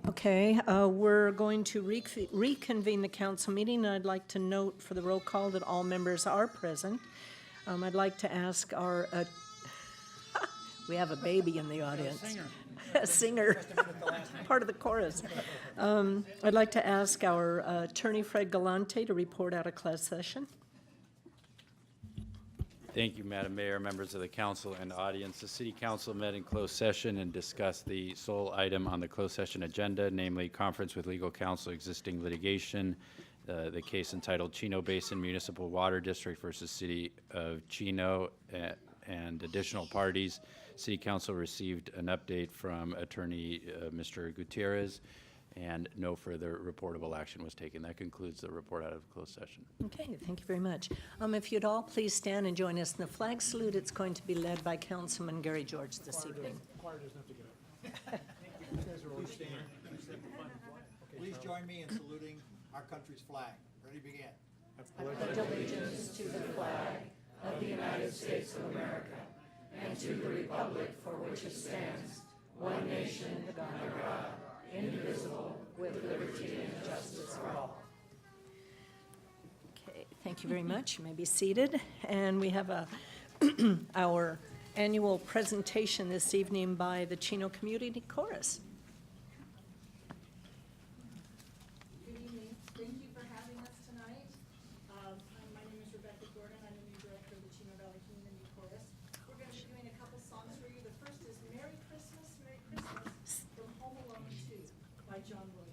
Okay, we're going to reconvene the council meeting, and I'd like to note for the roll call that all members are present. I'd like to ask our, we have a baby in the audience. A singer, part of the chorus. I'd like to ask our attorney, Fred Galante, to report out of closed session. Thank you, Madam Mayor, members of the council and audience. The City Council met in closed session and discussed the sole item on the closed session agenda, namely conference with legal counsel existing litigation, the case entitled Chino Basin Municipal Water District versus City of Chino and additional parties. City Council received an update from attorney Mr. Gutierrez, and no further reportable action was taken. That concludes the report out of closed session. Okay, thank you very much. If you'd all please stand and join us in the flag salute. It's going to be led by Councilman Garey George this evening. Choir doesn't have to get up. Please stand. Please join me in saluting our country's flag. Ready, begin. I pledge allegiance to the flag of the United States of America and to the republic for which it stands, one nation, under God, indivisible, with liberty and justice for all. Okay, thank you very much. You may be seated. And we have our annual presentation this evening by the Chino Community Chorus. Good evening. Thank you for having us tonight. My name is Rebecca Gordon. I'm the new director of the Chino Valley Community Chorus. We're going to be doing a couple songs for you. The first is Merry Christmas, Merry Christmas from Home Alone 2 by John Williams.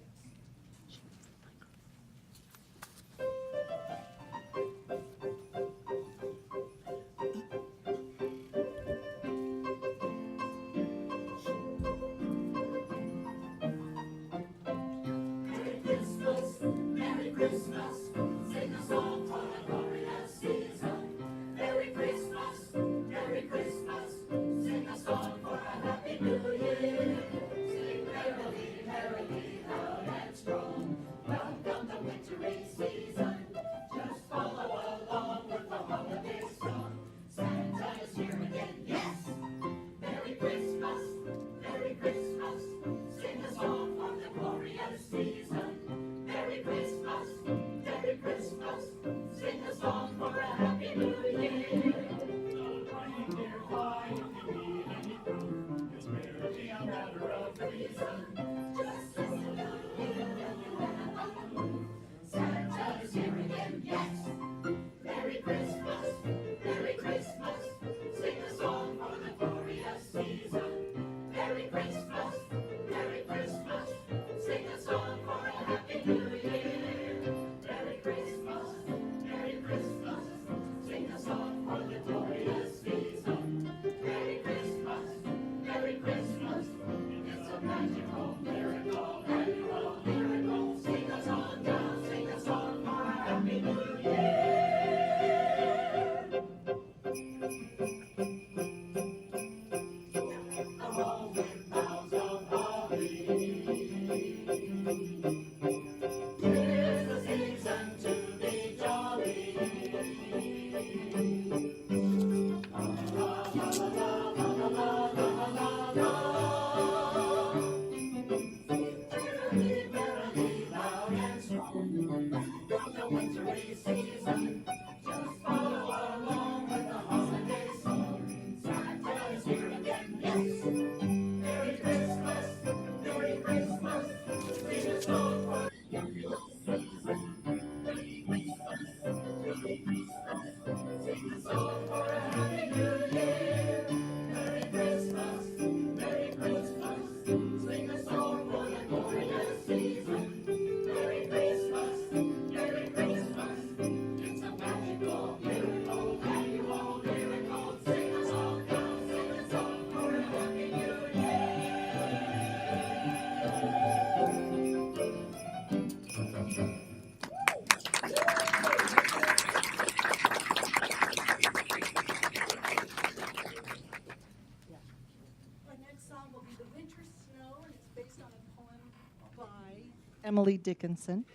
Emily Dickinson.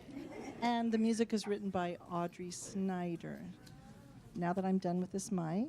And the music is written by Audrey Snyder. Now that I'm done with this mic.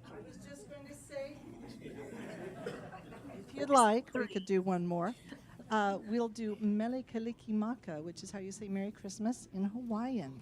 I was just going to say, if you'd like, we could do one more. We'll do Mele Kalikimaka, which is how you say Merry Christmas in Hawaiian.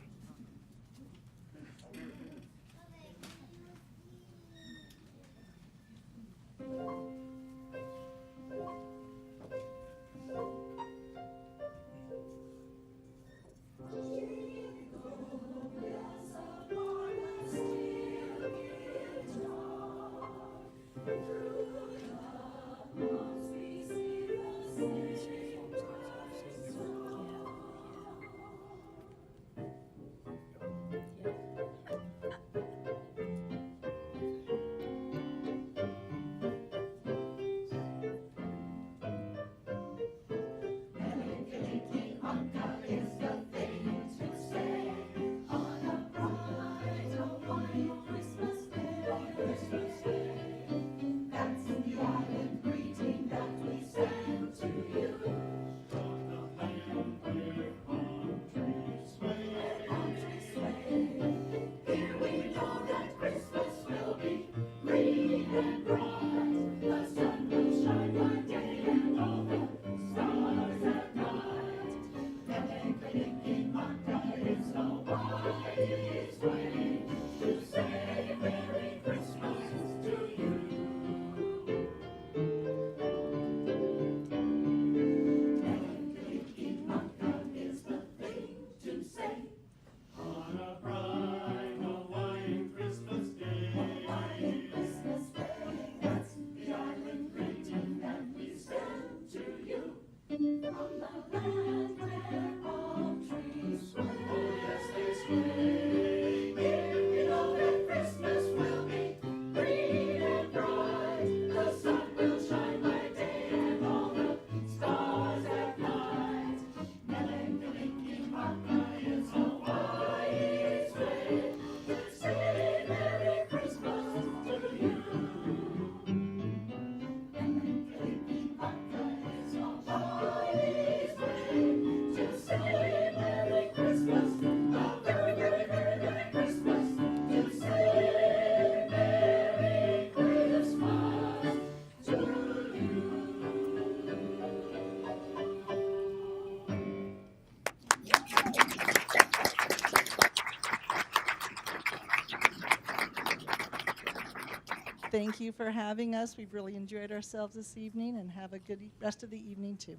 Thank you for having us. We've really enjoyed ourselves this evening, and have a good rest of the evening, too.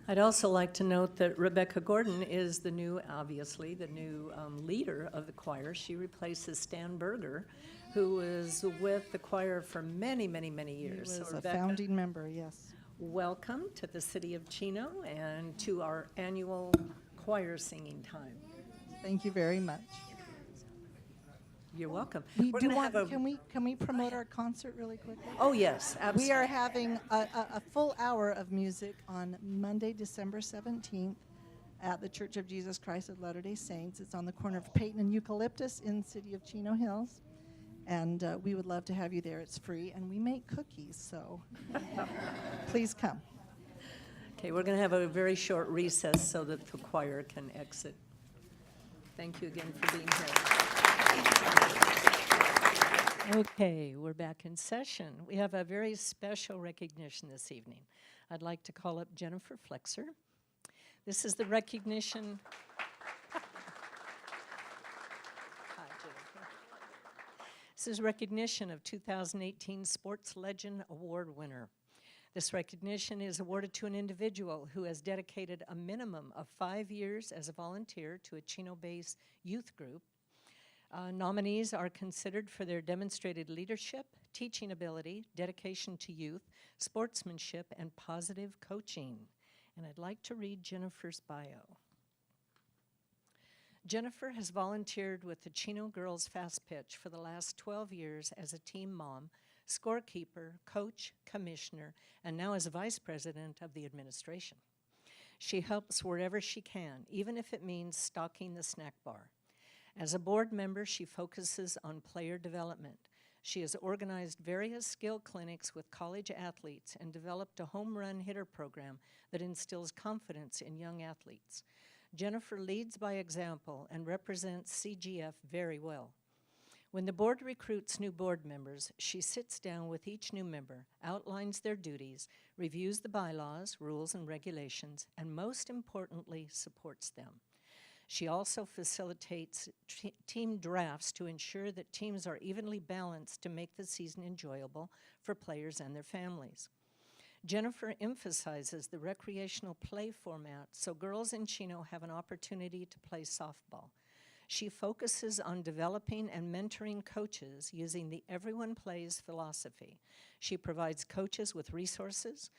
I'd also like to note that Rebecca Gordon is the new, obviously, the new leader of the choir. She replaces Stan Berger, who was with the choir for many, many, many He years. was So a Rebecca, founding member, yes. welcome to the city of Chino and to our annual choir singing time. Thank you very much. You're welcome. We We're do gonna want, have a- can we promote our concert really quickly? Oh, yes, absolutely. We are having a full hour of music on Monday, December 17th at the Church of Jesus Christ of Latter-day Saints. It's on the corner of Peyton and Eucalyptus in the city of Chino Hills. And we would love to have you there. It's free, and we make cookies, so please come. Okay, we're going to have a very short recess so that the choir can exit. Thank you again for being here. Okay, we're back in session. We have a very special recognition this evening. I'd like to call up Jennifer Flexer. This is the recognition. Hi, Jennifer. This is recognition of 2018 Sports Legend Award winner. This recognition is awarded to an individual who has dedicated a minimum of 5 years as a volunteer to a Chino-based youth group. Nominees are considered for their demonstrated leadership, teaching ability, dedication to youth, sportsmanship, and positive coaching. And I'd like to read Jennifer's bio. Jennifer has volunteered with the Chino Girls Fast Pitch for the last 12 years as a team mom, scorekeeper, coach, commissioner, and now as a vice president of the administration. She helps wherever she can, even if it means stocking the snack bar. As a board member, she focuses on player development. She has organized various skill clinics with college athletes and developed a home run hitter program that instills confidence in young athletes. Jennifer leads by example and represents CGF very well. When the board recruits new board members, she sits down with each new member, outlines their duties, reviews the bylaws, rules, and regulations, and most importantly, supports them. She also facilitates team drafts to ensure that teams are evenly balanced to make the season enjoyable for players and their families. Jennifer emphasizes the recreational play format so girls in Chino have an opportunity to play softball. She focuses on developing and mentoring coaches using the Everyone Plays philosophy. She provides coaches with resources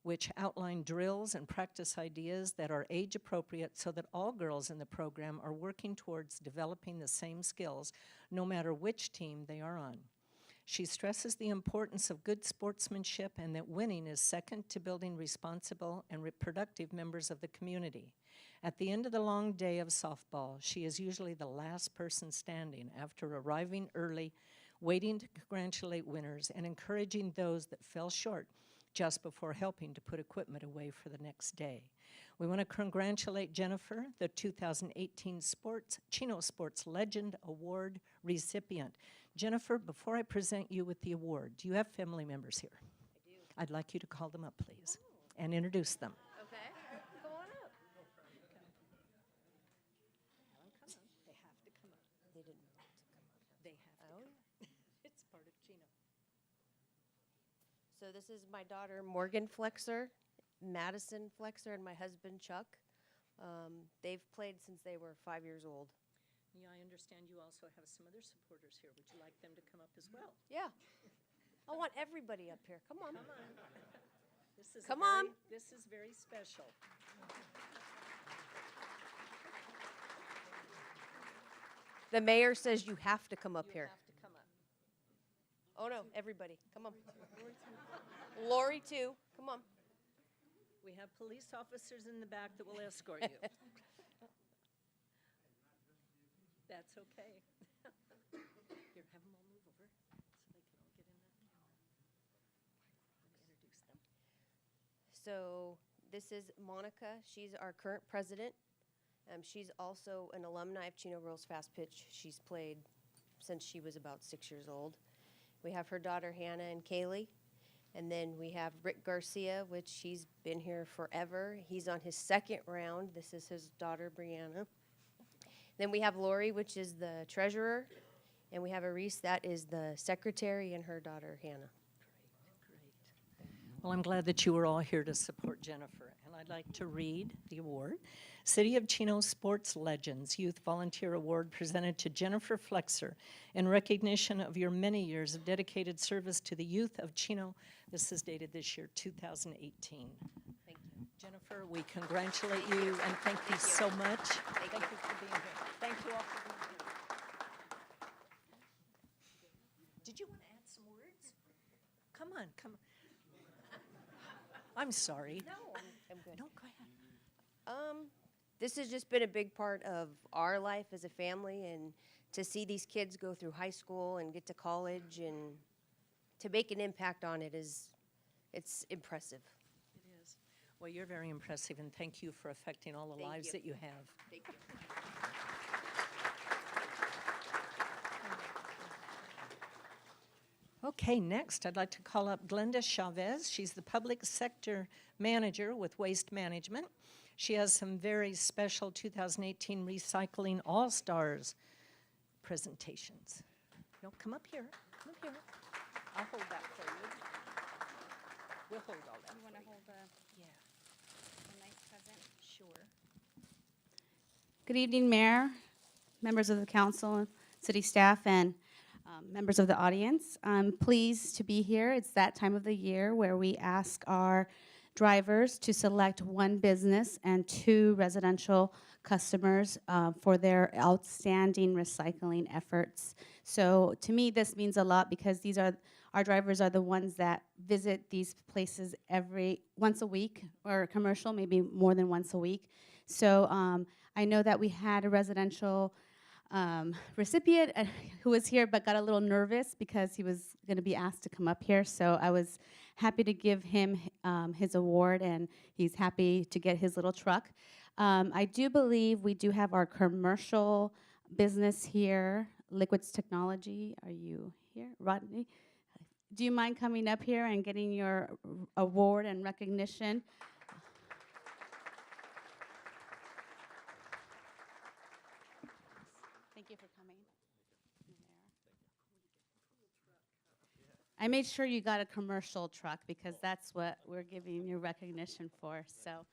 which outline drills and practice ideas that are age appropriate so that all girls in the program are working towards developing the same skills no matter which team they are on. She stresses the importance of good sportsmanship and that winning is second to building responsible and productive members of the community. At the end of the long day of softball, she is usually the last person standing after arriving early, waiting to congratulate winners and encouraging those that fell short just before helping to put equipment away for the next day. We want to congratulate Jennifer, the 2018 Chino Sports Legend Award recipient. Jennifer, before I present you with the award, do you have family members here? I do. I'd like you to call them up, please, and introduce them. Okay. Come on up. They have to come up. They didn't want to come up. They have to Oh, come. It's part of Chino. So this is my daughter Morgan Flexer, Madison Flexer, and my husband Chuck. They've played since they were 5 years old. Yeah, I understand you also have some other supporters here. Would you like them to come up as well? Yeah. I want everybody up here. Come on. Come on. This is Come on. This is very special. The mayor says you have to come up You here. have to come up. Oh no, everybody. Come on. Lori too. Come on. We have police officers in the back that will escort you. That's okay. Here, have them all move over so they can all get in that camera. Introduce them. So this is Monica. She's our current president. She's also an alumni of Chino Girls Fast Pitch. She's played since she was about 6 years old. We have her daughter Hannah and Kaylee. And then we have Rick Garcia, which he's been here forever. He's on his second round. This is his daughter Brianna. Then we have Lori, which is the treasurer. And we have Aris, that is the secretary, and her daughter, Hannah. Well, I'm glad that you were all here to support Jennifer, and I'd like to read the award. City of Chino Sports Legends Youth Volunteer Award presented to Jennifer Flexer in recognition of your many years of dedicated service to the youth of Chino. This is dated this year, 2018. Thank you. Jennifer, we congratulate you and thank you so much. Thank you for being here. Thank you all for being here. Did you want to add some words? Come on, come on. I'm sorry. No, I'm good. No, go ahead. This has just been a big part of our life as a family, and to see these kids go through high school and get to college and to make an impact on it it's impressive. It is. Well, you're very impressive, and thank you for affecting all the Thank lives you. that you have. Thank you. Okay, next, I'd like to call up Glenda Chavez. She's the Public Sector Manager with Waste Management. She has some very special 2018 Recycling All-Stars presentations. No, come up here. Come up here. I'll hold that for you. We'll hold all that You want to for you. hold Yeah, a nice present? sure. Good evening, Mayor, members of the council, city staff, and members of the audience. I'm pleased to be here. It's that time of the year where we ask our drivers to select one business and 2 residential customers for their outstanding recycling efforts. So to me, this means a lot because our drivers are the ones that visit these places once a week, or commercial, maybe more than once a week. So I know that we had a residential recipient who was here but got a little nervous because he was going to be asked to come up here. So I was happy to give him his award, and he's happy to get his little truck. I do believe we do have our commercial business here, Liquids Technology. Are you here? Rodney, do you mind coming up here and getting your award and recognition? Thank you for coming. I made sure you got a commercial truck because that's what we're giving you recognition for. So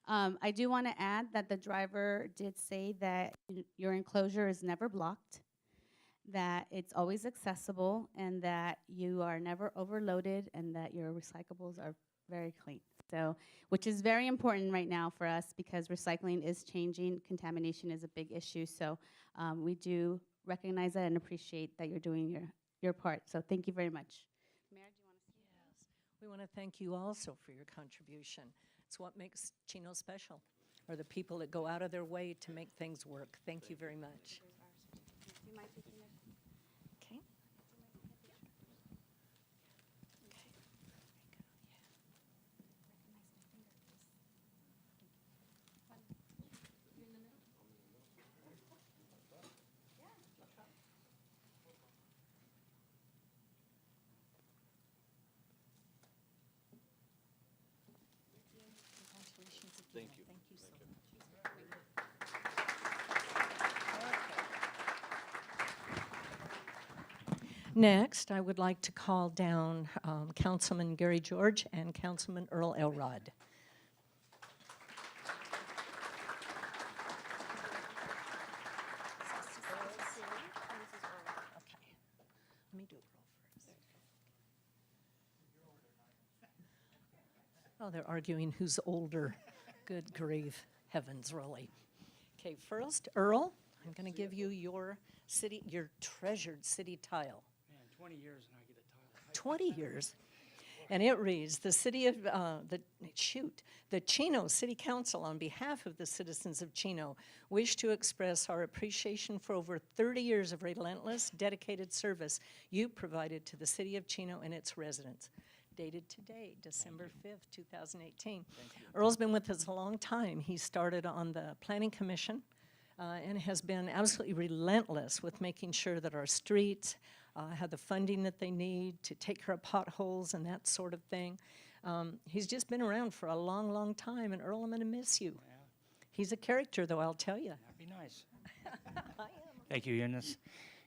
I do want to add that the driver did say that your enclosure is never blocked, that it's always accessible, and that you are never overloaded, and that your recyclables are very clean. So, which is very important right now for us because recycling is changing. Contamination is a big issue. So we do recognize that and appreciate that you're doing your part. So thank you very much. Mayor, do you want to say? Yes. We want to thank you also for your contribution. It's what makes Chino special, are the people that go out of their way to make things work. Thank you very much. Do you mind taking this? Okay. Congratulations again. Thank you. Thank you so much. Next, I would like to call down Councilman Garey George and Councilman Earl Elrod. Okay. Let me do Earl first. Oh, they're arguing who's older. Good grief, heavens, really. Okay, first, Earl, I'm going to give you your treasured city tile. Man, 20 years and I get a tile. 20 years. And it reads, the Chino City Council, on behalf of the citizens of Chino, wish to express our appreciation for over 30 years of relentless, dedicated service you provided to the city of Chino and its residents. Dated today, December 5th, 2018. Earl's been with us a long time. He started on the Planning Commission and has been absolutely relentless with making sure that our streets have the funding that they need to take care of potholes and that sort of thing. He's just been around for a long, long time, and Earl, I'm going to miss you. Yeah, He's a character, though, I'll tell you. that'd be nice. Thank you, Eunice.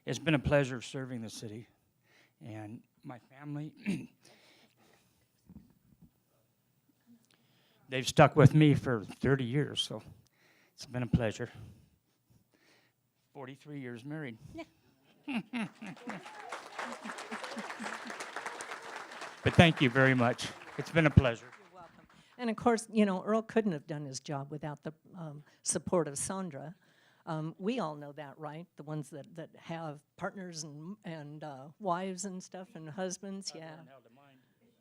It's been a pleasure serving the city and my family. They've stuck with me for 30 years, so it's been a pleasure. 43 years married. But thank you very much. It's been a pleasure. You're welcome. And of course, Earl couldn't have done his job without the support of Sandra. We all know that, right? The ones that have partners and wives and stuff and husbands, yeah.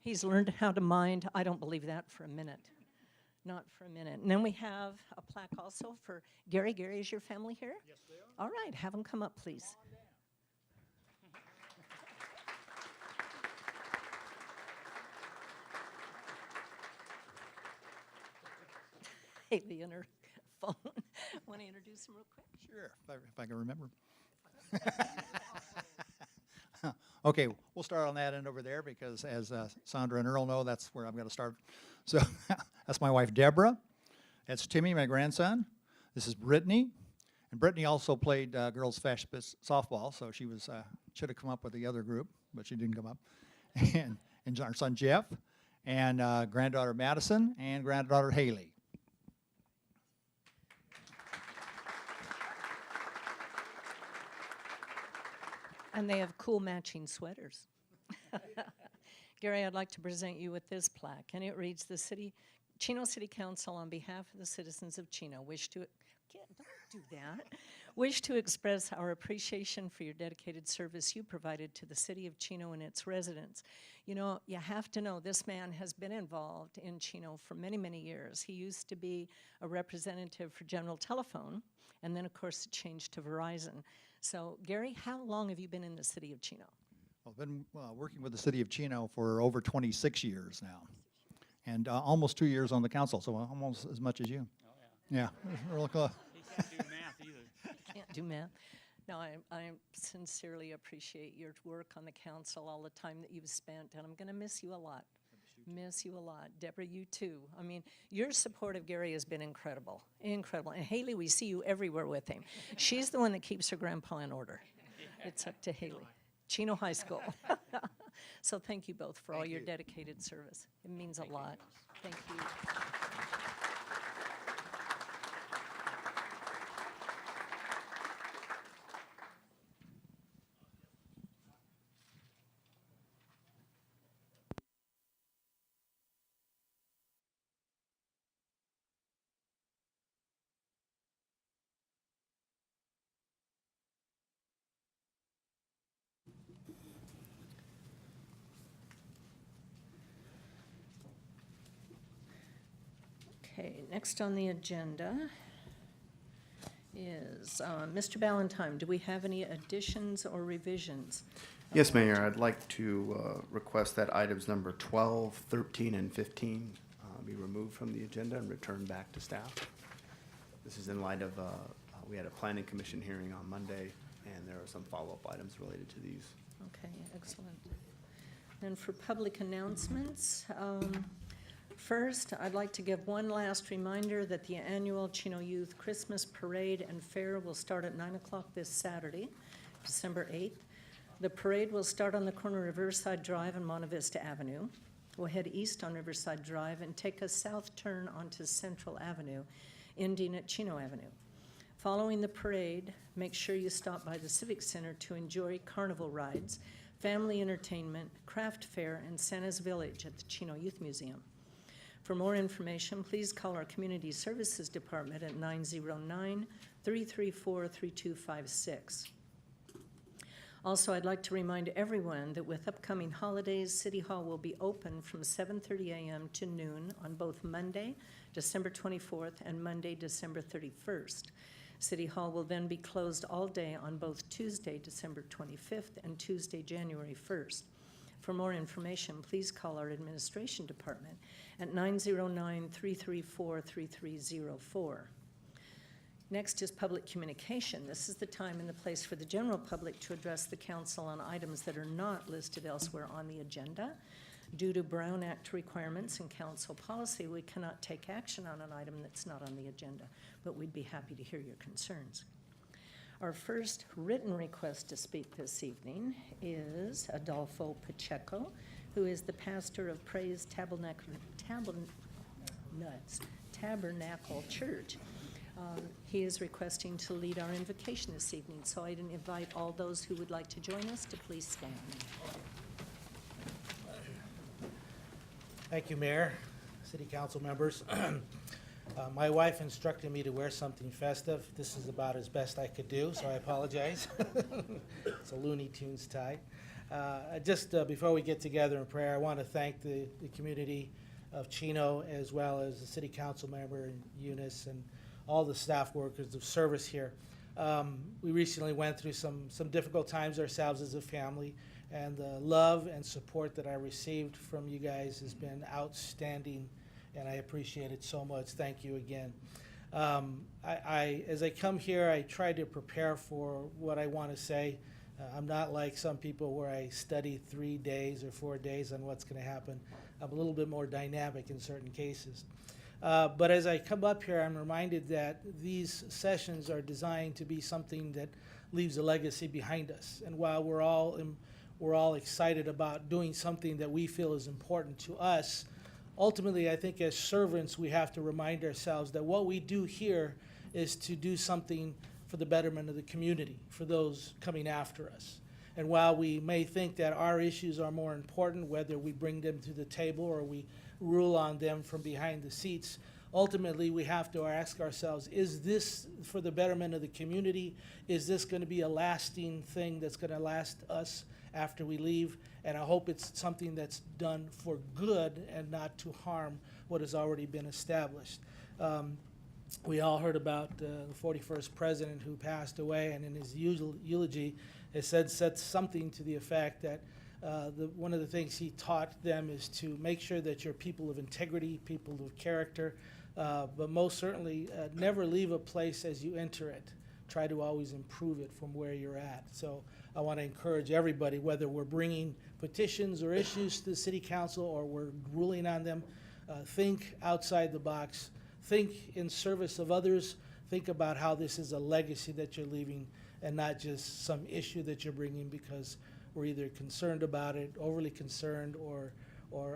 He's learned how to mind. I don't believe that for a minute. Not for a minute. And then we have a plaque also for Garey. Garey, is your family here? Yes, they are. All right, have them come up, please. Haley and her phone. Want to introduce them real quick? Sure, if I can remember. Okay, we'll start on that end over there because as Sandra and Earl know, that's where I'm going to start. So that's my wife, Deborah. That's Timmy, my grandson. This is Brittany. And Brittany also played girls fast pitch softball, so she was should have come up with the other group, but she didn't come up. And our son, Jeff, and granddaughter, Madison, and granddaughter, Haley. And they have cool matching sweaters. Garey, I'd like to present you with this plaque, and it reads, Chino City Council, on behalf of the citizens of Chino, don't do that. Wish to express our appreciation for your dedicated service you provided to the city of Chino and its residents. You have to know this man has been involved in Chino for many, many years. He used to be a representative for General Telephone, and then, of course, it changed to Verizon. So, Garey, how long have you been in the city of Chino? I've been working with the city of Chino for over 26 years now, and almost 2 years on the council, so almost as much as you. Oh, yeah. Yeah, real close. He can't do math either. Can't do math. No, I sincerely appreciate your work on the council, all the time that you've spent, and I'm going to miss you a lot. Miss you a lot. Deborah, you too. I mean, your support of Garey has been incredible. Incredible. And Haley, we see you everywhere with him. She's the one that keeps her grandpa in order. It's up to Haley. Chino High School. So thank you both for all your dedicated service. It means a lot. Thank you. Okay, next on the agenda is Mr. Ballantyne. Do we have any additions or revisions? Yes, Mayor, I'd like to request that items number 12, 13, and 15 be removed from the agenda and returned back to staff. This is in light of, we had a planning commission hearing on Monday, and there are some follow-up items related to these. Okay, excellent. Then for public announcements, first, I'd like to give one last reminder that the annual Chino Youth Christmas Parade and Fair will start at 9 o'clock this Saturday, December 8th. The parade will start on the corner of Riverside Drive and Monte Vista Avenue. We'll head east on Riverside Drive and take a south turn onto Central Avenue, ending at Chino Avenue. Following the parade, make sure you stop by the Civic Center to enjoy carnival rides, family entertainment, craft fair, and Santa's Village at the Chino Youth Museum. For more information, please call our Community Services Department at 909-334-3256. Also, I'd like to remind everyone that with upcoming holidays, City Hall will be open from 7:30 a.m. to noon on both Monday, December 24th, and Monday, December 31st. City Hall will then be closed all day on both Tuesday, December 25th, and Tuesday, January 1st. For more information, please call our Administration Department at 909-334-3304. Next is public communication. This is the time and the place for the general public to address the council on items that are not listed elsewhere on the agenda. Due to Brown Act requirements and council policy, we cannot take action on an item that's not on the agenda, but we'd be happy to hear your concerns. Our first written request to speak this evening is Adolfo Pacheco, who is the pastor of Praise Tabernacle Church. He is requesting to lead our invocation this evening, so I'd invite all those who would like to join us to please stand. Thank you, Mayor, City Council members. My wife instructed me to wear something festive. This is about as best I could do, so I apologize. It's a Looney Tunes tie. Before we get together in prayer, I want to thank the community of Chino, as well as the City Council member Eunice and all the staff workers of service here. We recently went through some difficult times ourselves as a family, and the love and support that I received from you guys has been outstanding, and I appreciate it so much. Thank you again. As I come here, I try to prepare for what I want to say. I'm not like some people where I study 3 days or 4 days on what's going to happen. I'm a little bit more dynamic in certain cases. But as I come up here, I'm reminded that these sessions are designed to be something that leaves a legacy behind us. And while we're all excited about doing something that we feel is important to us, ultimately, I think as servants, we have to remind ourselves that what we do here is to do something for the betterment of the community, for those coming after us. And while we may think that our issues are more important, whether we bring them to the table or we rule on them from behind the seats, ultimately we have to ask ourselves, is this for the betterment of the community? Is this going to be a lasting thing that's going to last us after we leave? And I hope it's something that's done for good and not to harm what has already been established. We all heard about the 41st president who passed away, and in his eulogy, it said something to the effect that one of the things he taught them is to make sure that you're people of integrity, people of character, but most certainly never leave a place as you enter it. Try to always improve it from where you're at. So I want to encourage everybody, whether we're bringing petitions or issues to the City Council or we're ruling on them, think outside the box. Think in service of others. Think about how this is a legacy that you're leaving and not just some issue that you're bringing because we're either concerned about it, overly concerned, or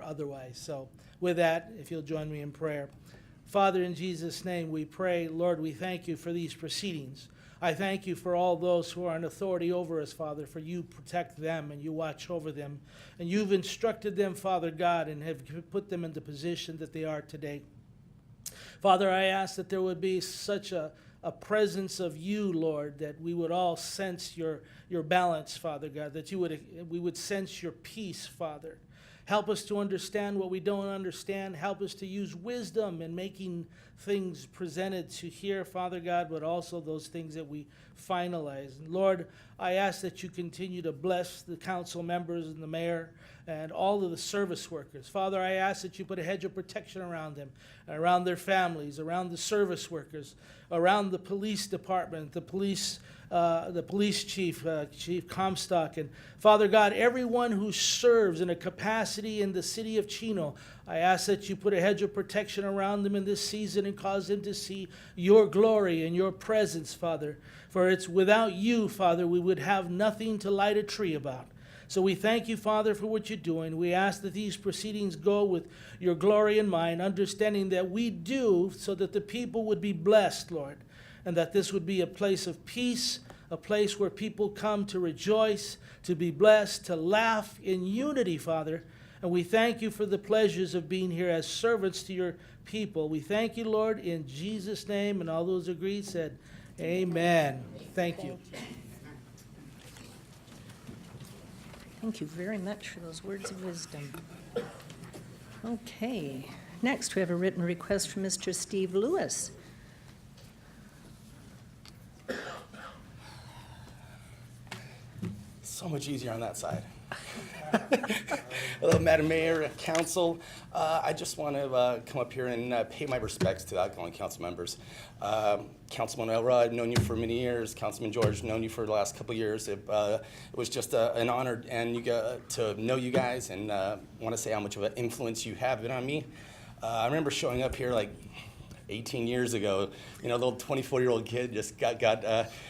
otherwise. So with that, if you'll join me in prayer. Father, in Jesus' name we pray, Lord, we thank you for these proceedings. I thank you for all those who are in authority over us, Father, for you protect them and you watch over them. And you've instructed them, Father God, and have put them in the position that they are today. Father, I ask that there would be such a presence of you, Lord, that we would all sense your balance, Father God, that we would sense your peace, Father. Help us to understand what we don't understand. Help us to use wisdom in making things presented to here, Father God, but also those things that we finalize. And Lord, I ask that you continue to bless the council members and the mayor and all of the service workers. Father, I ask that you put a hedge of protection around them, around their families, around the service workers, around the police department, the police chief, Chief Comstock, and Father God, everyone who serves in a capacity in the city of Chino, I ask that you put a hedge of protection around them in this season and cause them to see your glory and your presence, Father. For it's without you, Father, we would have nothing to light a tree about. So we thank you, Father, for what you're doing. We ask that these proceedings go with your glory in mind, understanding that we do so that the people would be blessed, Lord, and that this would be a place of peace, a place where people come to rejoice, to be blessed, to laugh in unity, Father. And we thank you for the pleasures of being here as servants to your people. We thank you, Lord, in Jesus' name. And all those agreed said, amen. Thank you. Thank you very much for those words of wisdom. Okay, next we have a written request from Mr. Steve Lewis. So much easier on that side. Hello, Madam Mayor, Council. I just want to come up here and pay my respects to the outgoing council members. Councilman Elrod, I've known you for many years. Councilman George, known you for the last couple of years. It was just an honor and to know you guys, and want to say how much of an influence you have been on me. I remember showing up here like 18 years ago, you know, the little 24-year-old kid just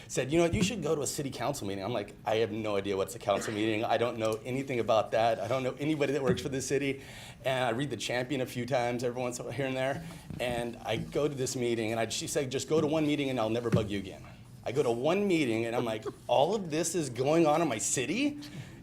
said, you know what, you should go to a city council meeting. I'm like, I have no idea what's a council meeting. I don't know anything about that. I don't know anybody that works for the city. And I read the Champion a few times every once in a while here and there. And I go to this meeting, and she said, just go to one meeting and I'll never bug you again. I go to one meeting, and I'm like, all of this is going on in my city?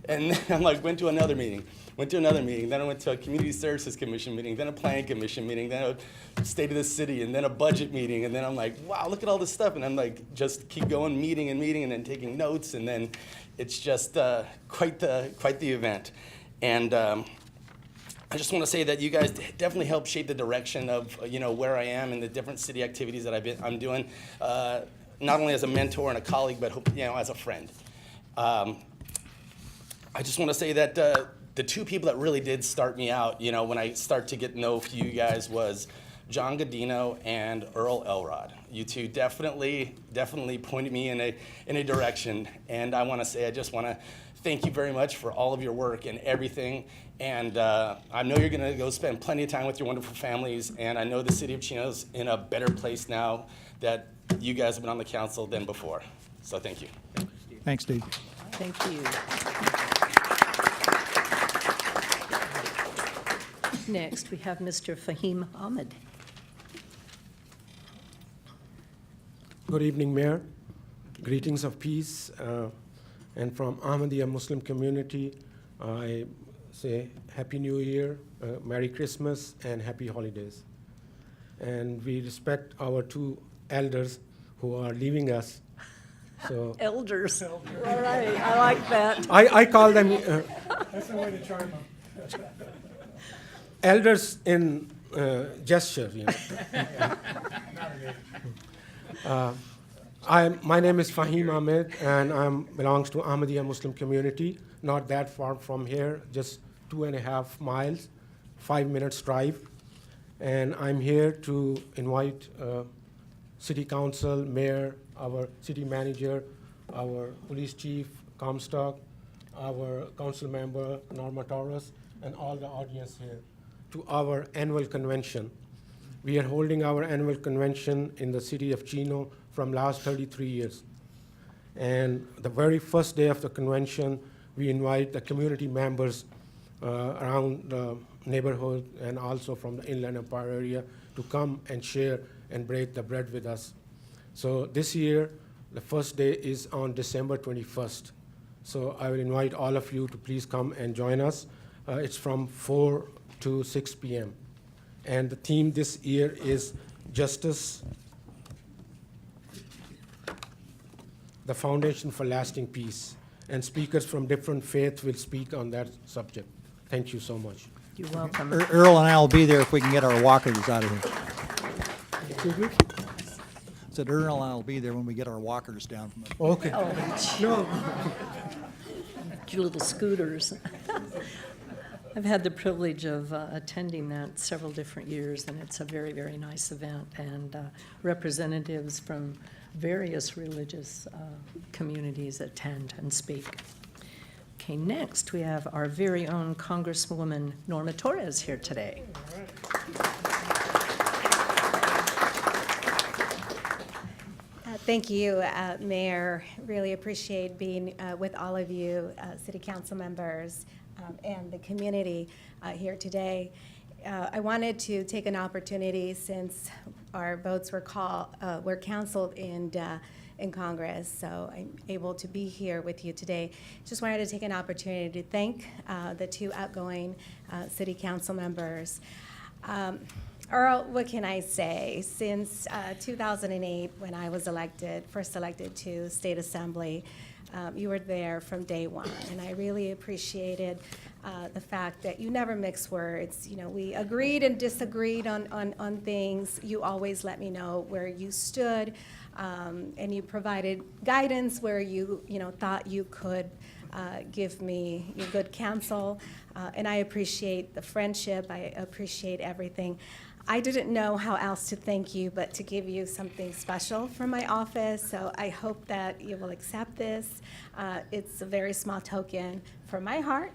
And then I'm like, went to another meeting, then I went to a Community Services Commission meeting, then a Planning Commission meeting, then a State of the City, and then a budget meeting, and then I'm like, wow, look at all this stuff, and I'm like, just keep going, meeting, and then taking notes, and then it's just quite the event. And I just want to say that you guys definitely helped shape the direction of where I am and the different city activities that I'm doing, not only as a mentor and a colleague, but as a friend. I just want to say that the two people that really did start me out, when I start to get to know you guys, was John Godino and Earl Elrod. You two definitely pointed me in a direction, and I just want to thank you very much for all of your work and everything. And I know you're going to go spend plenty of time with your wonderful families, and I know the city of Chino's in a better place now that you guys have been on the council than before. So thank you. Thanks, Steve. Thank you. Next, we have Mr. Fahim Ahmed. Good evening, Mayor. Greetings of peace. And from Ahmadiyya Muslim community, I say Happy New Year, Merry Christmas, and Happy Holidays. And we respect our two elders who are leaving us. So Elders. All right, I like that. I call them that's the way to charm them. Elders in gesture, My name is Fahim Ahmed, and I belongs to Ahmadiyya Muslim community, not that far from here, just 2.5 miles, 5 minutes drive. And I'm here to invite City Council, Mayor, our City Manager, our Police Chief, Comstock, our Council Member, Norma Torres, and all the audience here to our annual convention. We are holding our annual convention in the city of Chino from last 33 years. And the very first day of the convention, we invite the community members around the neighborhood and also from the Inland Empire area to come and share and break the bread with us. So this year, the first day is on December 21st. So I will invite all of you to please come and join us. It's from 4 to 6 p.m. And the theme this year is Justice, the Foundation for Lasting Peace. And speakers from different faiths will speak on that subject. Thank you so much. You're welcome. Earl and I will be there if we can get our walkers out of here. I said Earl and I will be there when we get our walkers down from the... Okay. Oh, No. your little scooters. I've had the privilege of attending that several different years, and it's a very, very nice event, and representatives from various religious communities attend and speak. Okay, next we have our very own Congresswoman Norma Torres here today. Thank you, Mayor. Really appreciate being with all of you, City Council members, and the community here today. I wanted to take an opportunity, since our votes were counseled in Congress, so I'm able to be here with you today. Just wanted to take an opportunity to thank the two outgoing City Council members. Earl, what can I say? Since 2008, when I was first elected to State Assembly, you were there from day one, and I really appreciated the fact that you never mix words. You know, we agreed and disagreed on things. You always let me know where you stood, and you provided guidance where you thought you could give me your good counsel, and I appreciate the friendship. I appreciate everything. I didn't know how else to thank you but to give you something special from my office, so I hope that you will accept this. It's a very small token from my heart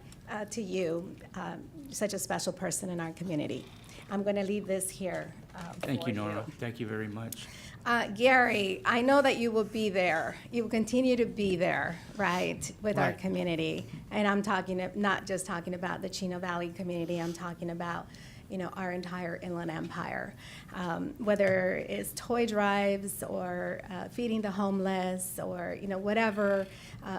to you, such a special person in our community. I'm going to leave this here Thank for you, Nora. Thank you very much. Garey, I know that you will be there. You will continue to be there, right, with our Right. community. And I'm talking, not just talking about the Chino Valley community, I'm talking about, you know, our entire Inland Empire. Whether it's toy drives or feeding the homeless or, you know, whatever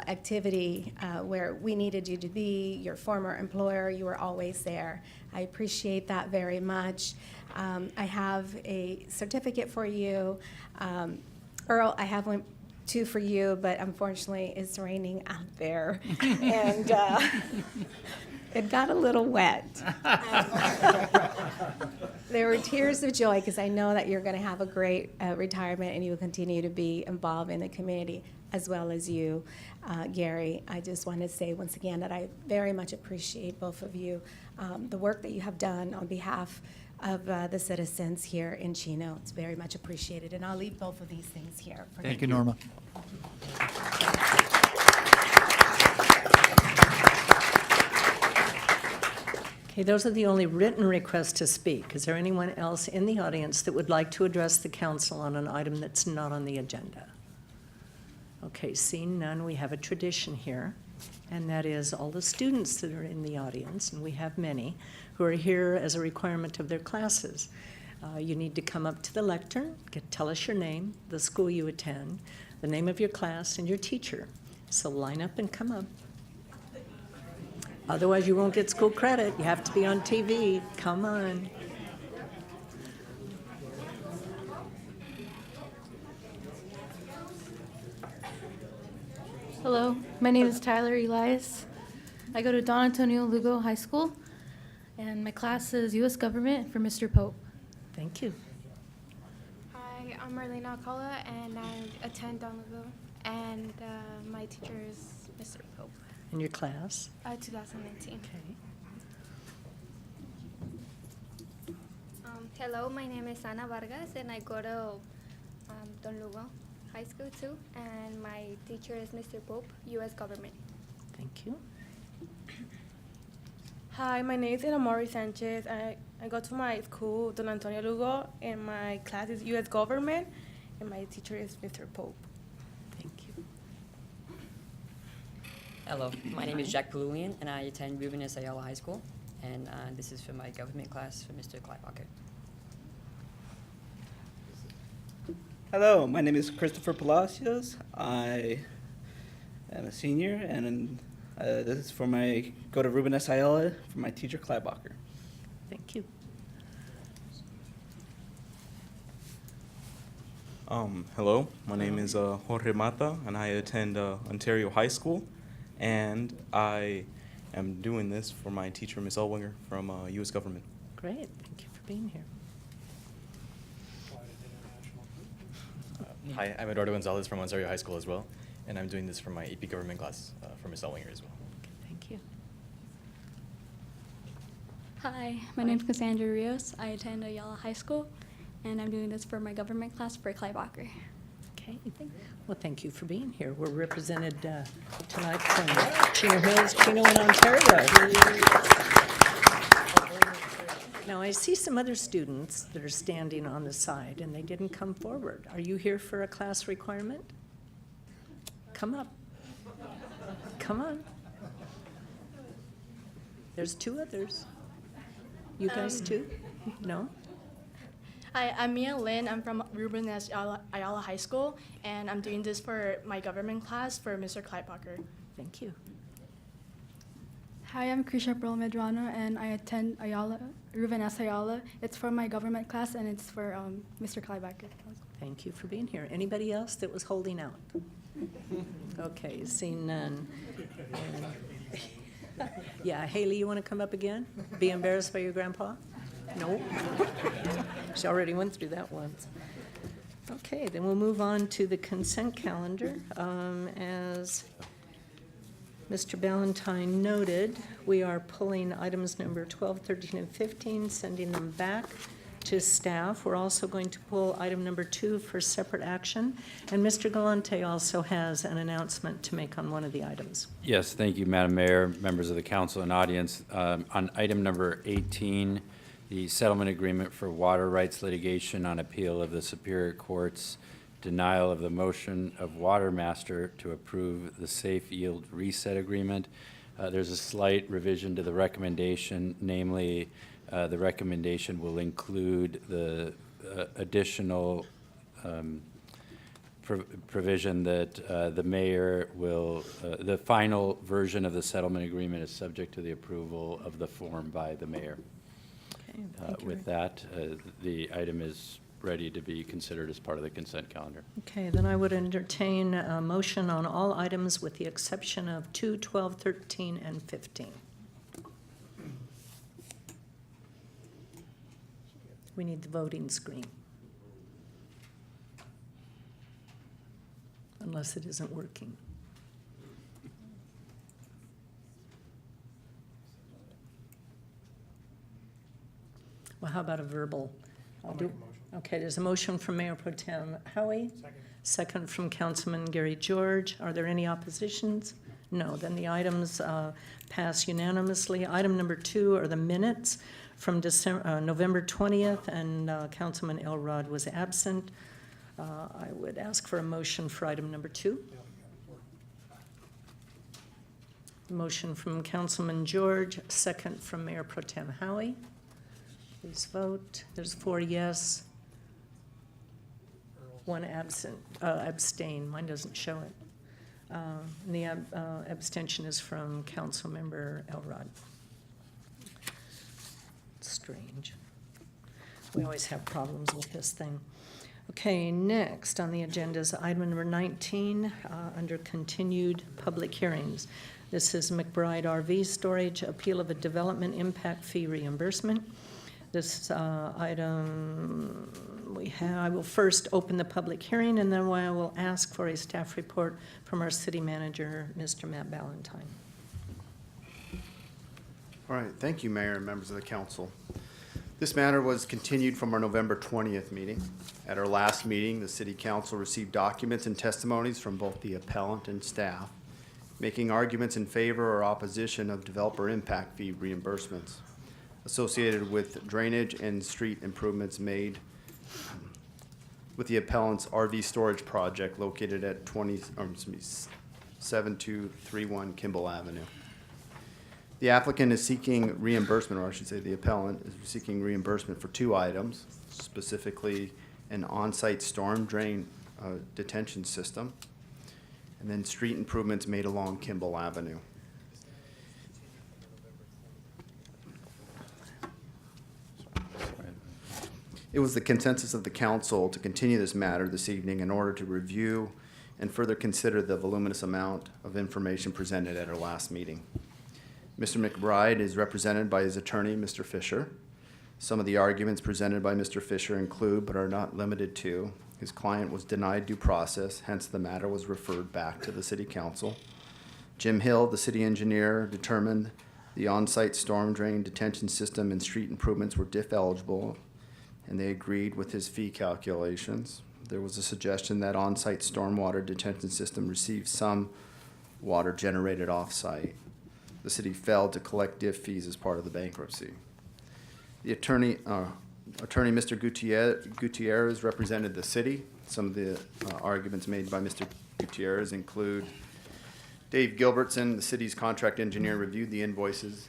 activity where we needed you to be, your former employer, you were always there. I appreciate that very much. I have a certificate for you. Earl, I have one too for you, but unfortunately it's raining out there. And it got a little wet. There were tears of joy because I know that you're going to have a great retirement and you will continue to be involved in the community as well as you, Garey. I just want to say once again that I very much appreciate both of you, the work that you have done on behalf of the citizens here in Chino. It's very much appreciated, and I'll leave both of these things here. For Thank you, Norma. Okay, those are the only written requests to speak. Is there anyone else in the audience that would like to address the council on an item that's not on the agenda? Okay, seeing none, we have a tradition here, and that is all the students that are in the audience, and we have many, who are here as a requirement of their classes. You need to come up to the lectern, tell us your name, the school you attend, the name of your class, and your teacher. So line up and come up. Otherwise, you won't get school credit. You have to be on TV. Come on. Hello, my name is Tyler Elias. I go to Don Antonio Lugo High School, and my class is U.S. Government for Mr. Pope. Thank you. Hi, I'm Marlena Alcala, and I attend Don Lugo, and my teacher is Mr. Pope. In your class? 2019. Okay. Hello, my name is Ana Vargas, and I go to Don Lugo High School too, and my teacher is Mr. Pope, U.S. Government. Thank you. Hi, my name is Inamori Sanchez. I go to my school, Don Antonio Lugo, and my class is U.S. Government, and my teacher is Mr. Pope. Thank you. Hello, my name is Jack Pululian, and I attend Ruben S. Ayala High School, and this is for my government class for Mr. Kleibacher. Hello, my name is Christopher Palacios. I am a senior, and this is for my go to Ruben S. Ayala for my teacher Kleibacher. Thank you. Hello, my name is Jorge Mata, and I attend Ontario High School, and I am doing this for my teacher, Ms. Elwinger, from U.S. Government. Great. Thank you for being here. Hi, I'm Eduardo Gonzalez from Ontario High School as well, and I'm doing this for my AP Government class for Ms. Elwinger as well. Thank you. Hi, my name is Cassandra Rios. I attend Ayala High School, and I'm doing this for my government class for Kleibacher. Okay. Well, thank you for being here. We're represented tonight from Chino Hills, Chino, and Ontario. Now, I see some other students that are standing on the side, and they didn't come forward. Are you here for a class requirement? Come up. Come on. There's two others. You guys too? No? Hi, I'm Mia Lin. I'm from Ruben S. Ayala High School, and I'm doing this for my government class for Mr. Kleibacher. Thank you. Hi, I'm Krisha Pearl Medrano, and I attend Ruben S. Ayala. It's for my government class, and it's for Mr. Kleibacher. Thank you for being here. Anybody else that was holding out? Okay, seeing none. Yeah, Haley, you want to come up again? Be embarrassed by your grandpa? No? She already went through that once. Okay, then we'll move on to the consent calendar. As Mr. Ballantyne noted, we are pulling items number 12, 13, and 15, sending them back to staff. We're also going to pull item number 2 for separate action. And Mr. Galante also has an announcement to make on one of the items. Yes, thank you, Madam Mayor, members of the council and audience. On item number 18, the settlement agreement for water rights litigation on appeal of the Superior Court's denial of the motion of Water Master to approve the safe yield reset agreement. There's a slight revision to the recommendation, namely the recommendation will include the additional provision that the mayor will, the final version of the settlement agreement is subject to the approval of the form by the mayor. Okay, thank you. With that, the item is ready to be considered as part of the consent calendar. Okay, then I would entertain a motion on all items with the exception of 2, 12, 13, and 15. We need the voting screen. Unless it isn't working. Well, how about a verbal? Okay, there's a motion from Mayor Pro Tem Howie. Second from Councilman Garey George. Are there any oppositions? No, then the items pass unanimously. Item number 2 are the minutes from November 20th, and Councilman Elrod was absent. I would ask for a motion for item number 2. Motion from Councilman George, second from Mayor Pro Tem Howie. Please vote. There's 4 yes, 1 absent, abstain. Mine doesn't show it. And the abstention is from Councilmember Elrod. Strange. We always have problems with this thing. Okay, next on the agenda is item number 19 under continued public hearings. This is McBride RV Storage, appeal of a development impact fee reimbursement. This item I will first open the public hearing, and then I will ask for a staff report from our city manager, Mr. Matt Ballantyne. All right, thank you, Mayor and members of the council. This matter was continued from our November 20th meeting. At our last meeting, the city council received documents and testimonies from both the appellant and staff, making arguments in favor or opposition of developer impact fee reimbursements associated with drainage and street improvements made with the appellant's RV storage project located at 7231 Kimball Avenue. The applicant is seeking reimbursement, or I should say the appellant is seeking reimbursement for 2 items, specifically an on-site storm drain detention system, and then street improvements made along Kimball Avenue. It was the consensus of the council to continue this matter this evening in order to review and further consider the voluminous amount of information presented at our last meeting. Mr. McBride is represented by his attorney, Mr. Fisher. Some of the arguments presented by Mr. Fisher include, but are not limited to, his client was denied due process, hence the matter was referred back to the city council. Jim Hill, the city engineer, determined the on-site storm drain detention system and street improvements were DIF eligible, and they agreed with his fee calculations. There was a suggestion that on-site stormwater detention system receive some water generated off-site. The city failed to collect DIF fees as part of the bankruptcy. The attorney Mr. Gutierrez represented the city. Some of the arguments made by Mr. Gutierrez include Dave Gilbertson, the city's contract engineer, reviewed the invoices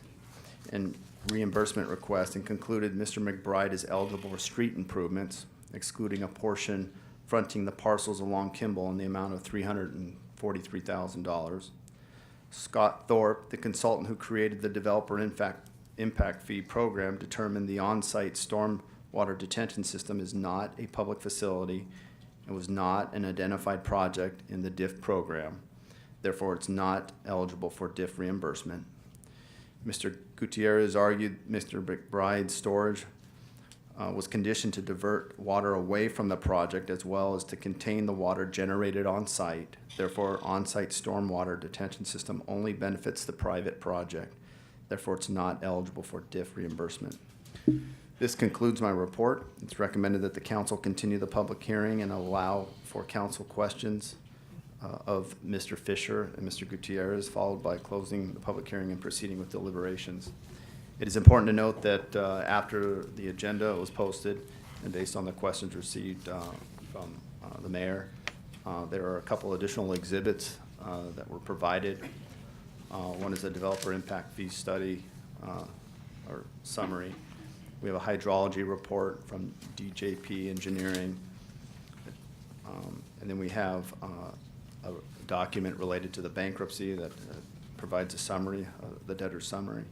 and reimbursement request and concluded Mr. McBride is eligible for street improvements, excluding a portion fronting the parcels along Kimball in the amount of $343,000. Scott Thorpe, the consultant who created the developer impact fee program, determined the on-site stormwater detention system is not a public facility and was not an identified project in the DIF program. Therefore, it's not eligible for DIF reimbursement. Mr. Gutierrez argued Mr. McBride's storage was conditioned to divert water away from the project as well as to contain the water generated on site. Therefore, on-site stormwater detention system only benefits the private project. Therefore, it's not eligible for DIF reimbursement. This concludes my report. It's recommended that the council continue the public hearing and allow for council questions of Mr. Fisher and Mr. Gutierrez, followed by closing the public hearing and proceeding with deliberations. It is important to note that after the agenda was posted and based on the questions received from the mayor, there are a couple additional exhibits that were provided. One is a developer impact fee study or summary. We have a hydrology report from DJP Engineering. And then we have a document related to the bankruptcy that provides a summary, the debtor's summary.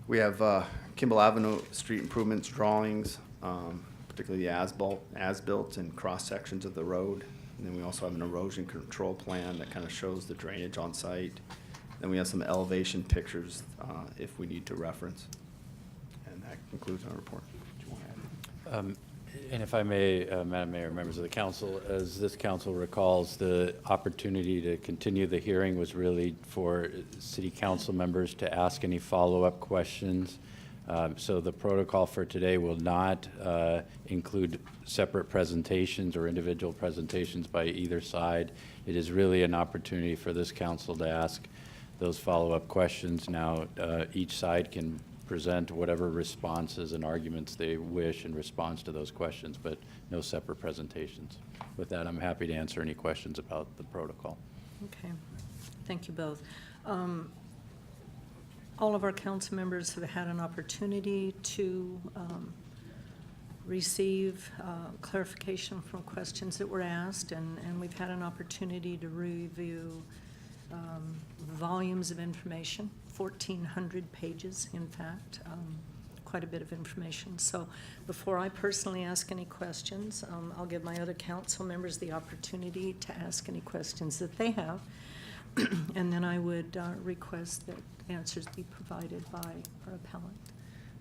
We have Kimball Avenue street improvements drawings, particularly the as-built and cross-sections of the road. And then we also have an erosion control plan that kind of shows the drainage on site. Then we have some elevation pictures if we need to reference. And that concludes our report. Do you want to add? And if I may, Madam Mayor, members of the council, as this council recalls, the opportunity to continue the hearing was really for city council members to ask any follow-up questions. So the protocol for today will not include separate presentations or individual presentations by either side. It is really an opportunity for this council to ask those follow-up questions. Now, each side can present whatever responses and arguments they wish in response to those questions, but no separate presentations. With that, I'm happy to answer any questions about the protocol. Okay, thank you both. All of our council members have had an opportunity to receive clarification from questions that were asked, and we've had an opportunity to review volumes of information, 1,400 pages, in fact, quite a bit of information. So before I personally ask any questions, I'll give my other council members the opportunity to ask any questions that they have. And then I would request that answers be provided by our appellant.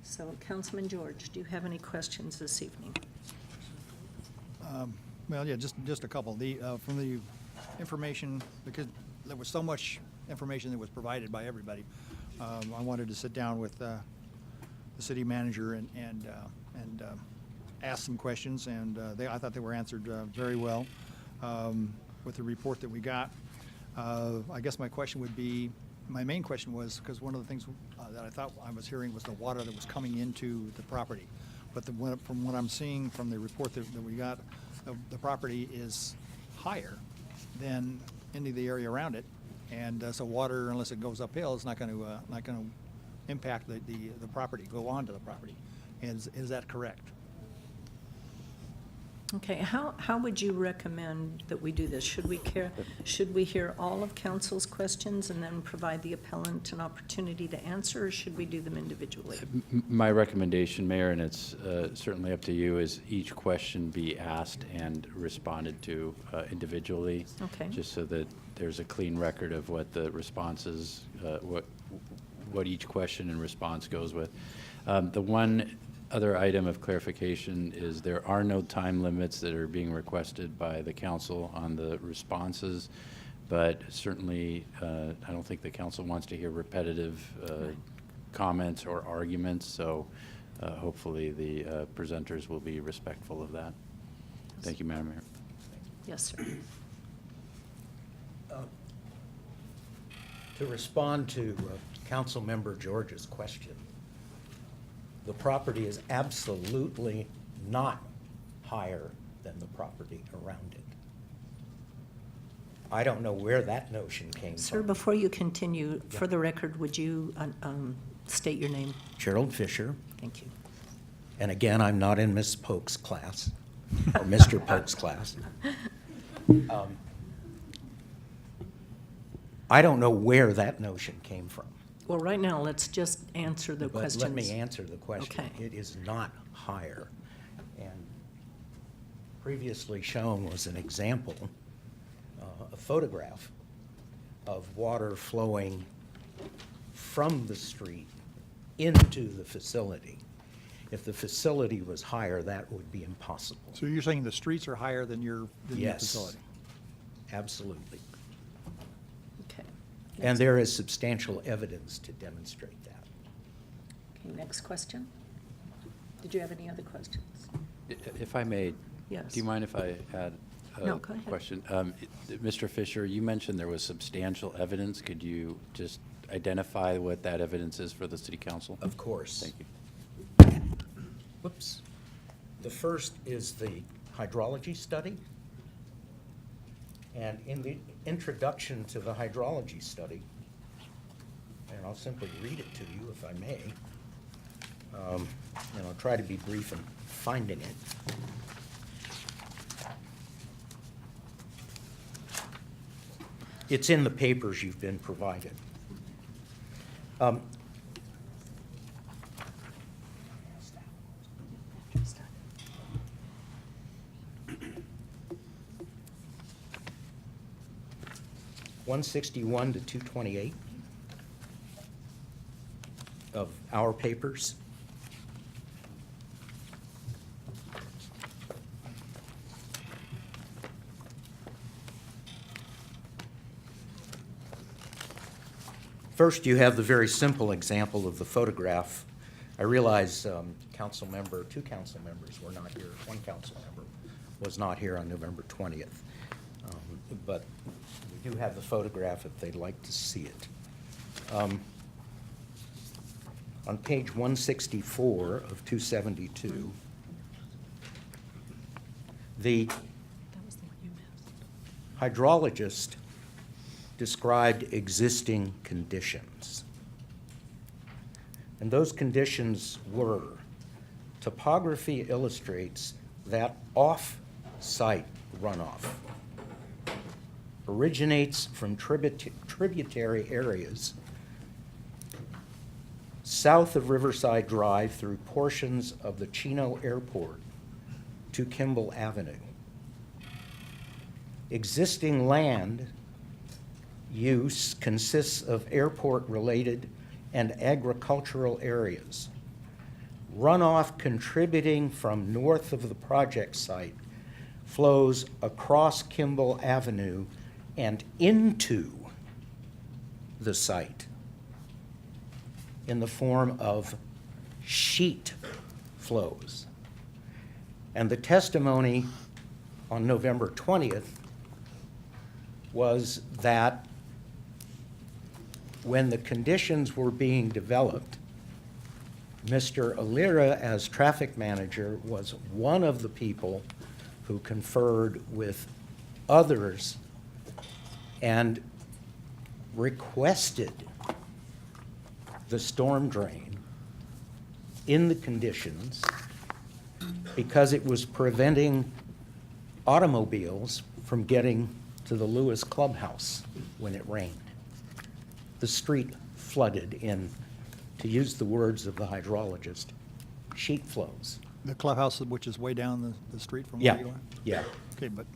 So Councilman George, do you have any questions this evening? Well, yeah, just a couple. From the information, because there was so much information that was provided by everybody, I wanted to sit down with the city manager and ask some questions, and I thought they were answered very well with the report that we got. I guess my main question was, because one of the things that I thought I was hearing was the water that was coming into the property. But from what I'm seeing from the report that we got, the property is higher than any of the area around it. And so water, unless it goes uphill, is not going to impact the property, go onto the property. Is that correct? Okay, how would you recommend that we do this? Should we hear all of council's questions and then provide the appellant an opportunity to answer, or should we do them individually? My recommendation, Mayor, and it's certainly up to you, is each question be asked and responded to individually. Okay. Just so that there's a clean record of what the responses, what each question and response goes with. The one other item of clarification is there are no time limits that are being requested by the council on the responses, but certainly I don't think the council wants to hear repetitive comments or arguments, so hopefully the presenters will be respectful of that. Thank you, Madam Mayor. Yes, sir. To respond to Council Member George's question, the property is absolutely not higher than the property around it. I don't know where that notion came from. Sir, before you continue, for the record, would you state your name? Gerald Fisher. Thank you. And again, I'm not in Ms. Polk's class, or Mr. Polk's class. I don't know where that notion came from. Well, right now, let's just answer the questions. Let me answer the question. Okay. It is not higher. And previously shown was an example, a photograph of water flowing from the street into the facility. If the facility was higher, that would be impossible. So you're saying the streets are higher than your Yes. facility? Absolutely. Okay. And there is substantial evidence to demonstrate that. Okay, next question. Did you have any other questions? If I may, Yes. do you mind if I add No, a go ahead. question? Mr. Fisher, you mentioned there was substantial evidence. Could you just identify what that evidence is for the city council? Of course. Thank you. Whoops. The first is the hydrology study. And in the introduction to the hydrology study, and I'll simply read it to you if I may, and I'll try to be brief in finding it. It's in the papers you've been provided. (161 to 228) of our papers. First, you have the very simple example of the photograph. I realize two council members were not here. One council member was not here on November 20th. But we do have the photograph if they'd like to see it. On page 164 of 272, the hydrologist described existing conditions. And those conditions were: topography illustrates that off-site runoff originates from tributary areas south of Riverside Drive through portions of the Chino Airport to Kimball Avenue. Existing land use consists of airport-related and agricultural areas. Runoff contributing from north of the project site flows across Kimball Avenue and into the site in the form of sheet flows. And the testimony on November 20th was that when the conditions were being developed, Mr. Alira, as traffic manager, was one of the people who conferred with others and requested the storm drain in the conditions because it was preventing automobiles from getting to the Lewis Clubhouse when it rained. The street flooded in, to use the words of the hydrologist, sheet flows. The clubhouse, which is way down the street from Yeah, where you are? yeah. Okay, but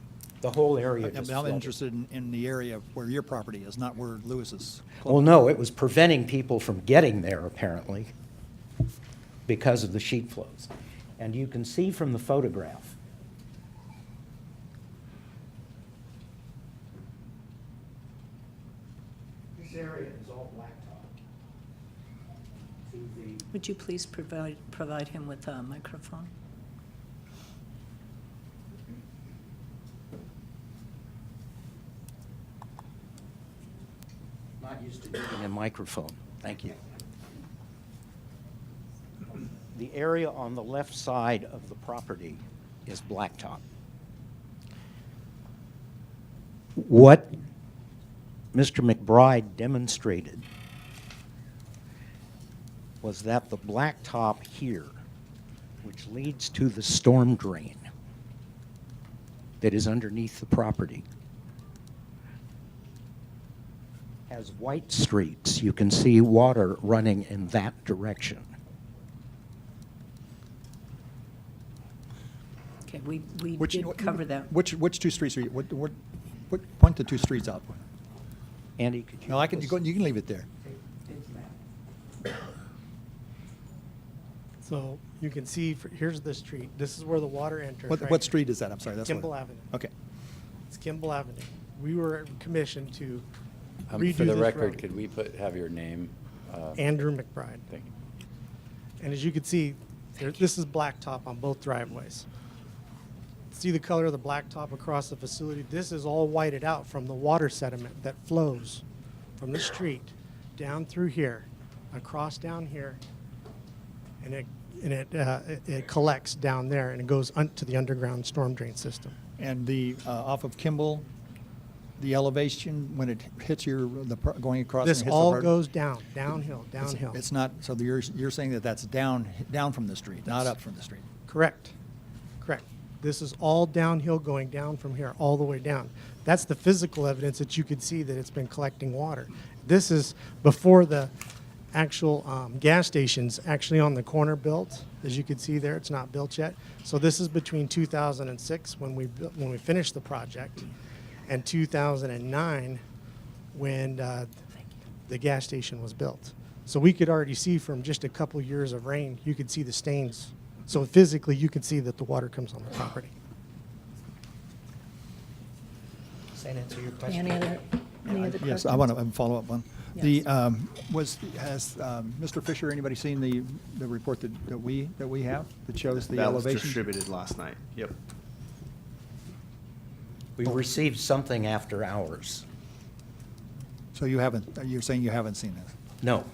The whole area just I'm flooded. interested in the area where your property is, not where Lewis's. Well, no, it was preventing people from getting there, apparently, because of the sheet flows. And you can see from the photograph, this area is all blacktop. To the Would you please provide him with a microphone? Not used to using a microphone. Thank you. The area on the left side of the property is blacktop. What Mr. McBride demonstrated was that the blacktop here, which leads to the storm drain that is underneath the property, has white streaks. You can see water running in that direction. Okay, we Which- did cover that. Which two streets are you, point the two streets out. Andy, could you? No, you can leave it there. So you can see, here's the street. This is where the water enters. What right street is that? I'm sorry, that's what. Kimball Avenue. Okay. It's Kimball Avenue. We were commissioned to redo For the this record, road. could we have your name? Andrew McBride. Thank you. And as you can see, this is blacktop on both driveways. See the color of the blacktop across the facility? This is all whited out from the water sediment that flows from the street down through here, across down here, and it collects down there and it goes to the underground storm drain system. And the, off of Kimball, the elevation, when it hits going across. and This hits the all road, goes downhill. It's not, so you're saying that that's down from the street, not up from the street? Correct. This is all downhill going down from here all the way down. That's the physical evidence that you could see that it's been collecting water. This is before the actual gas station's actually on the corner built. As you can see there, it's not built yet. So this is between 2006 when we finished the project and 2009 when the gas station was built. So we could already see from just a couple years of rain, you could see the stains. So physically, you can see that the water comes on the property. Does that answer your question? Any other questions? Yes, I want to follow up on. Yes. Has Mr. Fisher, anybody seen the report that we have that shows the That was elevation? distributed last night. Yep. We received something after hours. So you're saying you haven't seen this? No.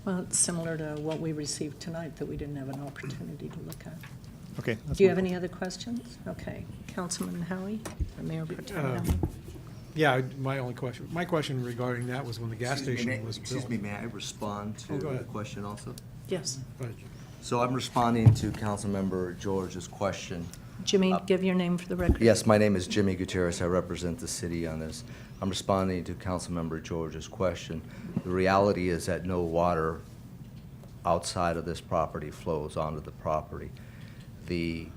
Well, it's similar to what we received tonight that we didn't have an opportunity to look at. Okay. Do you have any other questions? Okay. Councilman Howie, or Mayor Pro Tem Howie? Yeah, my question regarding that was when the gas station was built. Excuse me, may I respond to go the ahead. question also? Yes. So I'm responding to Councilmember George's question. Jimmy, give your name for the record. Yes, my name is Jimmy Gutierrez. I represent the city on this. I'm responding to Councilmember George's question. The reality is that no water outside of this property flows onto the property. The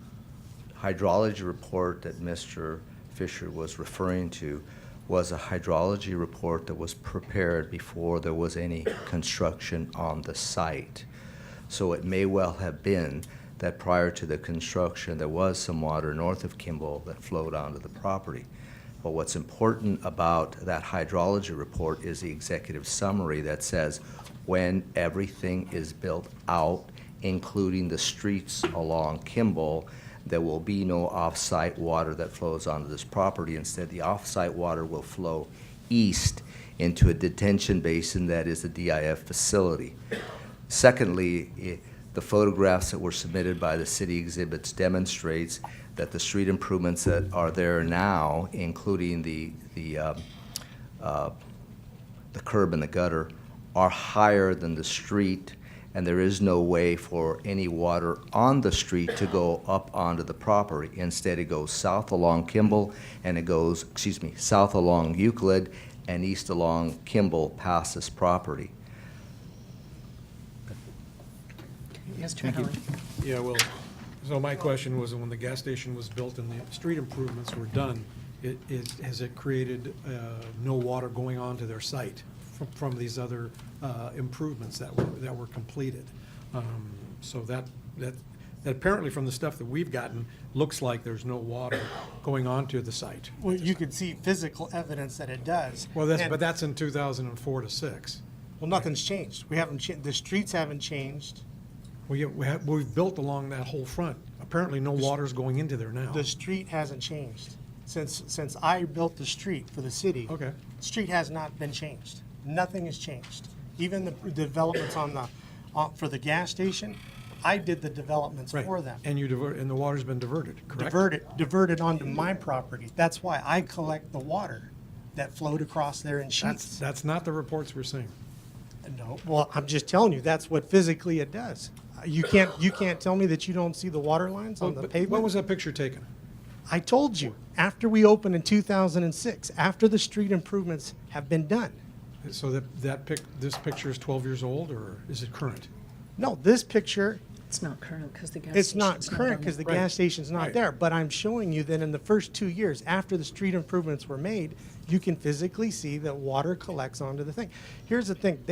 hydrology report that Mr. Fisher was referring to was a hydrology report that was prepared before there was any construction on the site. So it may well have been that prior to the construction, there was some water north of Kimball that flowed onto the property. But what's important about that hydrology report is the executive summary that says when everything is built out, including the streets along Kimball, there will be no off-site water that flows onto this property. Instead, the off-site water will flow east into a detention basin that is the DIF facility. Secondly, the photographs that were submitted by the city exhibits demonstrates that the street improvements that are there now, including the curb and the gutter, are higher than the street, and there is no way for any water on the street to go up onto the property. Instead, it goes south along Kimball, and it goes, south along Euclid and east along Kimball past this property. Mr. Howie. Yeah, well, so my question was, when the gas station was built and the street improvements were done, has it created no water going onto their site from these other improvements that were completed? So that apparently from the stuff that we've gotten, looks like there's no water going onto the site. Well, you could see physical evidence that it does. Well, but that's in 2004 to 6. Well, nothing's changed. We haven't the streets haven't changed. We've built along that whole front. Apparently, no water's going into there now. The street hasn't changed. Since I built the street for the city, Okay. the street has not been changed. Nothing has changed. Even the developments for the gas station, I did the developments Right. for them. And and the water's been diverted, correct? Diverted onto my property. That's why I collect the water that flowed across there in sheets. That's not the reports we're seeing. No, well, I'm just telling you, that's what physically it does. You can't tell me that you don't see the water lines on the But pavement? when was that picture taken? I told you, after we opened in 2006, after the street improvements have been done. So this picture is 12 years old, or is it current? No, this picture, It's not current because the gas it's station's not current on because the there. gas station's not Right. there. But I'm showing you that in the first 2 years, after the street improvements were made, you can physically see that water collects onto the thing. Here's the thing,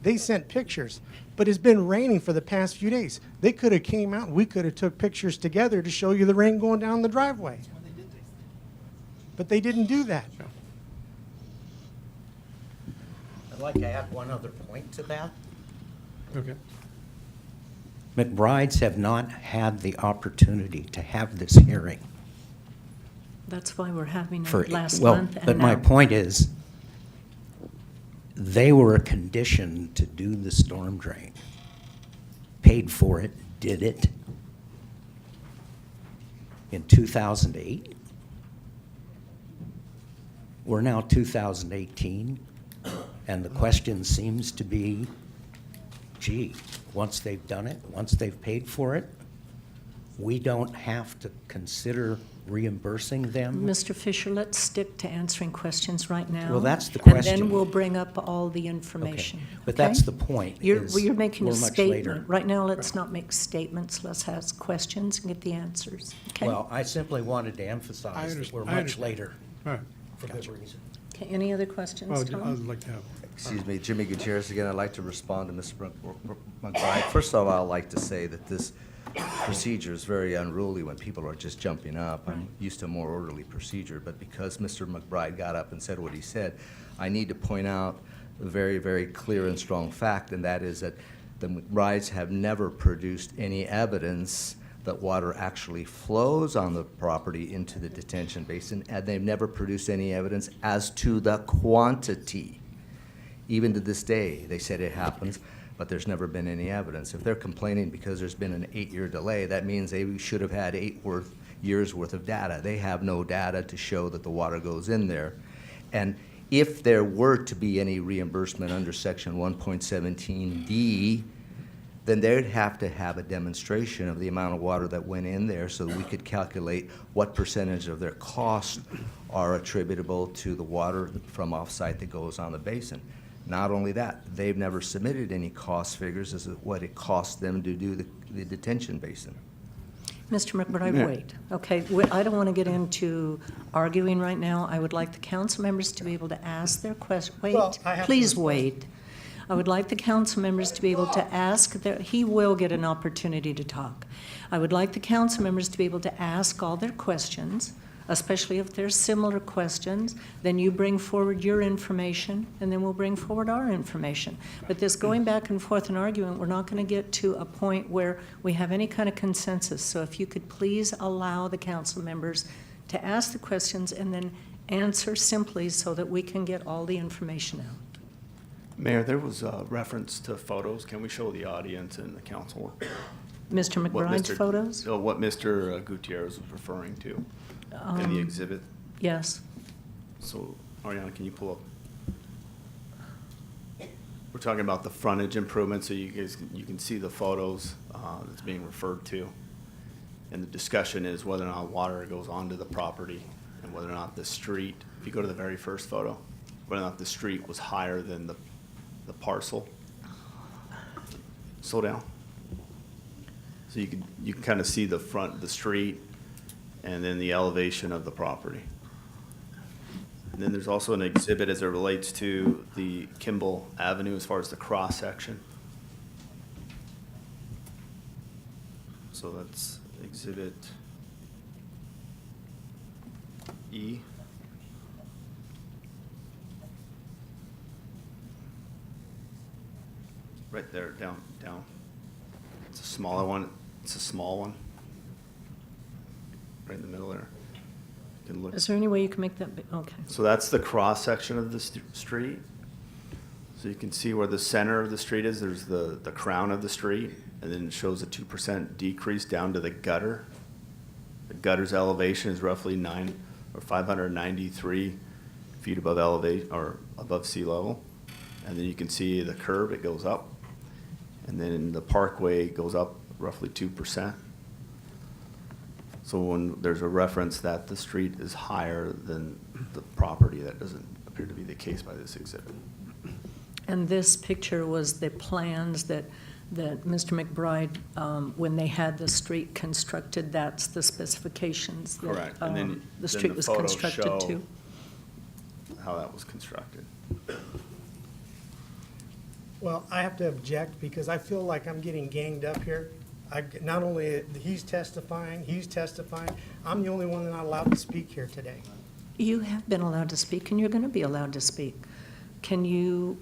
they sent pictures, but it's been raining for the past few days. They could have came out, and we could have took pictures together to show you the rain going down the driveway. But they didn't do that. like to add one other point to that. Okay. McBrides have not had the opportunity to have this hearing. That's why we're having For it last well, month and but my now. point is, they were conditioned to do the storm drain, paid for it, did it in 2008. We're now 2018, and the question seems to be, gee, once they've done it, once they've paid for it, we don't have to consider reimbursing them? Mr. Fisher, let's stick to answering questions right now. Well, that's the And question. then we'll bring up all the information. But okay? that's the point, You're, is well, you're making a we're much statement. later. Right now, let's not make statements. Let's ask questions and get the answers. Okay? Well, I simply wanted to emphasize that we're I much understand. later All right. for good reason. Okay, any other questions, Oh, Tom? I'd like to have. Excuse me, Jimmy Gutierrez again. I'd like to respond to Mr. McBride. First of all, I'd like to say that this procedure is very unruly when people are just jumping up. I'm used to a more orderly procedure, but because Mr. McBride got up and said what he said, I need to point out a very, very clear and strong fact, and that is that the McBrides have never produced any evidence that water actually flows on the property into the detention basin, and they've never produced any evidence as to the quantity. Even to this day, they said it happens, but there's never been any evidence. If they're complaining because there's been an 8-year delay, that means they should have had 8 years worth of data. They have no data to show that the water goes in there. And if there were to be any reimbursement under section 1.17D, then they'd have to have a demonstration of the amount of water that went in there so that we could calculate what percentage of their costs are attributable to the water from offsite that goes on the basin. Not only that, they've never submitted any cost figures as to what it costs them to do the detention basin. Mr. McBride, Yeah. wait. Okay, I don't want to get into arguing right now. I would like the council members to be able to ask their question. Wait, Well, I have to please respond. wait. I would like the council members to be able to ask, he will get an opportunity to talk. I would like the council members to be able to ask all their questions, especially if there's similar questions. Then you bring forward your information, and then we'll bring forward our information. But this going back and forth and arguing, we're not going to get to a point where we have any kind of consensus. So if you could please allow the council members to ask the questions and then answer simply so that we can get all the information out. Mayor, there was a reference to photos. Can we show the audience and the council? Mr. what McBride's photos? What Mr. Gutierrez was referring to in the exhibit? Yes. So, Ariana, can you pull up? We're talking about the frontage improvement, so you can see the photos that's being referred to. And the discussion is whether or not water goes onto the property and whether or not the street, if you go to the very first photo, whether or not the street was higher than the parcel. Slow down. So you can kind of see the front of the street and then the elevation of the property. And then there's also an exhibit as it relates to the Kimball Avenue as far as the cross section. So that's exhibit E. Right there, down. It's a smaller one. It's a small one. Right in the middle there. You can look. Is there any way you can make that big? Okay. So that's the cross section of the street. So you can see where the center of the street is. There's the crown of the street, and then it shows a 2% decrease down to the gutter. The gutter's elevation is roughly 593 feet above above sea level. And then you can see the curb, it goes up. And then the parkway goes up roughly 2%. So when there's a reference that the street is higher than the property, that doesn't appear to be the case by this exhibit. And this picture was the plans that Mr. McBride, when they had the street constructed, that's the specifications that Correct. And then the street was photos constructed show to. how that was constructed. Well, I have to object because I feel like I'm getting ganged up here. Not only he's testifying, I'm the only one not allowed to speak here today. You have been allowed to speak, and you're going to be allowed to speak. can you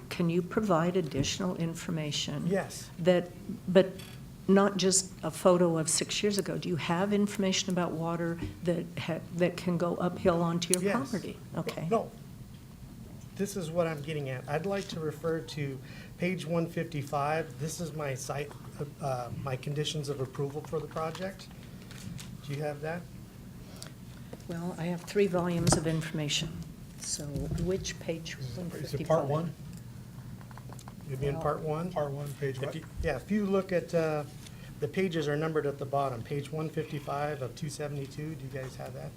provide additional information? Yes. But not just a photo of 6 years ago. Do you have information about water that can go uphill onto your Yes. property? Okay. No. This is what I'm getting at. I'd like to refer to page 155. This is my site, my conditions of approval for the project. Do you have that? Well, I have 3 volumes of information. So which page? Is it part 1? You'd be in part 1? Part 1, page what? Yeah, if you look at, the pages are numbered at the bottom, page 155 of 272. Do you guys have that?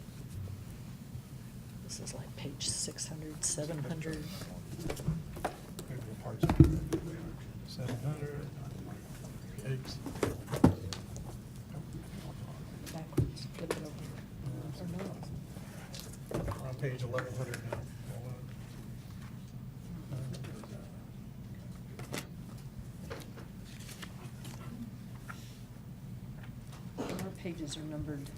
This is like page 600, 700. 700, eggs. Backwards, flip it over. Or no. We're on page 1100 now. Our pages are numbered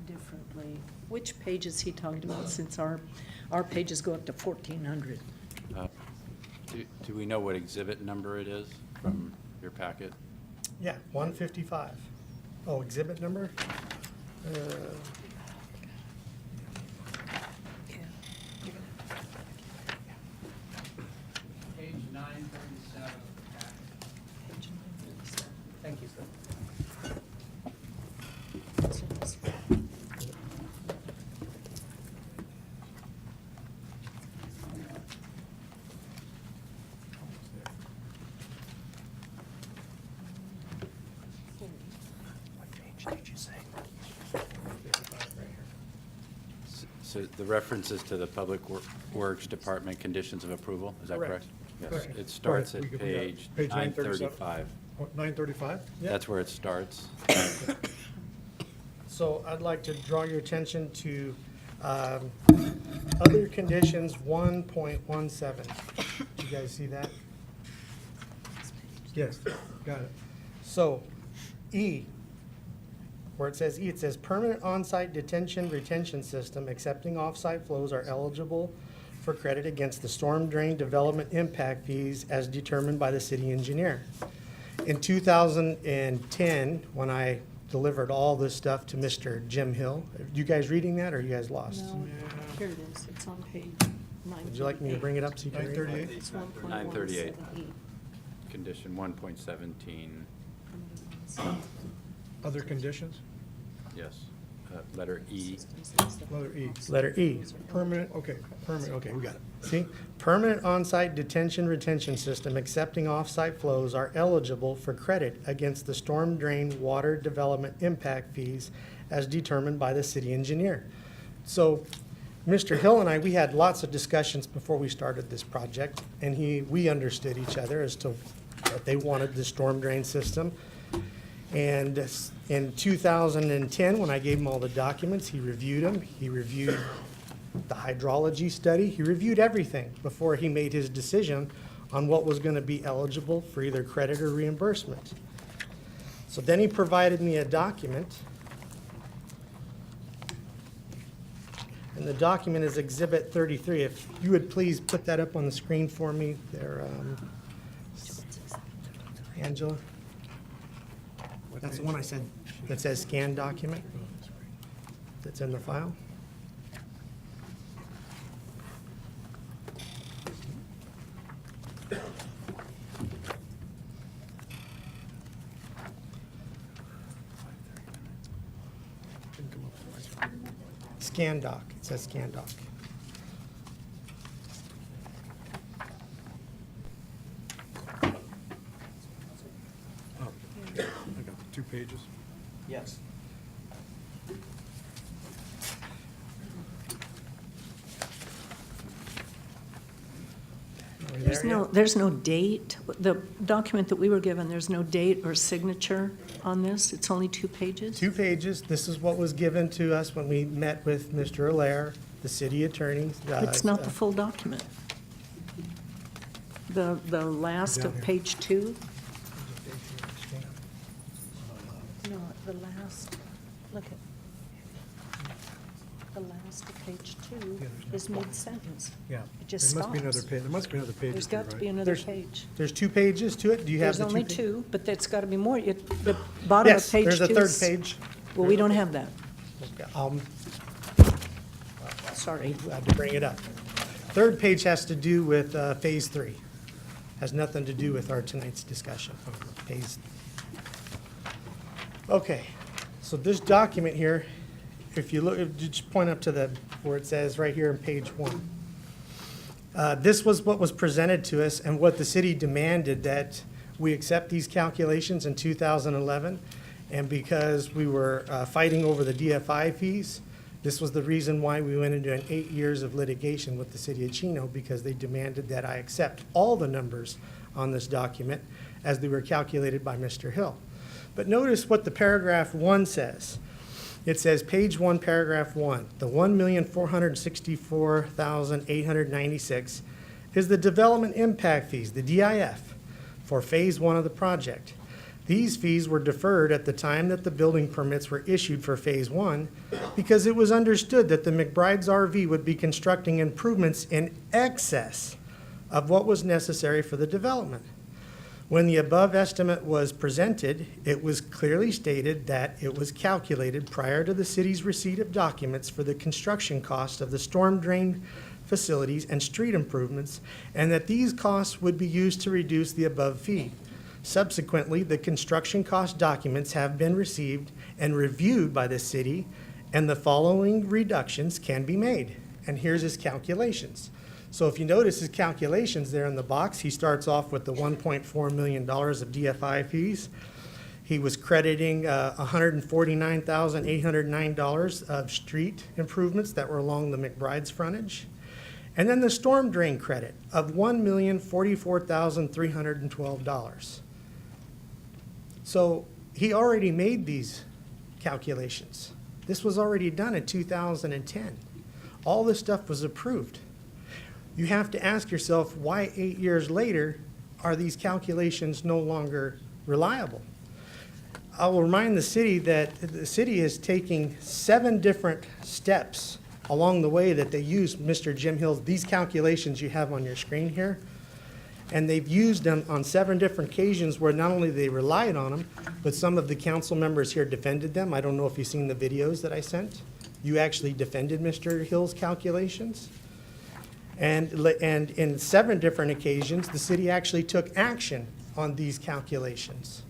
differently. Which page is he talking about, since our pages go up to 1400? Do we know what exhibit number it is from your packet? Yeah, 155. Oh, exhibit number? Page 937. Thank you, sir. So the references to the Public Works Department conditions of approval, is that correct? Yes, Correct. it starts Go at ahead. page Page 937. 935. 935? That's where it starts. So I'd like to draw your attention to other conditions 1.17. Do you guys see that? Yes, got it. So, E, where it says E, it says permanent on-site detention retention system accepting off-site flows are eligible for credit against the storm drain development impact fees as determined by the city engineer. In 2010, when I delivered all this stuff to Mr. Jim Hill, you guys reading that, or are you guys lost? No, here it is, it's on page 938. Would you like me to bring it up so you can read it? 938? It's 1.17E. 938. Condition 1.17, Other conditions? yes. Letter E. Letter E. Letter E. Permanent, okay, we got it. See, permanent on-site detention retention system accepting off-site flows are eligible for credit against the storm drain water development impact fees as determined by the city engineer. So, Mr. Hill and I, we had lots of discussions before we started this project, and we understood each other as to that they wanted the storm drain system. And in 2010, when I gave him all the documents, he reviewed them. He reviewed the hydrology study. He reviewed everything before he made his decision on what was going to be eligible for either credit or reimbursement. So then he provided me a document. And the document is Exhibit 33. If you would please put that up on the screen for me there, Angela. That's the one I said that says scan document that's in the file. Scan doc, it says scan doc. I got the 2 pages. Yes. There's no date. The document that we were given, there's no date or signature on this. It's only 2 pages? 2 pages. This is what was given to us when we met with Mr. Allaire, the city attorney. It's not the full document. The last of page 2? No, the last, look at, the last of page 2 is mid-sentence. Yeah. It just There must be another stops. page, there must be another page. There's got to be right? another page. There's 2 pages to it? Do you have There's the 2 only pa- 2, but there's got to be more. The bottom of Yes, page 2 there's a third is- page. Well, we don't have that. Um, Sorry. I had to bring it up. Third page has to do with Phase 3. Has nothing to do with our tonight's discussion. Phase. Okay, so this document here, if you look, just point up to the, where it says right here on page 1. This was what was presented to us and what the city demanded, that we accept these calculations in 2011. And because we were fighting over the DFI fees, this was the reason why we went into an 8 years of litigation with the city of Chino, because they demanded that I accept all the numbers on this document as they were calculated by Mr. Hill. But notice what the paragraph 1 says. It says, page 1, paragraph 1, the $1,464,896 is the development impact fees, the DIF, for phase 1 of the project. These fees were deferred at the time that the building permits were issued for phase 1 because it was understood that the McBride's RV would be constructing improvements in excess of what was necessary for the development. When the above estimate was presented, it was clearly stated that it was calculated prior to the city's receipt of documents for the construction cost of the storm drain facilities and street improvements, and that these costs would be used to reduce the above fee. Subsequently, the construction cost documents have been received and reviewed by the city, and the following reductions can be made. And here's his calculations. So if you notice his calculations there in the box, he starts off with the $1.4 million of DFI fees. He was crediting $149,809 of street improvements that were along the McBride's frontage. And then the storm drain credit of $1,044,312. So he already made these calculations. This was already done in 2010. All this stuff was approved. You have to ask yourself, why 8 years later are these calculations no longer reliable? I will remind the city that the city is taking 7 different steps along the way that they used Mr. Jim Hill's, these calculations you have on your screen here. And they've used them on 7 different occasions where not only they relied on them, but some of the council members here defended them. I don't know if you've seen the videos that I sent. You actually defended Mr. Hill's calculations. And in 7 different occasions, the city actually took action on these calculations.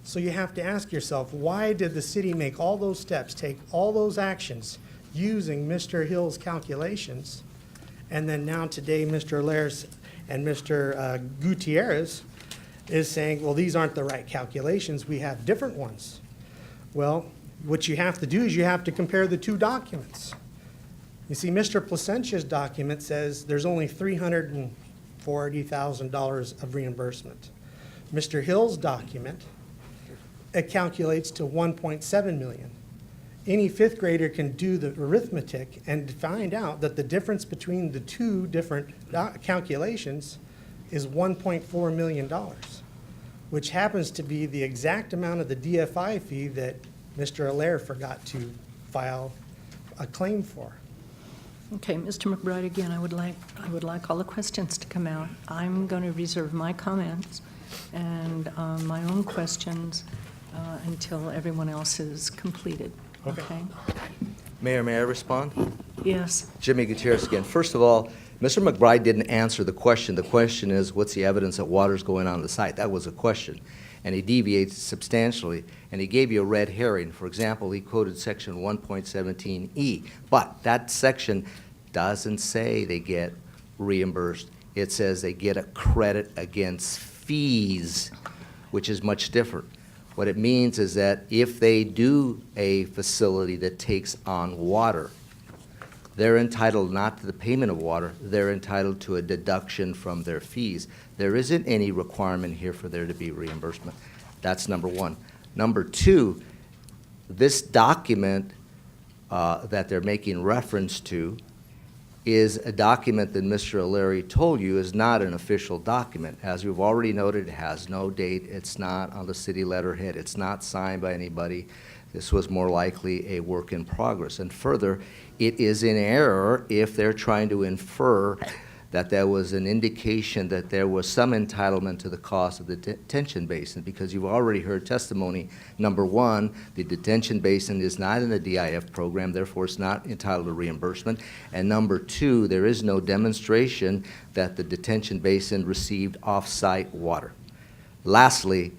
So you have to ask yourself, why did the city make all those steps, take all those actions using Mr. Hill's calculations, and then now today Mr. Alaires and Mr. Gutierrez is saying, well, these aren't the right calculations, we have different ones. Well, what you have to do is you have to compare the 2 documents. You see, Mr. Plasentia's document says there's only $340,000 of reimbursement. Mr. Hill's document, it calculates to $1.7 million. Any 5th grader can do the arithmetic and find out that the difference between the 2 different calculations is $1.4 million, which happens to be the exact amount of the DFI fee that Mr. Alaire forgot to file a claim for. Okay, Mr. McBride, again, I would like all the questions to come out. I'm going to reserve my comments and my own questions until everyone else is completed. Okay? Mayor, may I respond? Yes. Jimmy Gutierrez again. First of all, Mr. McBride didn't answer the question. The question is, what's the evidence that water's going on the site? That was a question. And he deviates substantially, and he gave you a red herring. For example, he quoted section 1.17E, but that section doesn't say they get reimbursed. It says they get a credit against fees, which is much different. What it means is that if they do a facility that takes on water, they're entitled not to the payment of water, they're entitled to a deduction from their fees. There isn't any requirement here for there to be reimbursement. That's number 1. Number 2, this document that they're making reference to is a document that Mr. O'Leary told you is not an official document. As we've already noted, it has no date, it's not on the city letterhead, it's not signed by anybody. This was more likely a work in progress. And further, it is in error if they're trying to infer that there was an indication that there was some entitlement to the cost of the detention basin, because you've already heard testimony. Number one, the detention basin is not in the DIF program, therefore it's not entitled to reimbursement. And number two, there is no demonstration that the detention basin received off-site water. Lastly,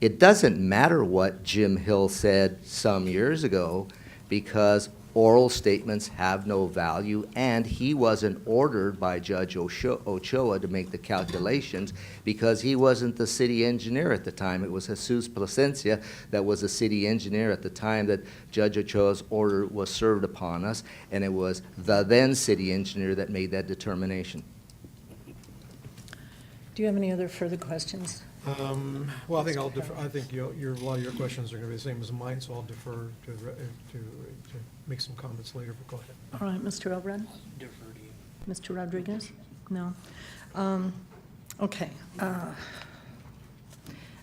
it doesn't matter what Jim Hill said some years ago, because oral statements have no value, and he wasn't ordered by Judge Ochoa to make the calculations because he wasn't the city engineer at the time. It was Jesus Plasencia that was the city engineer at the time that Judge Ochoa's order was served upon us, and it was the then city engineer that made that determination. Do you have any other further questions? Well, I think I'll defer, I think a lot of your questions are going to be the same as mine, so I'll defer to make some comments later, but go ahead. All right, Mr. Elrod? Mr. Rodriguez? No? Okay.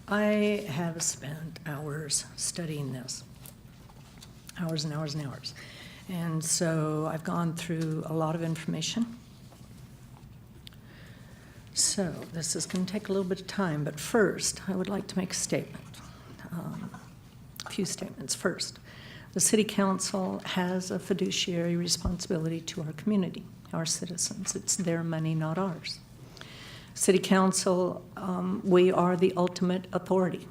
I have spent hours studying this, hours and hours and hours. And so I've gone through a lot of information. So this is going to take a little bit of time, but first, I would like to make a statement, a few statements. First, the City Council has a fiduciary responsibility to our community, our citizens. It's their money, not ours. City Council, we are the ultimate authority.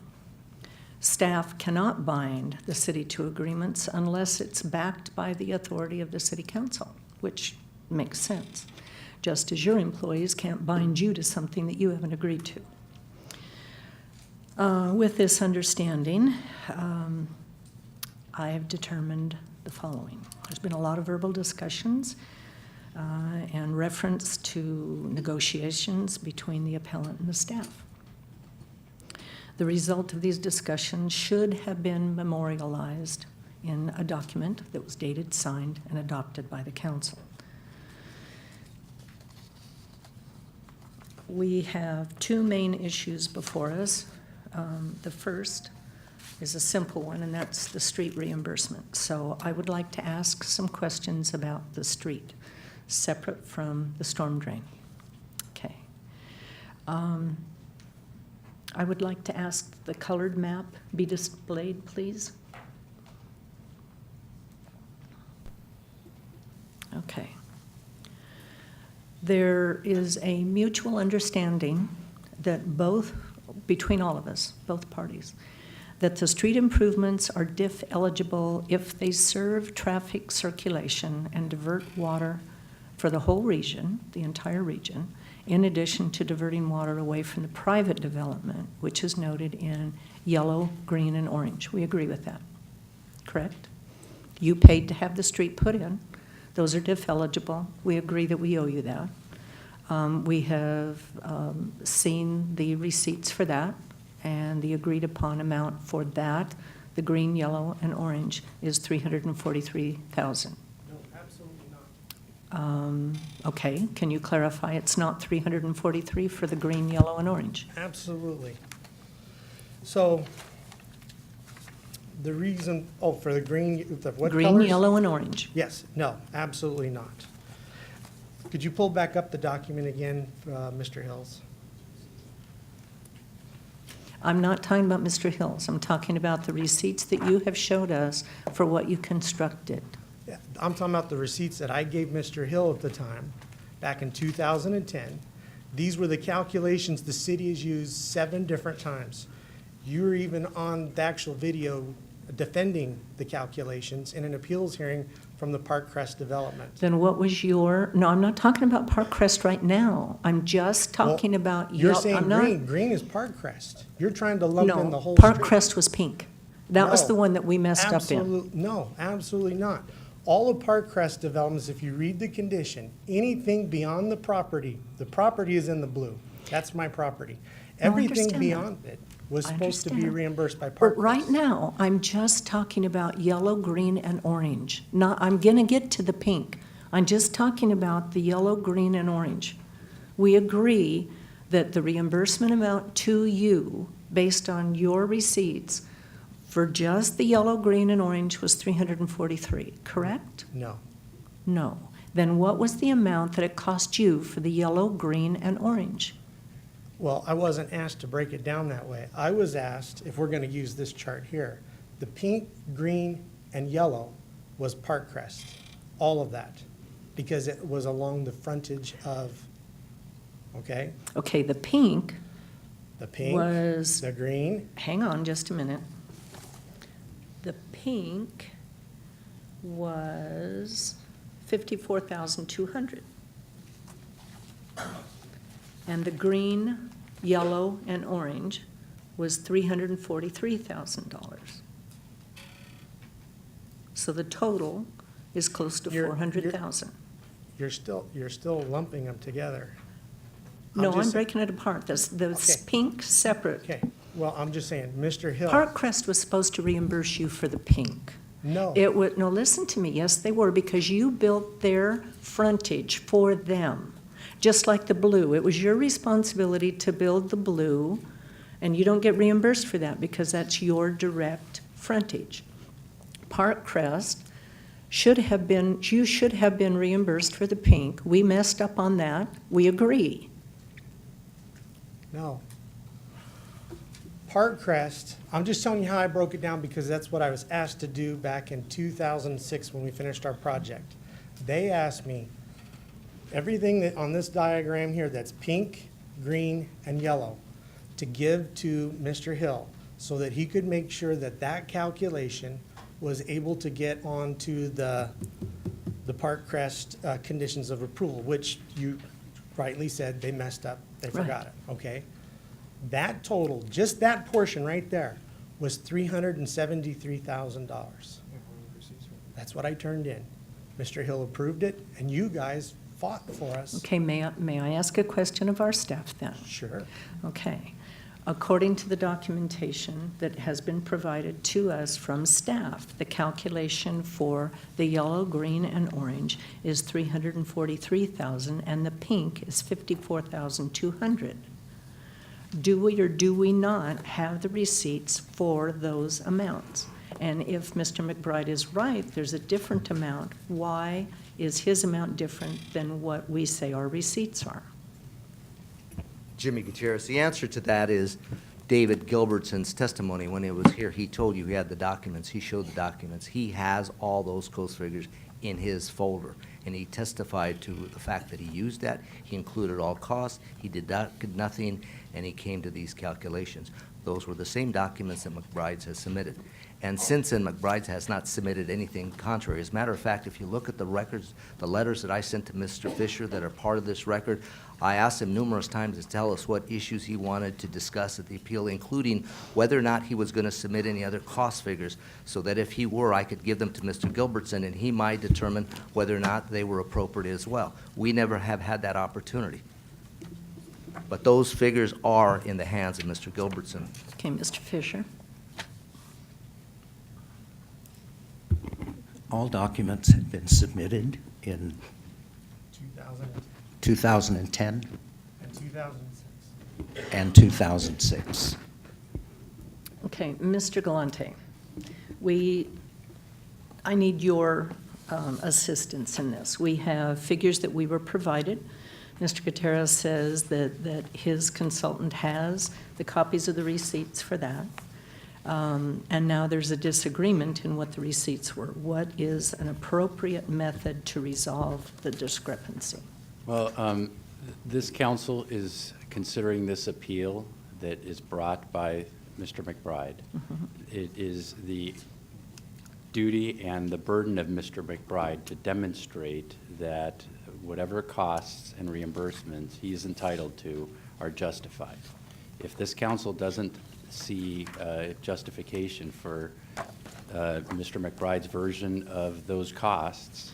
Staff cannot bind the city to agreements unless it's backed by the authority of the City Council, which makes sense. Just as your employees can't bind you to something that you haven't agreed to. With this understanding, I have determined the following. There's been a lot of verbal discussions and reference to negotiations between the appellant and the staff. The result of these discussions should have been memorialized in a document that was dated, signed, and adopted by the council. We have two main issues before us. The first is a simple one, and that's the street reimbursement. So I would like to ask some questions about the street, separate from the storm drain. Okay. I would like to ask the colored map be displayed, please. Okay. There is a mutual understanding that between all of us, both parties, that the street improvements are DIF eligible if they serve traffic circulation and divert water for the whole region, the entire region, in addition to diverting water away from the private development, which is noted in yellow, green, and orange. We agree with that, correct? You paid to have the street put in. Those are DIF eligible. We agree that we owe you that. We have seen the receipts for that, and the agreed upon amount for that, the green, yellow, and orange, is $343,000. No, absolutely not. Okay, can you clarify it's not 343 for the green, yellow, and orange? Absolutely. So the reason, for the green, what Green, colors? yellow, and orange. Yes, no, absolutely not. Could you pull back up the document again, Mr. Hills? I'm not talking about Mr. Hills. I'm talking about the receipts that you have showed us for what you constructed. Yeah, I'm talking about the receipts that I gave Mr. Hill at the time, back in 2010. These were the calculations the city has used 7 different times. You were even on the actual video defending the calculations in an appeals hearing from the Park Crest development. Then what was no, I'm not talking about Park Crest right now. I'm just talking about You're yellow. saying green. Green is Park Crest. You're trying to lump in the whole Park street. Crest was pink. That was No, the one that we messed up in. No, absolutely not. All of Park Crest developments, if you read the condition, anything beyond the property is in the blue. That's my property. No, I Everything understand beyond that. it was I supposed to be understand. reimbursed by Park But right Crest. now, I'm just talking about yellow, green, and orange. I'm gonna get to the pink. I'm just talking about the yellow, green, and orange. We agree that the reimbursement amount to you, based on your receipts, for just the yellow, green, and orange was $343, correct? No. No. Then what was the amount that it cost you for the yellow, green, and orange? Well, I wasn't asked to break it down that way. I was asked, if we're gonna use this chart here, the pink, green, and yellow was Park Crest, all of that, because it was along the frontage of, okay? Okay, the pink The pink, was, the green, hang on just a minute. The pink was 54,200. And the green, yellow, and orange was $343,000. So the total is close to You're- 400,000. you're still lumping them together. No, I'm just- breaking it apart. The Okay. pink separate. Okay, well, I'm just saying, Mr. Hill. Park Crest was supposed to reimburse you for the pink. No. It would, no, listen to me, yes, they were, because you built their frontage for them. Just like the blue, it was your responsibility to build the blue, and you don't get reimbursed for that because that's your direct frontage. Park Crest should have been, you should have been reimbursed for the pink. We messed up on that, we agree. No. Park Crest, I'm just telling you how I broke it down because that's what I was asked to do back in 2006 when we finished our project. They asked me, everything that on this diagram here that's pink, green, and yellow, to give to Mr. Hill so that he could make sure that that calculation was able to get onto the Park Crest conditions of approval, which you rightly said they messed up, they Right. forgot it, okay? That total, just that portion right there, was $373,000. That's what I turned in. Mr. Hill approved it, and you guys fought for us. Okay, may I ask a question of our staff then? Sure. Okay. According to the documentation that has been provided to us from staff, the calculation for the yellow, green, and orange is $343,000, and the pink is $54,200. Do we or do we not have the receipts for those amounts? And if Mr. McBride is right, there's a different amount. Why is his amount different than what we say our receipts are? Jimmy Gutierrez, the answer to that is David Gilbertson's testimony. When he was here, he told you he had the documents, he showed the documents. He has all those cost figures in his folder, and he testified to the fact that he used that. He included all costs, he deducted nothing, and he came to these calculations. Those were the same documents that McBride's has submitted. And since then, McBride's has not submitted anything contrary. As a matter of fact, if you look at the records, the letters that I sent to Mr. Fisher that are part of this record, I asked him numerous times to tell us what issues he wanted to discuss at the appeal, including whether or not he was going to submit any other cost figures, so that if he were, I could give them to Mr. Gilbertson, and he might determine whether or not they were appropriate as well. We never have had that opportunity. But those figures are in the hands of Mr. Gilbertson. Okay, Mr. Fisher? All documents had been submitted in 2010 And 2006. and 2006. Okay, Mr. Galante, I need your assistance in this. We have figures that we were provided. Mr. Gutierrez says that his consultant has the copies of the receipts for that. And now there's a disagreement in what the receipts were. What is an appropriate method to resolve the discrepancy? Well, this council is considering this appeal that is brought by Mr. McBride. It is the duty and the burden of Mr. McBride to demonstrate that whatever costs and reimbursements he is entitled to are justified. If this council doesn't see justification for Mr. McBride's version of those costs,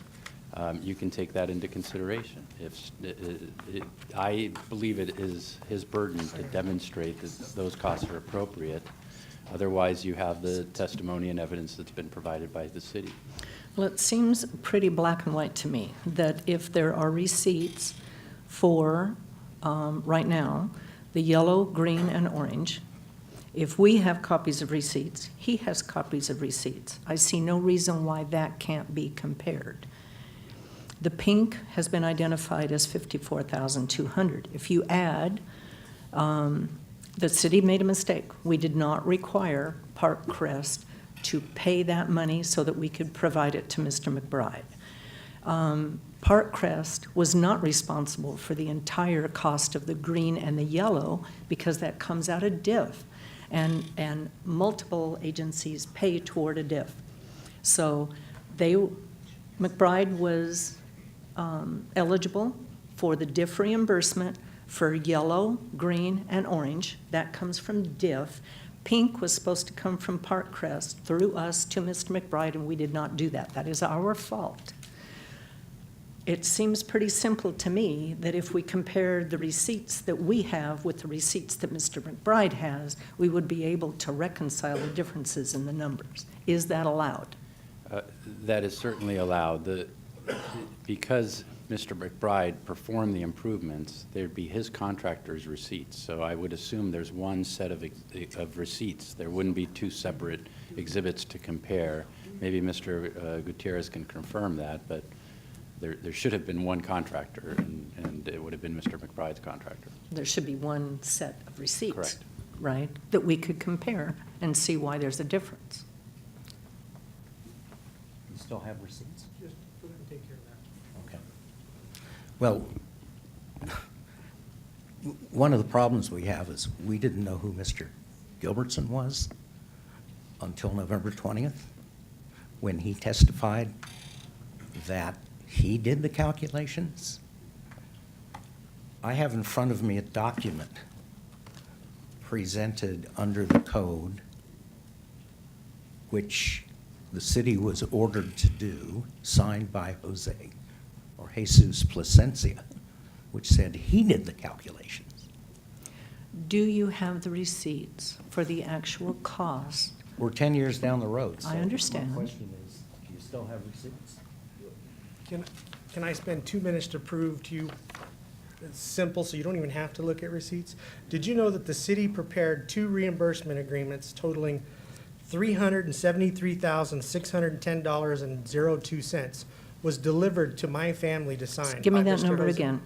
you can take that into consideration. I believe it is his burden to demonstrate that those costs are appropriate. Otherwise, you have the testimony and evidence that's been provided by the city. Well, it seems pretty black and white to me, that if there are receipts for, right now, the yellow, green, and orange, if we have copies of receipts, he has copies of receipts. I see no reason why that can't be compared. The pink has been identified as $54,200. If you add, the city made a mistake. We did not require Park Crest to pay that money so that we could provide it to Mr. McBride. Park Crest was not responsible for the entire cost of the green and the yellow because that comes out of DIF, and multiple agencies pay toward a DIF. So McBride was eligible for the DIF reimbursement for yellow, green, and orange. That comes from DIF. Pink was supposed to come from Park Crest through us to Mr. McBride, and we did not do that. That is our fault. It seems pretty simple to me that if we compared the receipts that we have with the receipts that Mr. McBride has, we would be able to reconcile the differences in the numbers. Is that allowed? That is certainly allowed. Because Mr. McBride performed the improvements, there'd be his contractor's receipts. So I would assume there's one set of receipts. There wouldn't be two separate exhibits to compare. Maybe Mr. Gutierrez can confirm that, but there should have been one contractor, and it would have been Mr. McBride's contractor. There should be one set of receipts. Correct. Right, that we could compare and see why there's a difference. You still have receipts? Just go ahead and take care of that. Okay. Well, one of the problems we have is we didn't know who Mr. Gilbertson was until November 20th, when he testified that he did the calculations. I have in front of me a document presented under the code, which the city was ordered to do, signed by Jose, or Jesus Plasencia, which said he did the calculations. Do you have the receipts for the actual cost? We're 10 years down the road. I understand. My question is, do you still have receipts? Can I spend 2 minutes to prove to you, it's simple, so you don't even have to look at receipts? Did you know that the city prepared 2 reimbursement agreements totaling $373,610.02 was delivered to my family to sign? Give me by that Mr. number Jose. again.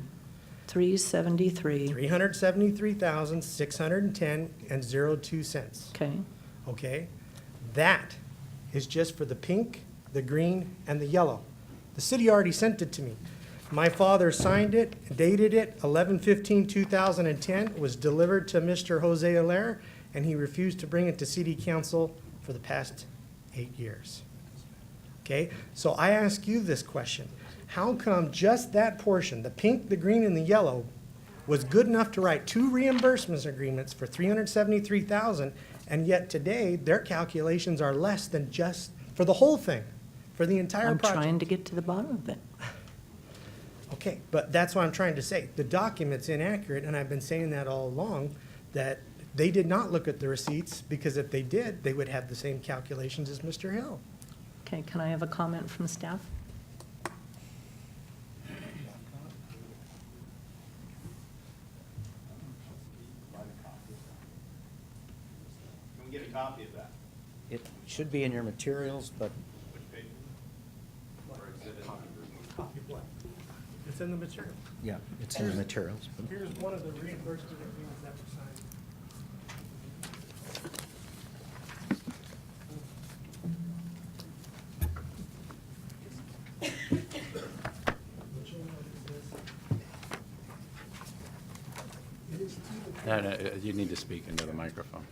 373. $373,610.02. Okay. Okay? That is just for the pink, the green, and the yellow. The city already sent it to me. My father signed it, dated it 11/15/2010. It was delivered to Mr. Jose Allaire, and he refused to bring it to city council for the past 8 years. Okay? So I ask you this question. How come just that portion, the pink, the green, and the yellow, was good enough to write 2 reimbursement agreements for $373,000, and yet today their calculations are less than just for the whole thing, for the entire I'm project? trying to get to the bottom of it. Okay, but that's what I'm trying to say. The document's inaccurate, and I've been saying that all along, that they did not look at the receipts, because if they did, they would have the same calculations as Mr. Hill. Okay, can I have a comment from staff? Can we get a copy of that? It should be in your materials, but Copy of what? It's in the material. yeah, it's in the materials. but- Here's one of the reimbursement agreements that were signed. No, you need to speak into the microphone.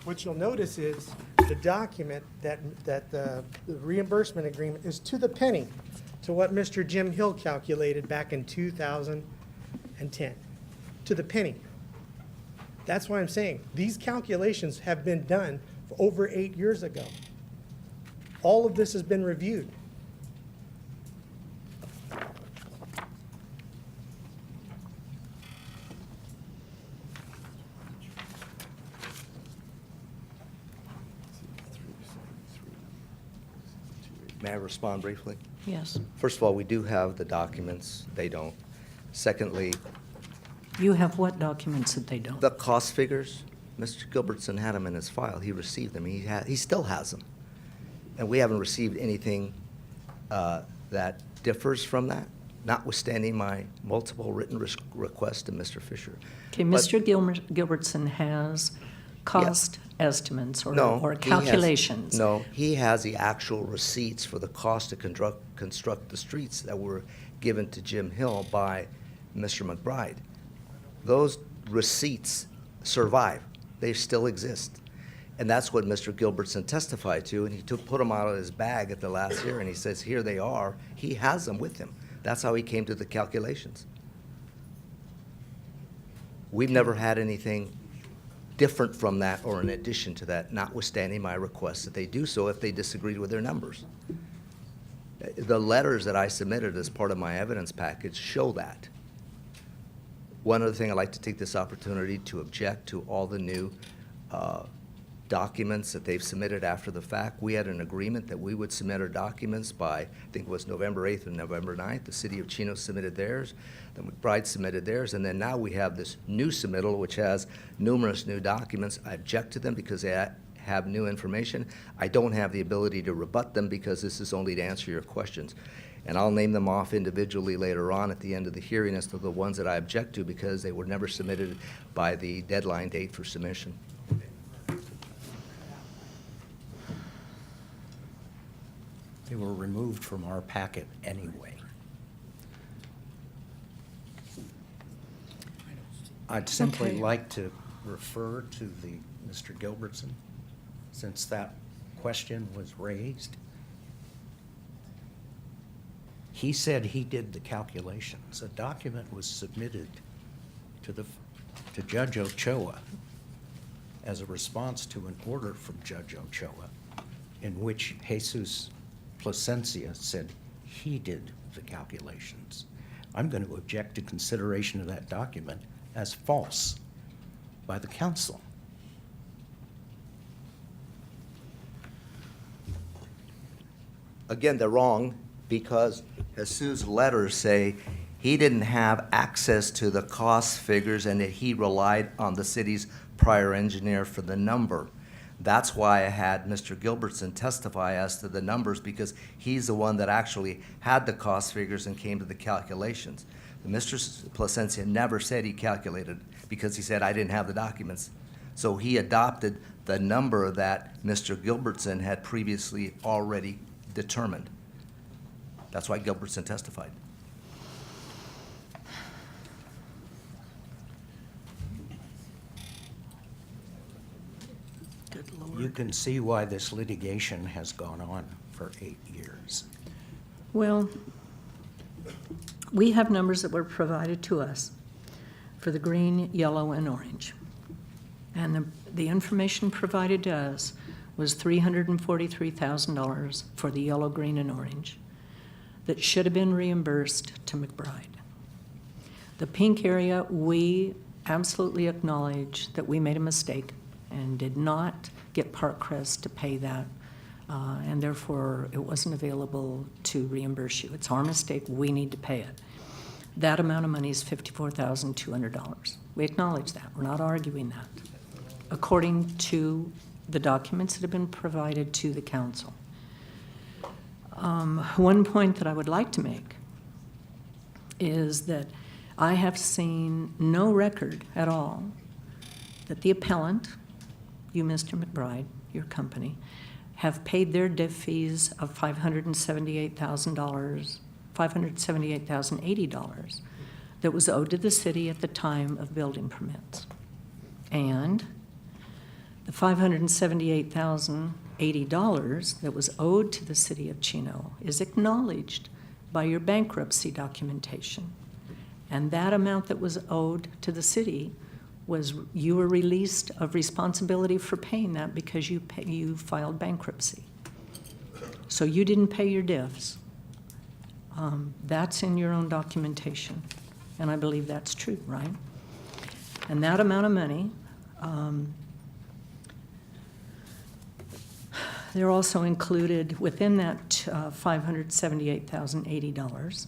What you'll notice is the document that the reimbursement agreement is to the penny to what Mr. Jim Hill calculated back in 2010, to the penny. That's why I'm saying these calculations have been done for over 8 years ago. All of this has been reviewed. May I respond briefly? Yes. First of all, we do have the documents. They don't. Secondly, You have what documents that they don't? the cost figures, Mr. Gilbertson had them in his file. He received them. He still has them. And we haven't received anything that differs from that, notwithstanding my multiple written requests to Mr. Fisher. Okay, But- Mr. Gilbertson has cost estimates or No, or he has- calculations. No, he has the actual receipts for the cost to construct the streets that were given to Jim Hill by Mr. McBride. Those receipts survive. They still exist. And that's what Mr. Gilbertson testified to, and he put them out of his bag at the last hearing. He says, here they are. He has them with him. That's how he came to the calculations. We've never had anything different from that or in addition to that, notwithstanding my request that they do so if they disagreed with their numbers. The letters that I submitted as part of my evidence package show that. One other thing, I'd like to take this opportunity to object to all the new documents that they've submitted after the fact. We had an agreement that we would submit our documents by, I think it was November 8th and November 9th. The city of Chino submitted theirs, the McBride submitted theirs, and then now we have this new submittal which has numerous new documents. I object to them because they have new information. I don't have the ability to rebut them because this is only to answer your questions. And I'll name them off individually later on at the end of the hearing as to the ones that I object to because they were never submitted by the deadline date for submission. They were removed from our packet anyway. I'd simply Okay. like to refer to Mr. Gilbertson, since that question was raised. He said he did the calculations. A document was submitted to Judge Ochoa as a response to an order from Judge Ochoa in which Jesus Plasencia said he did the calculations. I'm going to object to consideration of that document as false by the council. Again, they're wrong because Jesus' letters say he didn't have access to the cost figures and that he relied on the city's prior engineer for the number. That's why I had Mr. Gilbertson testify as to the numbers because he's the one that actually had the cost figures and came to the calculations. Mr. Plasencia never said he calculated because he said, I didn't have the documents. So he adopted the number that Mr. Gilbertson had previously already determined. That's why Gilbertson testified. You can see why this litigation has gone on for 8 years. Well, we have numbers that were provided to us for the green, yellow, and orange. And the information provided to us was $343,000 for the yellow, green, and orange that should have been reimbursed to McBride. The pink area, we absolutely acknowledge that we made a mistake and did not get Parkcrest to pay that, and therefore it wasn't available to reimburse you. It's our mistake, we need to pay it. That amount of money is $54,200. We acknowledge that, we're not arguing that, according to the documents that have been provided to the council. One point that I would like to make is that I have seen no record at all that the appellant, you, Mr. McBride, your company, have paid their diff fees of $578,000, $578,080 that was owed to the city at the time of building permits. And the $578,080 that was owed to the city of Chino is acknowledged by your bankruptcy documentation. And that amount that was owed to the city was you were released of responsibility for paying that because you filed bankruptcy. So you didn't pay your diffs. That's in your own documentation, and I believe that's true, right? And that amount of money They're also included within that $578,080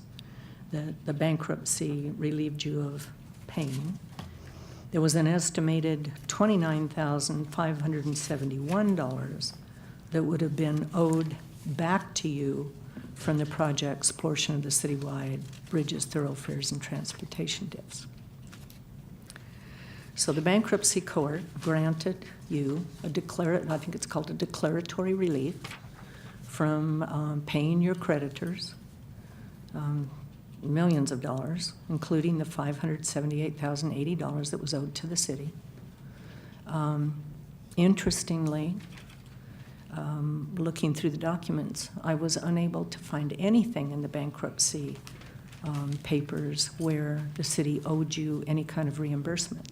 that the bankruptcy relieved you of paying. There was an estimated $29,571 that would have been owed back to you from the project's portion of the citywide bridges, thoroughfares, and transportation diffs. So the bankruptcy court granted you I think it's called a declaratory relief from paying your creditors millions of dollars, including the $578,080 that was owed to the city. Interestingly, looking through the documents, I was unable to find anything in the bankruptcy papers where the city owed you any kind of reimbursement.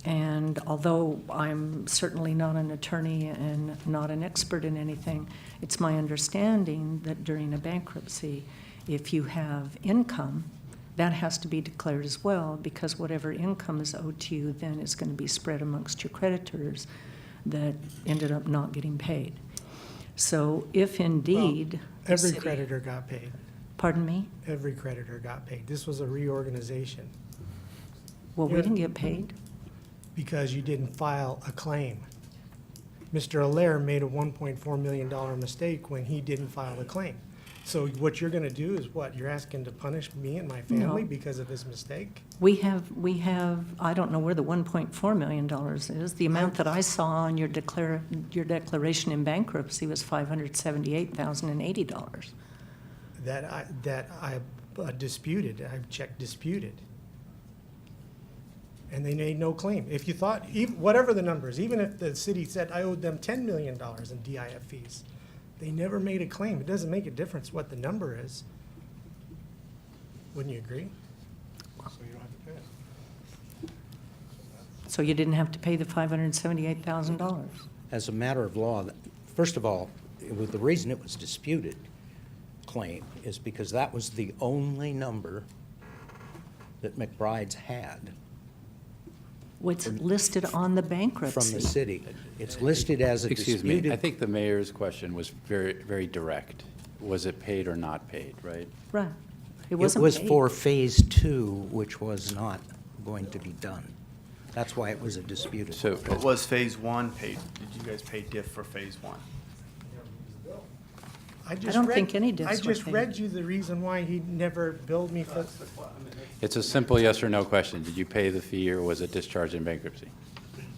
And although I'm certainly not an attorney and not an expert in anything, it's my understanding that during a bankruptcy, if you have income, that has to be declared as well, because whatever income is owed to you then is going to be spread amongst your creditors that ended up not getting paid. So if indeed... Well, every creditor got paid. Pardon me? Every creditor got paid. This was a reorganization. Well, we didn't get paid. Because you didn't file a claim. Mr. Allaire made a $1.4 million mistake when he didn't file a claim. So what you're going to do is what? You're asking to punish me and my family because of his mistake? We have, I don't know where the $1.4 million is. The amount that I saw on your declaration in bankruptcy was $578,080. That I disputed. I checked disputed. And they made no claim. If you thought, whatever the numbers, even if the city said I owed them $10 million in DIF fees, they never made a claim. It doesn't make a difference what the number is. Wouldn't you agree? So you don't have to pay it. So you didn't have to pay the $578,000? As a matter of law, first of all, the reason it was disputed claim is because that was the only number that McBride's had. What's listed on the bankruptcy? From the city. It's listed as a disputed. Excuse me, I think the mayor's question was very, very direct. Was it paid or not paid, right? Right. It wasn't was paid. for phase 2, which was not going to be done. That's why it was a disputed. So But was phase 1 paid? Did you guys pay diff for phase 1? I don't think any diffs I were just paid. read you the reason why he never billed me for. it's a simple yes or no question. Did you pay the fee or was it discharged in bankruptcy?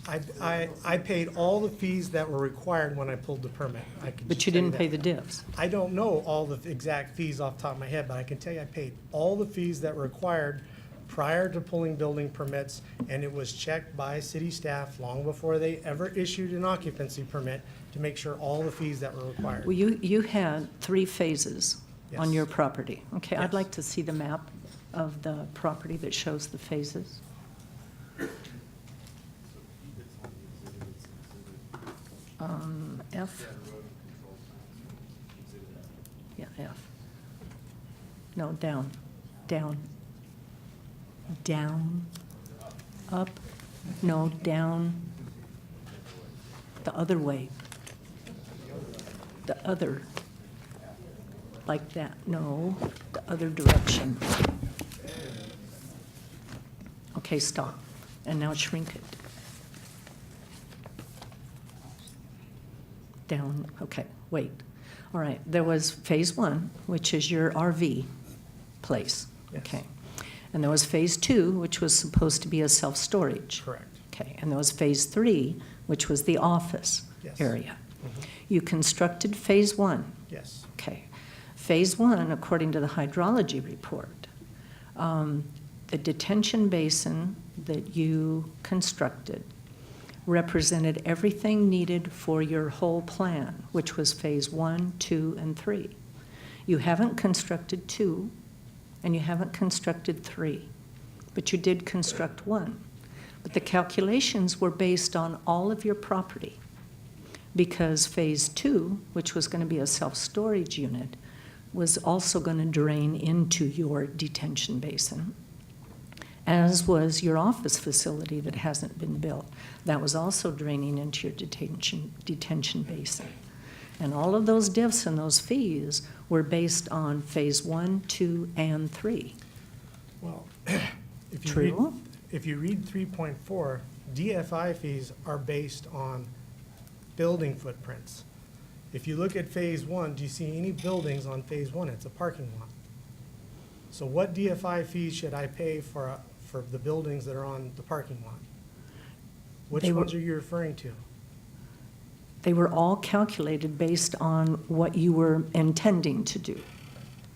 I paid all the fees that were required when I pulled the permit. I can But just you tell didn't pay that. the diffs? I don't know all the exact fees off the top of my head, but I can tell you I paid all the fees that were required prior to pulling building permits, and it was checked by city staff long before they ever issued an occupancy permit to make sure all the fees that were required. Well, you had 3 phases on Yes. your property. Okay, I'd Yes. like to see the map of the property that shows the phases. F? Yeah, F. No, down, down. Down, up, no, down, the other way. The other, like that, no, the other direction. Okay, stop, and now shrink it. Down, okay, wait. All right, there was phase 1, which is your RV place. Yes. Okay. And there was phase 2, which was supposed to be a self-storage. Correct. Okay, and there was phase 3, which was the office Yes. area. You constructed phase 1. Yes. Okay. Phase 1, according to the hydrology report, the detention basin that you constructed represented everything needed for your whole plan, which was phase 1, 2, and 3. You haven't constructed 2, and you haven't constructed 3, but you did construct 1. But the calculations were based on all of your property, because phase 2, which was going to be a self-storage unit, was also going to drain into your detention basin, as was your office facility that hasn't been built. That was also draining into your detention basin. And all of those diffs and those fees were based on phase 1, 2, and 3. Well, if you read, True? if you read 3.4, DFI fees are based on building footprints. If you look at phase 1, do you see any buildings on phase 1? It's a parking lot. So what DFI fees should I pay for the buildings that are on the parking lot? Which They were- ones are you referring to? They were all calculated based on what you were intending to do.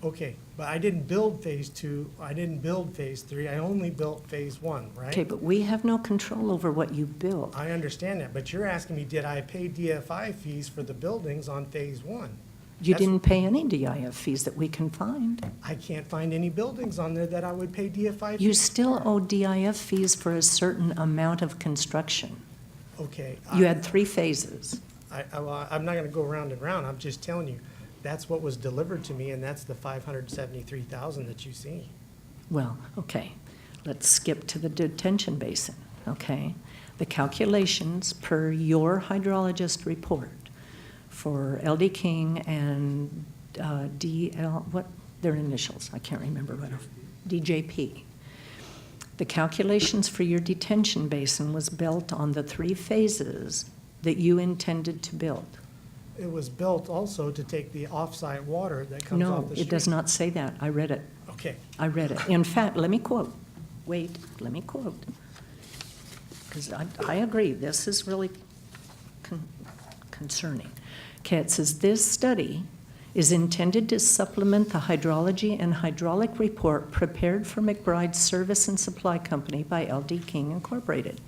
Okay, but I didn't build phase 2, I didn't build phase 3, I only built phase 1, right? Okay, but we have no control over what you built. I understand that, but you're asking me, did I pay DFI fees for the buildings on phase 1? You That's- didn't pay any DIF fees that we can find. I can't find any buildings on there that I would pay DFI fees. You still owe DIF fees for a certain amount of construction. Okay. You had 3 phases. Well, I'm not gonna go round and round, I'm just telling you, that's what was delivered to me, and that's the 573,000 that you see. Well, okay, let's skip to the detention basin, okay? The calculations per your hydrologist report for LD King and DL, what, their initials, I can't remember right off, DJP. The calculations for your detention basin was built on the 3 phases that you intended to build. It was built also to take the off-site water that comes off No, the street. it does not say that. I read it. Okay. I read it. In fact, let me quote. Wait, let me quote. Because I agree, this is really concerning. Okay, it says, "This study is intended to supplement the hydrology and hydraulic report prepared for McBride Service and Supply Company by LD King Incorporated.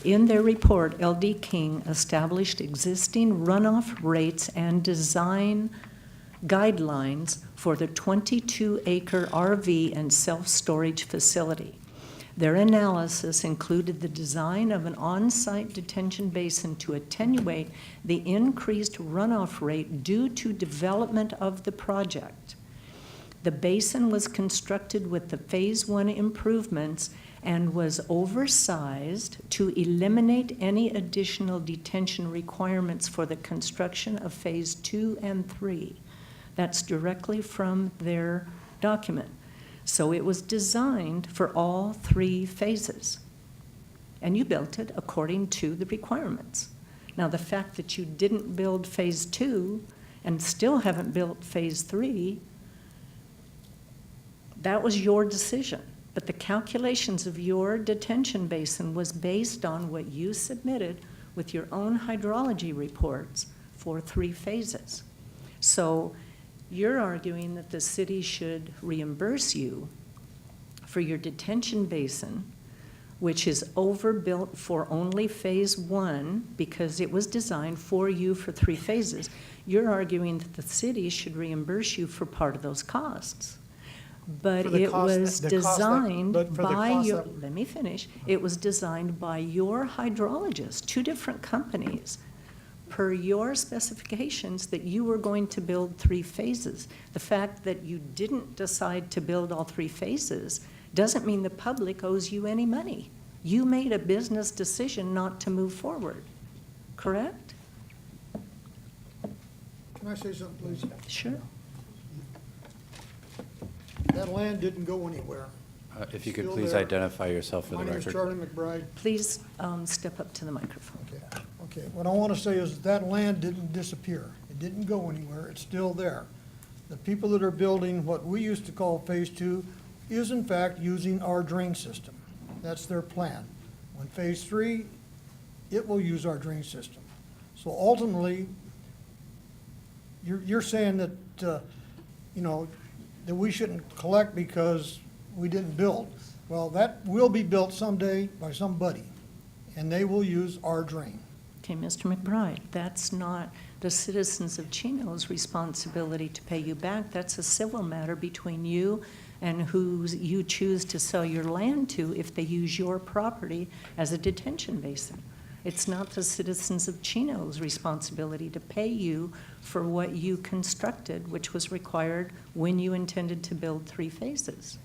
In their report, LD King established existing runoff rates and design guidelines for the 22-acre RV and self-storage facility. Their analysis included the design of an on-site detention basin to attenuate the increased runoff rate due to development of the project. The basin was constructed with the Phase 1 improvements and was oversized to eliminate any additional detention requirements for the construction of Phase 2 and 3. That's directly from their document. So it was designed for all 3 phases. And you built it according to the requirements. Now, the fact that you didn't build Phase 2 and still haven't built Phase 3, that was your decision. But the calculations of your detention basin was based on what you submitted with your own hydrology reports for 3 phases. So you're arguing that the city should reimburse you for your detention basin, which is overbuilt for only Phase 1 because it was designed for you for 3 phases. You're arguing that the city should reimburse you for part of those costs. But For the it cost- was the cost that- designed but for the by cost your, that- let me finish. It was designed by your hydrologist, 2 different companies, per your specifications that you were going to build 3 phases. The fact that you didn't decide to build all 3 phases doesn't mean the public owes you any money. You made a business decision not to move forward, correct? Can I say something, please? Sure. That land didn't go anywhere. If you could Still please there. identify yourself for the My name is record. Charlie McBride. Please step up to the microphone. Okay, what I want to say is that land didn't disappear. It didn't go anywhere. It's still there. The people that are building what we used to call Phase 2 is in fact using our drain system. That's their plan. When Phase 3, it will use our drain system. So ultimately, you're saying that, you know, that we shouldn't collect because we didn't build. Well, that will be built someday by somebody, and they will use our drain. Okay, Mr. McBride, that's not the citizens of Chino's responsibility to pay you back. That's a civil matter between you and who you choose to sell your land to if they use your property as a detention basin. It's not the citizens of Chino's responsibility to pay you for what you constructed, which was required when you intended to build 3 phases.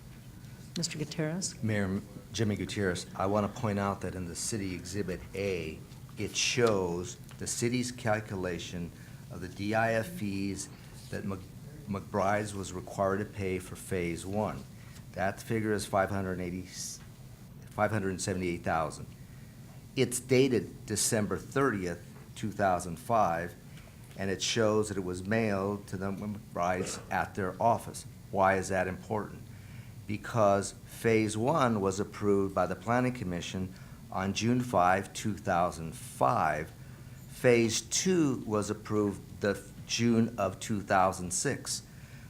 Mr. Gutierrez? Mayor Jimmy Gutierrez, I want to point out that in the city Exhibit A, it shows the city's calculation of the DIF fees that McBride's was required to pay for Phase 1. That figure is $578,000. It's dated December 30th, 2005, and it shows that it was mailed to the McBride's at their office. Why is that important? Because Phase 1 was approved by the Planning Commission on June 5, 2005. Phase 2 was approved the June of 2006.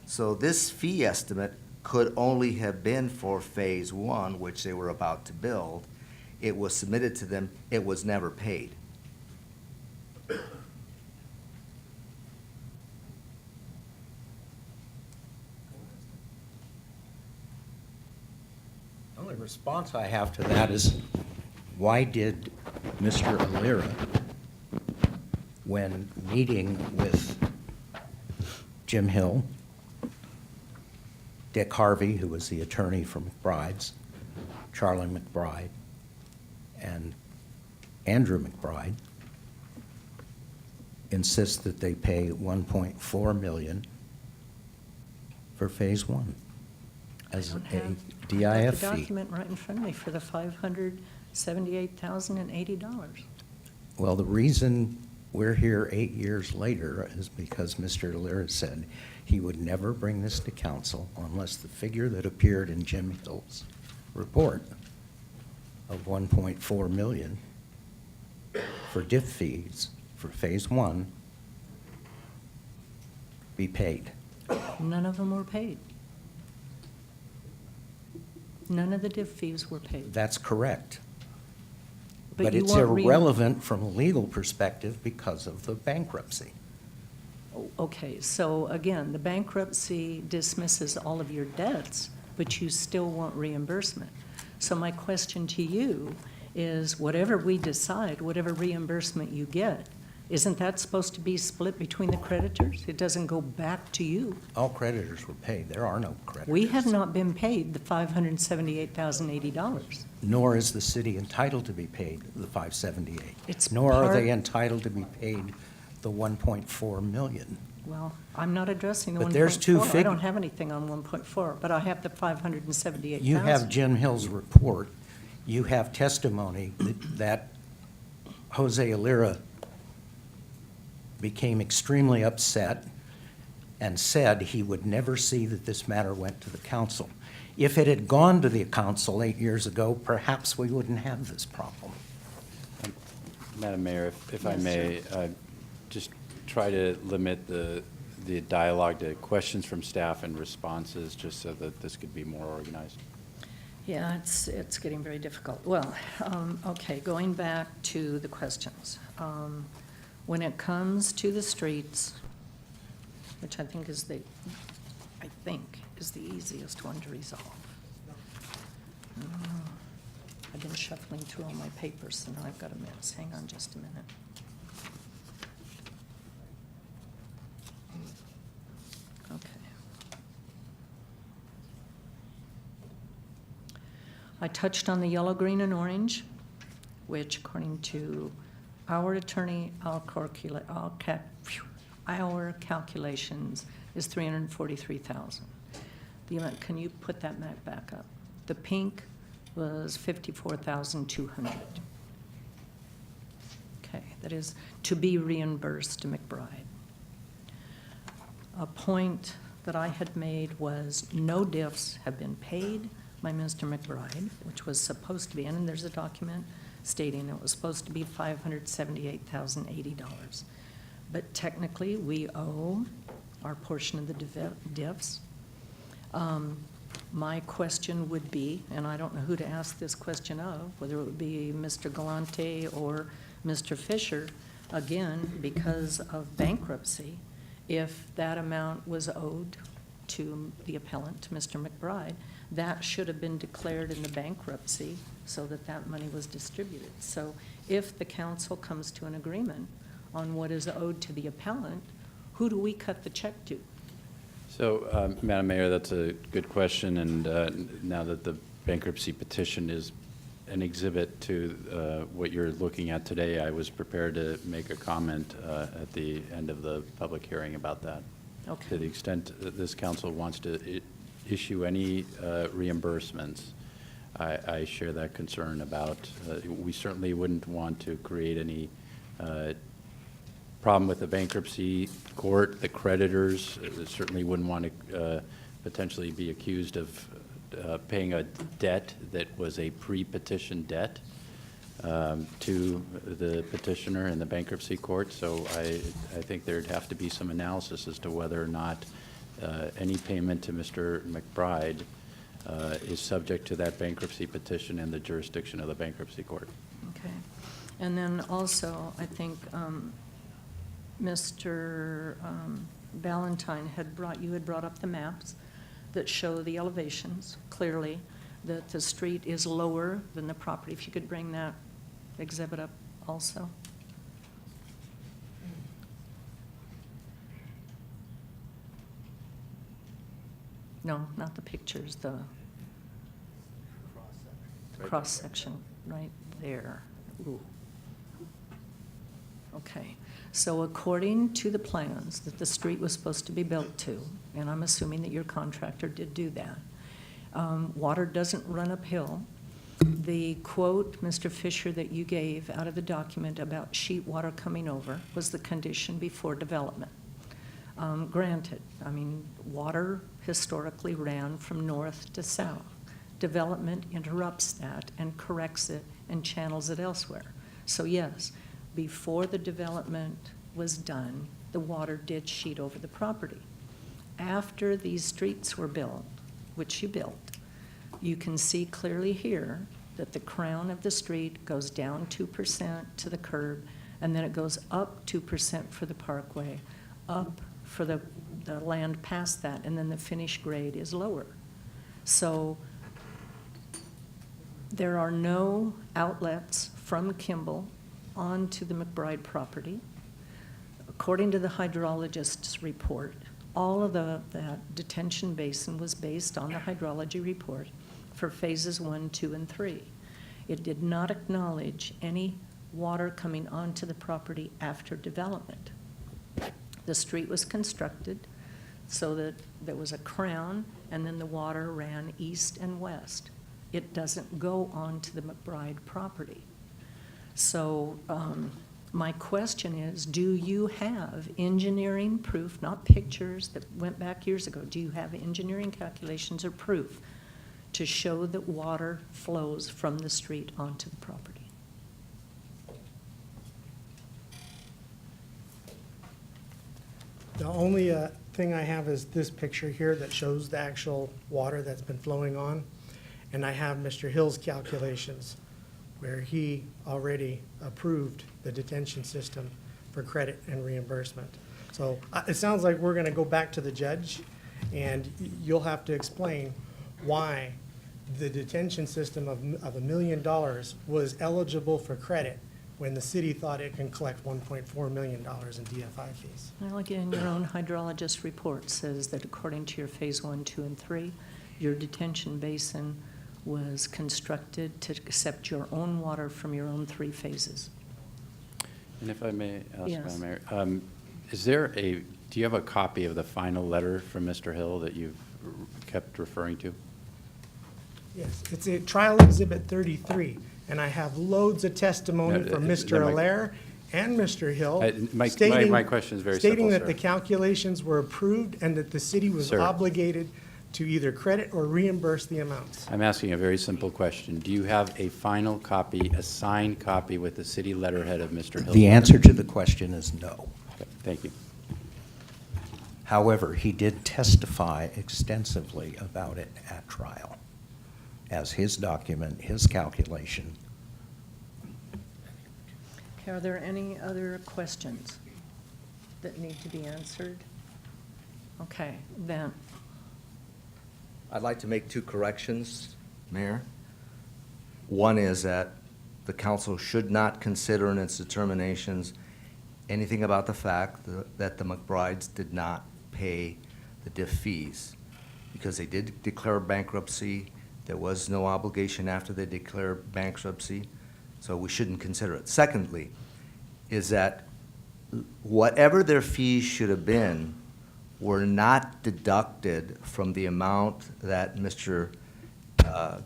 So this fee estimate could only have been for Phase 1, which they were about to build. It was submitted to them, it was never paid. The only response I have to that is, why did Mr. Alira, when meeting with Jim Hill, Dick Harvey, who was the attorney for McBride's, Charlie McBride, and Andrew McBride, insist that they pay $1.4 million for Phase 1 as a I've DIF got the fee? document right in front of me for the $578,080. Well, the reason we're here 8 years later is because Mr. Alira said he would never bring this to council unless the figure that appeared in Jim Hill's report of $1.4 million for DIF fees for Phase 1 be paid. None of them were paid. None of the diff fees were paid. That's correct. But But you it's weren't irrelevant from a legal perspective because of the bankruptcy. Okay, so again, the bankruptcy dismisses all of your debts, but you still want reimbursement. So my question to you is, whatever we decide, whatever reimbursement you get, isn't that supposed to be split between the creditors? It doesn't go back to you. All creditors were paid. There are no creditors. We have not been paid the $578,080. Nor is the city entitled to be paid the $578. It's Nor are part- they entitled to be paid the $1.4 million. Well, I'm not addressing the 1.4. But there's two I don't have anything on 1.4, but I have the 578,000. You have Jim Hill's report. You have testimony that Jose Alira became extremely upset and said he would never see that this matter went to the council. If it had gone to the council 8 years ago, perhaps we wouldn't have this problem. Madam Mayor, if I Yes, may, just try to limit the dialogue to questions from staff and responses, just so that this could be more organized. Yeah, it's getting very difficult. Well, okay, going back to the questions. When it comes to the streets, which I think is the easiest one to resolve. I've been shuffling through all my papers, so now I've got a mess. Hang on just a minute. Okay. I touched on the yellow, green, and orange, which according to our attorney, our calculations is $343,000. Can you put that map back up? The pink was $54,200. Okay, that is to be reimbursed to McBride. A point that I had made was no diffs have been paid by Mr. McBride, which was supposed to be, and there's a document stating it was supposed to be $578,080. But technically, we owe our portion of the diffs. My question would be, and I don't know who to ask this question of, whether it would be Mr. Galante or Mr. Fisher, again, because of bankruptcy, if that amount was owed to the appellant, to Mr. McBride, that should have been declared in the bankruptcy so that that money was distributed. So if the council comes to an agreement on what is owed to the appellant, who do we cut the check to? So, Madam Mayor, that's a good question, and now that the bankruptcy petition is an exhibit to what you're looking at today, I was prepared to make a comment at the end of the public hearing about that. Okay. To the extent that this council wants to issue any reimbursements, I share that concern about, we certainly wouldn't want to create any problem with the bankruptcy court. The creditors certainly wouldn't want to potentially be accused of paying a debt that was a pre-petition debt to the petitioner in the bankruptcy court. So I think there'd have to be some analysis as to whether or not any payment to Mr. McBride is subject to that bankruptcy petition and the jurisdiction of the bankruptcy court. Okay. And then also, I think Mr. Valentine had brought up the maps that show the elevations clearly, that the street is lower than the property. If you could bring that exhibit up also. No, not the pictures, the cross-section right there. Ooh. Okay, so according to the plans that the street was supposed to be built to, and I'm assuming that your contractor did do that, water doesn't run uphill. The quote, Mr. Fisher, that you gave out of the document about sheet water coming over was the condition before development. Granted, I mean, water historically ran from north to south. Development interrupts that and corrects it and channels it elsewhere. So yes, before the development was done, the water did sheet over the property. After these streets were built, which you built, you can see clearly here that the crown of the street goes down 2% to the curb, and then it goes up 2% for the parkway, up for the land past that, and then the finished grade is lower. So there are no outlets from Kimball onto the McBride property. According to the hydrologist's report, all of that detention basin was based on the hydrology report for phases 1, 2, and 3. It did not acknowledge any water coming onto the property after development. The street was constructed so that there was a crown, and then the water ran east and west. It doesn't go onto the McBride property. So my question is, do you have engineering proof, not pictures that went back years ago, do you have engineering calculations or proof to show that water flows from the street onto the property? The only thing I have is this picture here that shows the actual water that's been flowing on. And I have Mr. Hill's calculations where he already approved the detention system for credit and reimbursement. So it sounds like we're gonna go back to the judge, and you'll have to explain why the detention system of $1 million was eligible for credit when the city thought it can collect $1.4 million in DFI fees. Well, again, your own hydrologist report says that according to your phase 1, 2, and 3, your detention basin was constructed to accept your own water from your own 3 phases. And if I may ask, Yes. Madam Mayor, do you have a copy of the final letter from Mr. Hill that you've kept referring to? Yes, it's a trial exhibit 33, and I have loads of testimony No, from no, Mr. my- Allaire and Mr. Hill. My stating- question is very Stating simple, that sir. the calculations were approved and that the city was Sir. obligated to either credit or reimburse the amounts. I'm asking a very simple question. Do you have a final copy, a signed copy with the city letterhead of Mr. Hill? The answer to the question is no. Okay, thank you. However, he did testify extensively about it at trial, as his document, his calculation. Okay, are there any other questions that need to be answered? Okay, then, I'd like to make 2 corrections, Mayor. One is that the council should not consider in its determinations anything about the fact that the McBrides did not pay the diff fees, because they did declare bankruptcy. There was no obligation after they declared bankruptcy, so we shouldn't consider it. Secondly, is that whatever their fees should have been were not deducted from the amount that Mr.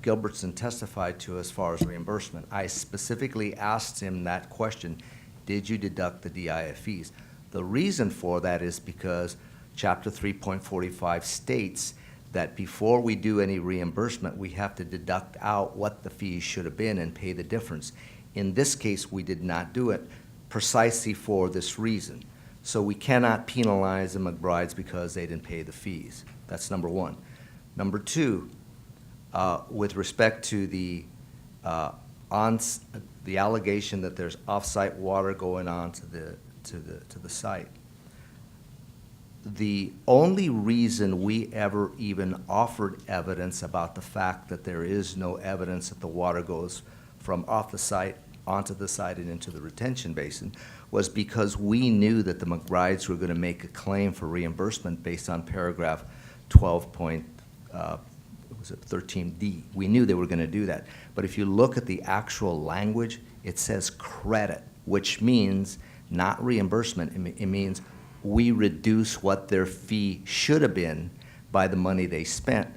Gilbertson testified to as far as reimbursement. I specifically asked him that question, did you deduct the DIF fees? The reason for that is because Chapter 3.45 states that before we do any reimbursement, we have to deduct out what the fees should have been and pay the difference. In this case, we did not do it precisely for this reason. So we cannot penalize the McBrides because they didn't pay the fees. That's number one. Number two, with respect to the allegation that there's off-site water going on to the site, the only reason we ever even offered evidence about the fact that there is no evidence that the water goes from off the site onto the site and into the retention basin was because we knew that the McBrides were going to make a claim for reimbursement based on paragraph 12.13D. We knew they were going to do that. But if you look at the actual language, it says credit, which means not reimbursement. It means we reduce what their fee should have been by the money they spent.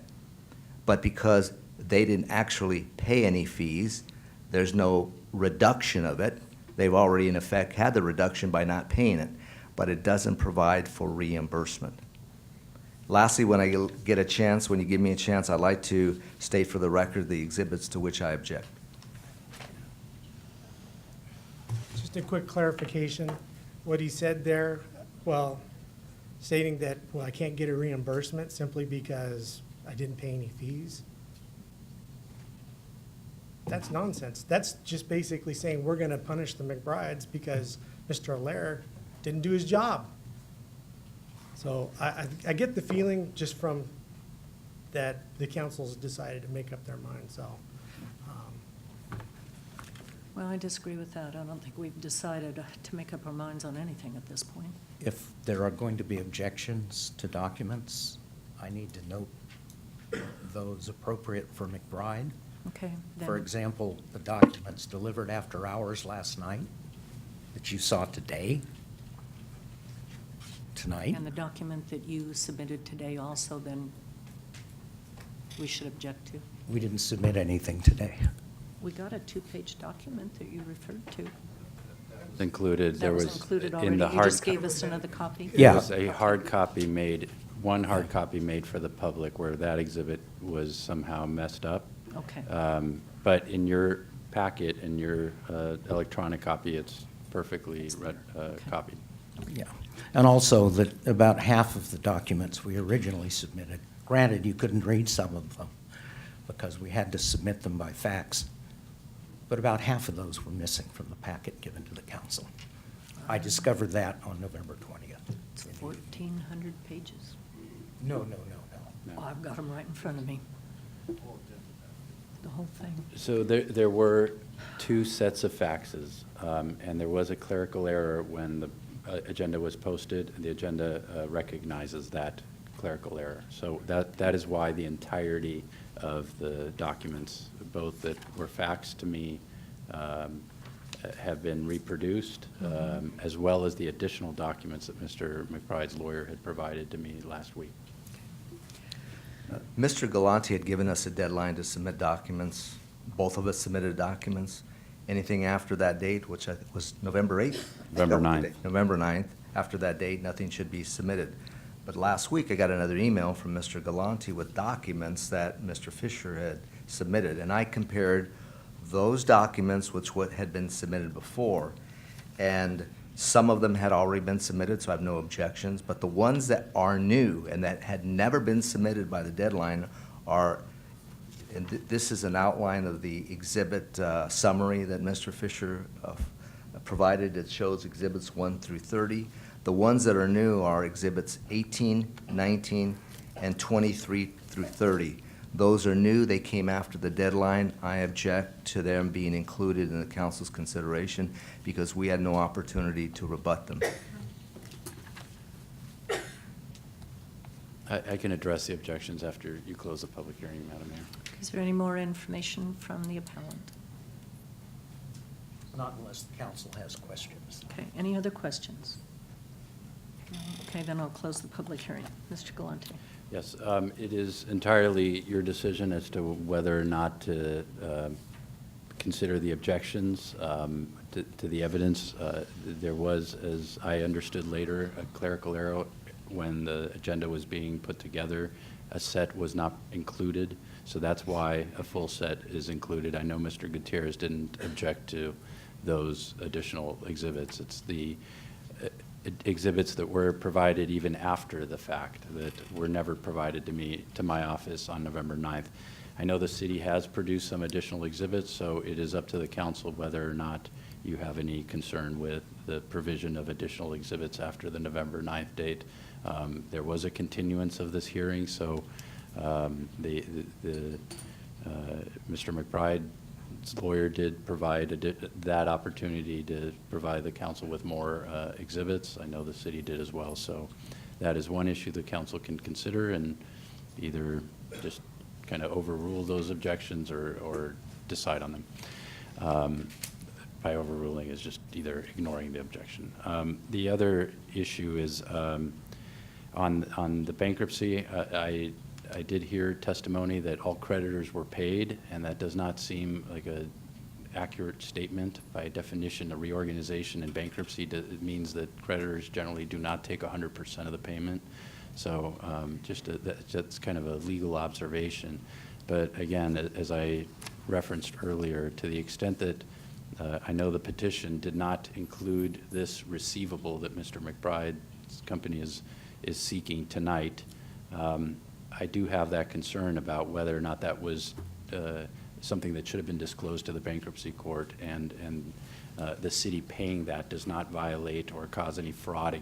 But because they didn't actually pay any fees, there's no reduction of it. They've already, in effect, had the reduction by not paying it, but it doesn't provide for reimbursement. Lastly, when I get a chance, when you give me a chance, I'd like to state for the record the exhibits to which I object. Just a quick clarification. What he said there, well, stating that, well, I can't get a reimbursement simply because I didn't pay any fees. That's nonsense. That's just basically saying we're going to punish the McBrides because Mr. Allaire didn't do his job. So I get the feeling just from that the council's decided to make up their mind, so. Well, I disagree with that. I don't think we've decided to make up our minds on anything at this point. If there are going to be objections to documents, I need to note those appropriate for McBride. Okay. For then- example, the documents delivered after hours last night that you saw today, tonight. And the document that you submitted today also, then we should object to. We didn't submit anything today. We got a two-page document that you referred to. Included, there That was was included already. in the You hard. just gave us another copy? There was a hard copy made, one hard copy made for the public where that exhibit was somehow messed up. Okay. But in your packet, in your electronic copy, it's perfectly copied. Yeah, and also that about half of the documents we originally submitted, granted, you couldn't read some of them because we had to submit them by fax, but about half of those were missing from the packet given to the council. I discovered that on November 20th. It's 1,400 pages. No. Oh, I've got them right in front of me. The whole thing. So there were two sets of faxes, and there was a clerical error when the agenda was posted. The agenda recognizes that clerical error. So that is why the entirety of the documents, both that were faxed to me, have been reproduced, as well as the additional documents that Mr. McBride's lawyer had provided to me last week. Mr. Galante had given us a deadline to submit documents. Both of us submitted documents. Anything after that date, which I think was November 8th? November 9th. November 9th. After that date, nothing should be submitted. But last week, I got another email from Mr. Galante with documents that Mr. Fisher had submitted, and I compared those documents with what had been submitted before, and some of them had already been submitted, so I have no objections, but the ones that are new and that had never been submitted by the deadline are, and this is an outline of the exhibit summary that Mr. Fisher provided. It shows exhibits 1 through 30. The ones that are new are exhibits 18, 19, and 23 through 30. Those are new. They came after the deadline. I object to them being included in the council's consideration because we had no opportunity to rebut them. I can address the objections after you close the public hearing, Madam Mayor. Is there any more information from the appellant? Not unless the council has questions. Okay, any other questions? Okay, then I'll close the public hearing. Mr. Galante. Yes, it is entirely your decision as to whether or not to consider the objections to the evidence. There was, as I understood later, a clerical error when the agenda was being put together. A set was not included, so that's why a full set is included. I know Mr. Gutierrez didn't object to those additional exhibits. It's the exhibits that were provided even after the fact that were never provided to my office on November 9th. I know the city has produced some additional exhibits, so it is up to the council whether or not you have any concern with the provision of additional exhibits after the November 9th date. There was a continuance of this hearing, so Mr. McBride's lawyer did provide that opportunity to provide the council with more exhibits. I know the city did as well, so that is one issue the council can consider and either just kind of overrule those objections or decide on them. By overruling is just either ignoring the objection. The other issue is on the bankruptcy. I did hear testimony that all creditors were paid, and that does not seem like an accurate statement. By definition, a reorganization in bankruptcy it means that creditors generally do not take 100% of the payment. So that's kind of a legal observation. But again, as I referenced earlier, to the extent that I know the petition did not include this receivable that Mr. McBride's company is seeking tonight, I do have that concern about whether or not that was something that should have been disclosed to the bankruptcy court, and the city paying that does not violate or cause any fraud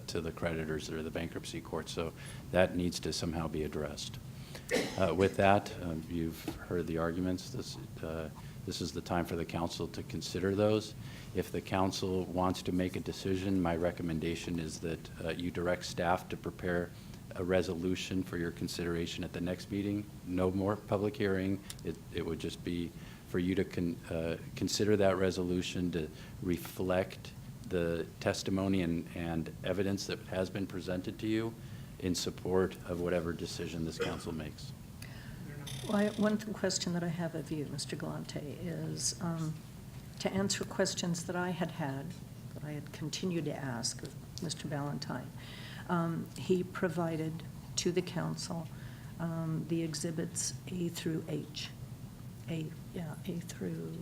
to the creditors or the bankruptcy court. So that needs to somehow be addressed. With that, you've heard the arguments. This is the time for the council to consider those. If the council wants to make a decision, my recommendation is that you direct staff to prepare a resolution for your consideration at the next meeting. No more public hearing. It would just be for you to consider that resolution to reflect the testimony and evidence that has been presented to you in support of whatever decision this council makes. Well, one question that I have of you, Mr. Galante, is to answer questions that I had continued to ask of Mr. Valentine. He provided to the council the exhibits A through H. A through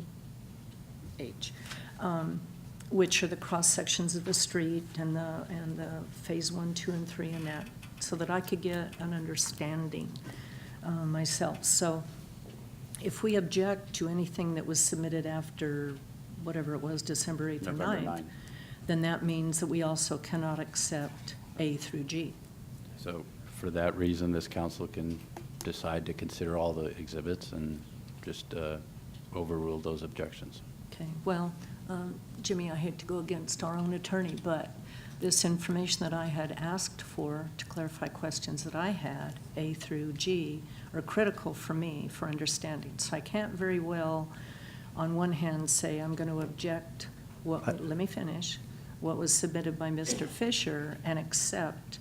H, which are the cross sections of the street and the phase 1, 2, and 3 and that, so that I could get an understanding myself. So if we object to anything that was submitted after whatever it was, December 8th or 9th, then that means that we also cannot accept A through G. So for that reason, this council can decide to consider all the exhibits and just overrule those objections. Okay, well, Jimmy, I hate to go against our own attorney, but this information that I had asked for to clarify questions that I had, A through G, are critical for me for understanding. So I can't very well, on one hand, say I'm going to object, let me finish, what was submitted by Mr. Fisher and accept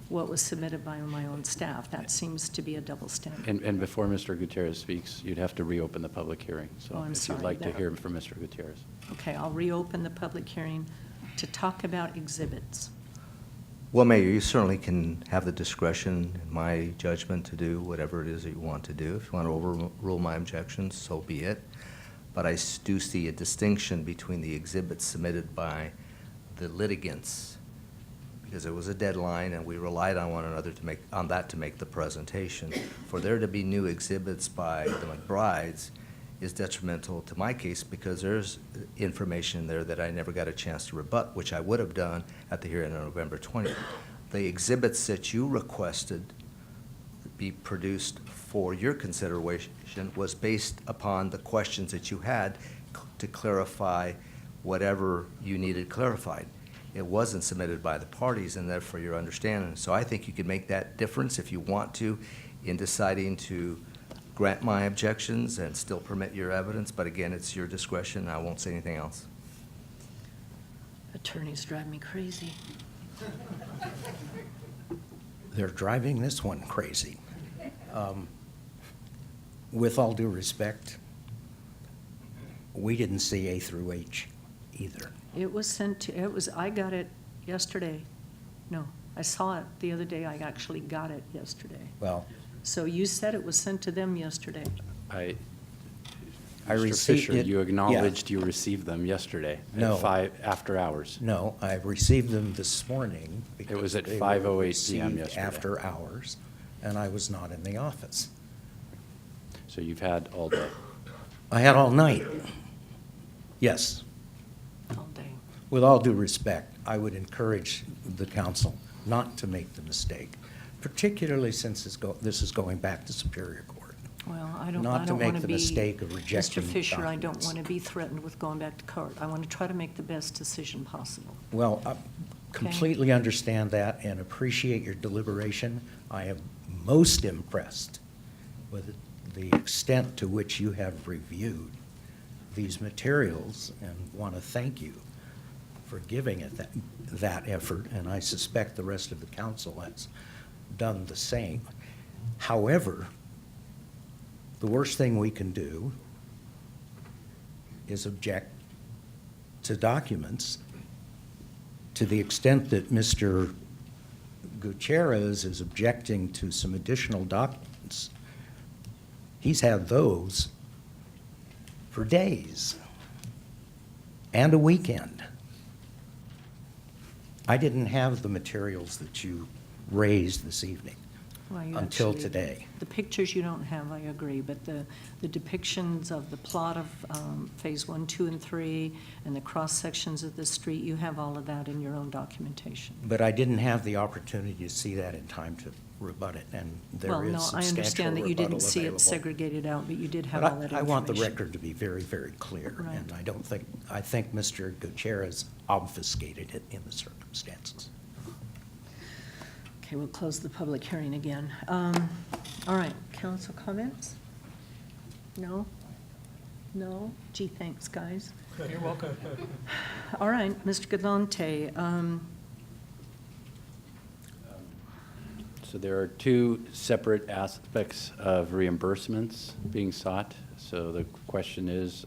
what was submitted by my own staff. That seems to be a double standard. And before Mr. Gutierrez speaks, you'd have to reopen the public hearing. So I'm if sorry, you'd like to that- hear from Mr. Gutierrez. Okay, I'll reopen the public hearing to talk about exhibits. Well, Mayor, you certainly can have the discretion, in my judgment, to do whatever it is that you want to do. If you want to overrule my objections, so be it. But I do see a distinction between the exhibits submitted by the litigants, because there was a deadline and we relied on one another to make the presentation. For there to be new exhibits by the McBrides is detrimental to my case, because there's information in there that I never got a chance to rebut, which I would have done at the hearing on November 20th. The exhibits that you requested be produced for your consideration was based upon the questions that you had to clarify whatever you needed clarified. it wasn't submitted by the parties, and therefore your understanding. So I think you could make that difference if you want to in deciding to grant my objections and still permit your evidence, but again, it's your discretion, I won't say anything else. Attorneys drive me crazy. They're driving this one crazy. With all due respect, we didn't see A through H either. It was sent to, I got it yesterday. No, I saw it the other day. I actually got it yesterday. Well, So you said it was sent to them yesterday. I I Mr. received Fisher, it. you yeah. acknowledged you received them yesterday No. at 5 after hours. No, I received them this morning. It was at because they 5:08 were PM received yesterday. After hours, and I was not in the office. So you've had all day. I had all night. Yes. All day. With all due respect, I would encourage the council not to make the mistake, particularly since this is going back to Superior Court. Well, I don't Not to want make to the be. mistake of rejecting Mr. Fisher, I don't documents. want to be threatened with going back to court. I want to try to make the best decision possible. Well, I completely understand that and appreciate your deliberation. I am most impressed with the extent to which you have reviewed these materials and want to thank you for giving it that effort, and I suspect the rest of the council has done the same. However, the worst thing we can do is object to documents to the extent that Mr. Gutierrez is objecting to some additional documents. He's had those for days and a weekend. I didn't have the materials that you raised this evening Well, you until actually- today. The pictures you don't have, I agree, but the depictions of the plot of Phase 1, 2, and 3, and the cross-sections of the street, you have all of that in your own documentation. But I didn't have the opportunity to see that in time to rebut it, and there Well, is no, I substantial understand that you rebuttal didn't see it available. segregated out, but you did have But all that I information. want the record to be very, very clear, Right. and I think Mr. Gutierrez obfuscated it in the circumstances. Okay, we'll close the public hearing again. All right, council comments? No? No? Gee, thanks, guys. You're welcome. All right, Mr. Galante, So there are two separate aspects of reimbursements being sought. So the question is,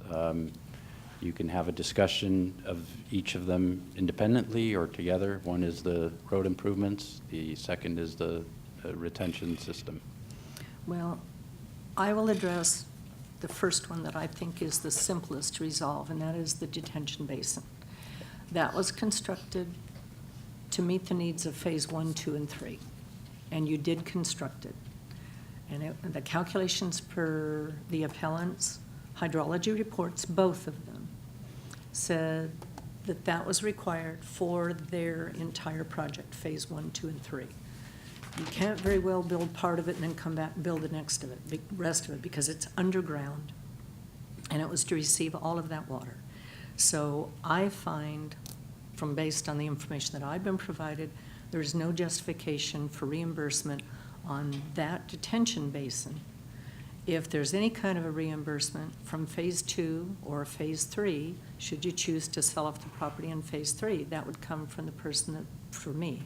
you can have a discussion of each of them independently or together. One is the road improvements, the second is the retention system. well, I will address the first one that I think is the simplest to resolve, and that is the detention basin. That was constructed to meet the needs of Phase 1, 2, and 3, and you did construct it. And the calculations per the appellant's hydrology reports, both of them, said that that was required for their entire project, Phase 1, 2, and 3. You can't very well build part of it and then come back and build the rest of it, because it's underground, and it was to receive all of that water. So I find, based on the information that I've been provided, there is no justification for reimbursement on that detention basin. If there's any kind of a reimbursement from Phase 2 or Phase 3, should you choose to sell off the property in Phase 3, that would come from the person that, for me,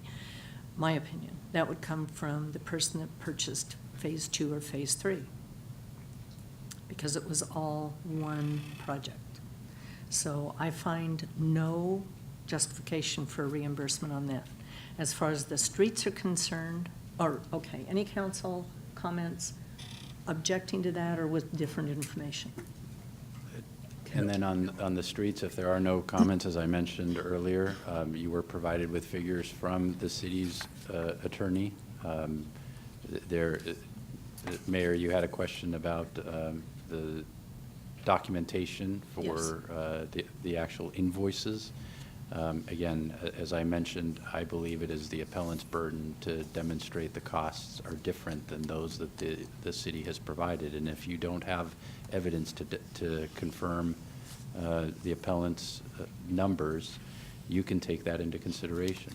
my opinion, that would come from the person that purchased Phase 2 or Phase 3, because it was all one project. So I find no justification for reimbursement on that. As far as the streets are concerned, okay, any council comments objecting to that or with different information? And then on the streets, if there are no comments, as I mentioned earlier, you were provided with figures from the city's attorney. Mayor, you had a question about the documentation for the actual invoices. Again, as I mentioned, I believe it is the appellant's burden to demonstrate the costs are different than those that the city has provided. And if you don't have evidence to confirm the appellant's numbers, you can take that into consideration.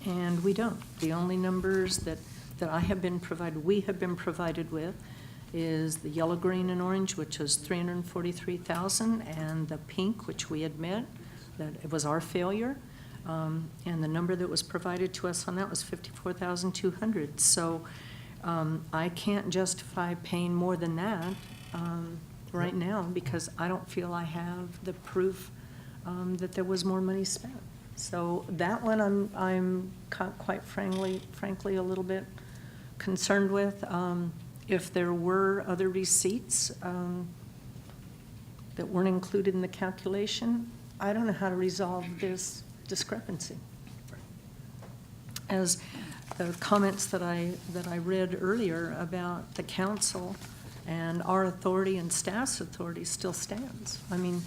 And we don't. The only numbers that I have been provided, we have been provided with, is the yellow, green, and orange, which was 343,000, and the pink, which we admit that it was our failure. And the number that was provided to us on that was 54,200. So I can't justify paying more than that right now, because I don't feel I have the proof that there was more money spent. So that one I'm quite frankly a little bit concerned with. If there were other receipts that weren't included in the calculation, I don't know how to resolve this discrepancy. As the comments that I read earlier about the council and our authority and staff's authority still stands. I mean,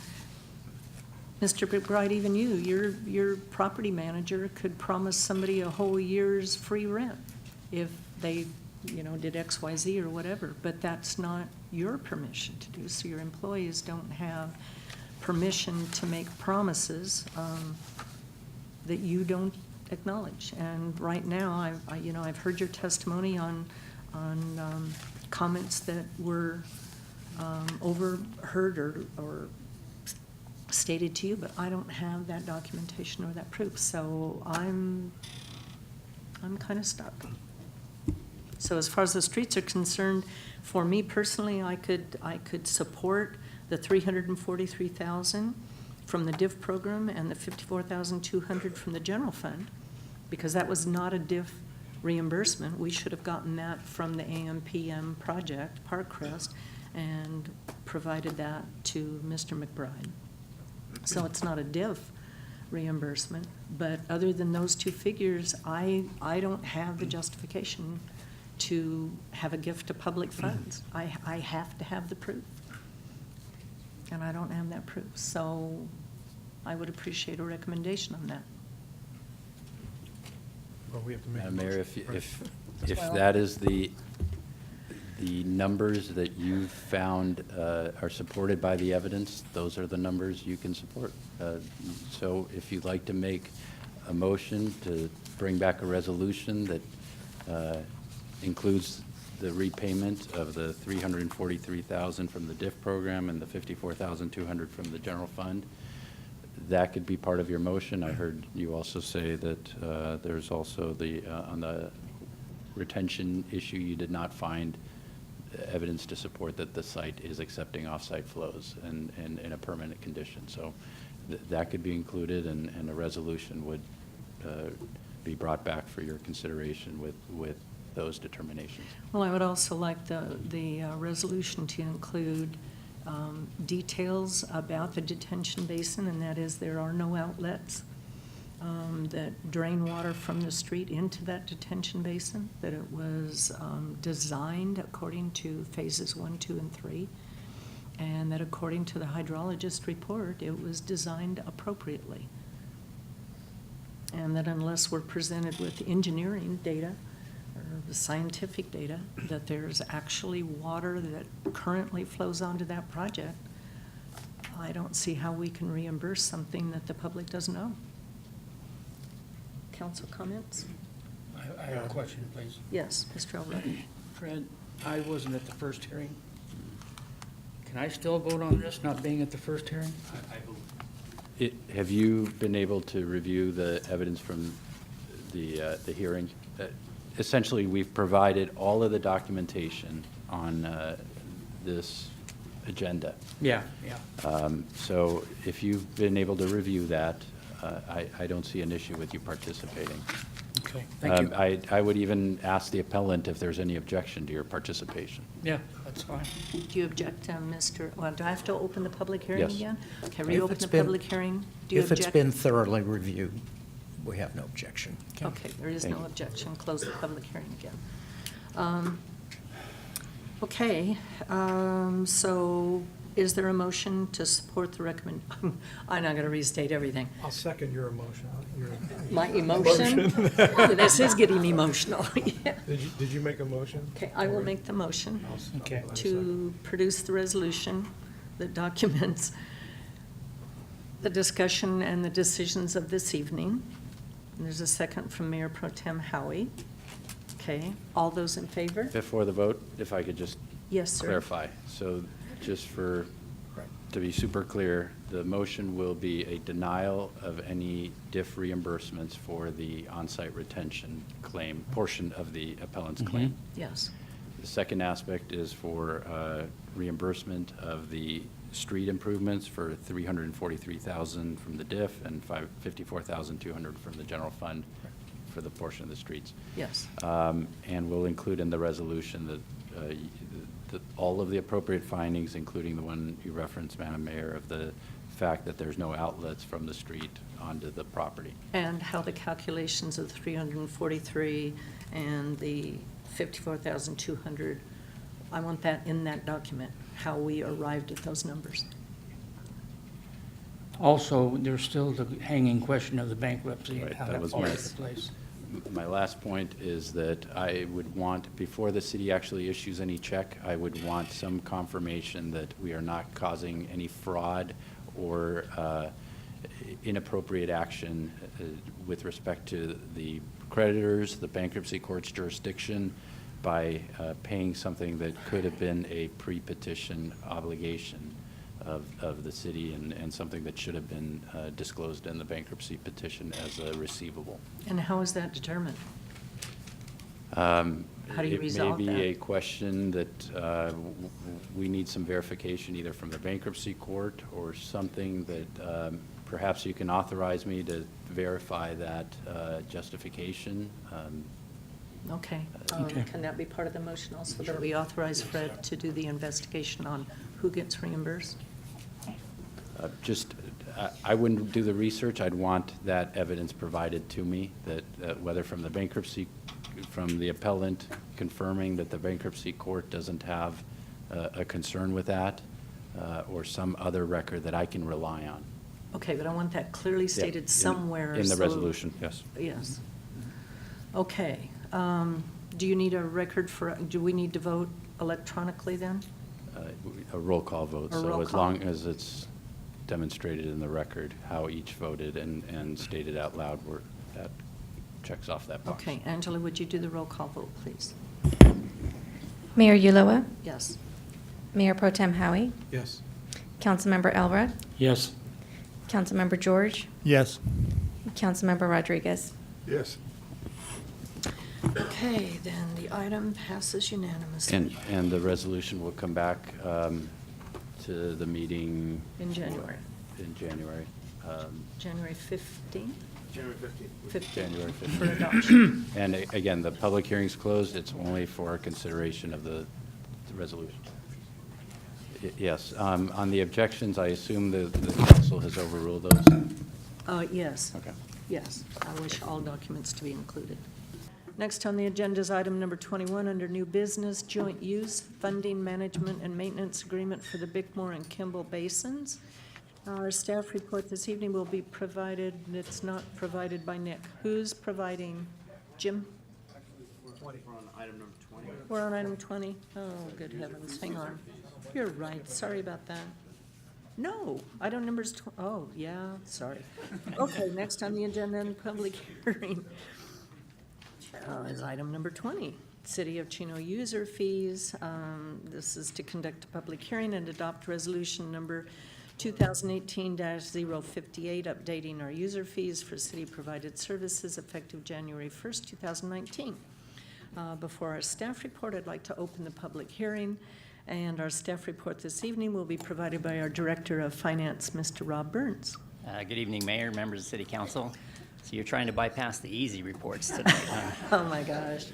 Mr. McBride, even your property manager could promise somebody a whole year's free rent if they, did X, Y, Z or whatever, but that's not your permission to do. So your employees don't have permission to make promises that you don't acknowledge. And right now, I've heard your testimony on comments that were overheard or stated to you, but I don't have that documentation or that proof. So I'm kind of stuck. So as far as the streets are concerned, for me personally, I could support the 343,000 from the DIF program and the 54,200 from the general fund, because that was not a DIF reimbursement. We should have gotten that from the AMPM project, Parkcrest, and provided that to Mr. McBride. So it's not a DIF reimbursement, but other than those two figures, I don't have the justification to have a gift to public funds. I have to have the proof. And I don't have that proof. So I would appreciate a recommendation on that. Well, we have to make a Mayor, motion. if that is the numbers that you've found are supported by the evidence, those are the numbers you can support. So if you'd like to make a motion to bring back a resolution that includes the repayment of the 343,000 from the DIF program and the 54,200 from the general fund, that could be part of your motion. I heard you also say that there's also on the retention issue, you did not find evidence to support that the site is accepting off-site flows and in a permanent condition. So that could be included, and a resolution would be brought back for your consideration with those determinations. Well, I would also like the resolution to include details about the detention basin, and that is there are no outlets that drain water from the street into that detention basin, that it was designed according to phases 1, 2, and 3, and that according to the hydrologist report, it was designed appropriately. And that unless we're presented with engineering data or the scientific data that there's actually water that currently flows onto that project, I don't see how we can reimburse something that the public doesn't know. Council comments? I have a question, please. Yes, Mr. Elrod. Fred, I wasn't at the first hearing. Can I still vote on this, not being at the first hearing? Have you been able to review the evidence from the hearing? Essentially, we've provided all of the documentation on this agenda. Yeah. So if you've been able to review that, I don't see an issue with you participating. Okay, thank you. I would even ask the appellant if there's any objection to your participation. Yeah, that's fine. Do you object, Mr., well, do I have to open the public hearing Yes. again? Okay, If reopen it's the been- public hearing. Do you If object? it's been thoroughly reviewed, we have no objection. Okay, there is Thank no you. objection. Close the public hearing again. Okay, so is there a motion to support the recommend? I'm not going to restate everything. I'll second your emotion. My emotion? This is getting emotional. Yeah. Did you make a motion? Okay, I will make the motion Okay. to produce the resolution that documents the discussion and the decisions of this evening. And there's a second from Mayor Pro Tem Howie. Okay, all those in favor? Before the vote, if I could just Yes, sir. clarify. So just to be super clear, the motion will be a denial of any DIF reimbursements for the on-site retention claim, portion of the appellant's claim. Yes. The second aspect is for reimbursement of the street improvements for $343,000 from the DIF and $54,200 from the general fund for the portion of the streets. Yes. And we'll include in the resolution that all of the appropriate findings, including the one you referenced, Madam Mayor, of the fact that there's no outlets from the street onto the property. And how the calculations of 343 and the 54,200, I want that in that document, how we arrived at those numbers. Also, there's still the hanging question of the bankruptcy and Right, how that that was falls my- into place. My last point is that I would want, before the city actually issues any check, I would want some confirmation that we are not causing any fraud or inappropriate action with respect to the creditors, the bankruptcy court's jurisdiction, by paying something that could have been a pre-petition obligation of the city and something that should have been disclosed in the bankruptcy petition as a receivable. And how is that determined? How do you resolve It may be that? a question that we need some verification either from the bankruptcy court or something that perhaps you can authorize me to verify that justification. Okay. Okay. Can that be part of the motion also, that we authorize Fred to do the investigation on who gets reimbursed? I wouldn't do the research. I'd want that evidence provided to me, that whether from the bankruptcy, from the appellant confirming that the bankruptcy court doesn't have a concern with that, or some other record that I can rely on. Okay, but I want that clearly Yeah, stated somewhere. In the so- resolution, yes. Yes. Okay. Do you need a record for, do we need to vote electronically then? A roll call vote. A roll So as call. long as it's demonstrated in the record how each voted and stated out loud, that checks off that box. Okay, Angela, would you do the roll call vote, please? Mayor Ulloa, Yes. Mayor Pro Tem Howie, Yes. Councilmember Elrod, Yes. Councilmember George, Yes. Councilmember Rodriguez. Yes. Okay, then the item passes unanimously And the resolution will come back to the meeting. in January. In January. January 15th? January 15th. 15th. January For 15th. adoption. And again, the public hearing's closed. It's only for consideration of the resolution. Yes. On the objections, I assume the council has overruled those? Yes. Okay. Yes, I wish all documents to be included. Next on the agenda is item number 21, under new business, joint use, funding, management, and maintenance agreement for the Bickmore and Kimball Basins. Our staff report this evening will be provided, it's not provided by Nick. Who's providing? Jim? We're on item number 20. We're on item 20? Oh, good heavens, hang on. You're right, sorry about that. No, item number's, oh, yeah, sorry. Okay, next on the agenda in public hearing is item number 20, City of Chino user fees. This is to conduct a public hearing and adopt resolution number 2018-058, updating our user fees for city-provided services effective January 1st, 2019. Before our staff report, I'd like to open the public hearing, and our staff report this evening will be provided by our Director of Finance, Mr. Rob Burns. Good evening, Mayor, members of City Council. So you're trying to bypass the easy reports tonight, huh? Oh, my gosh.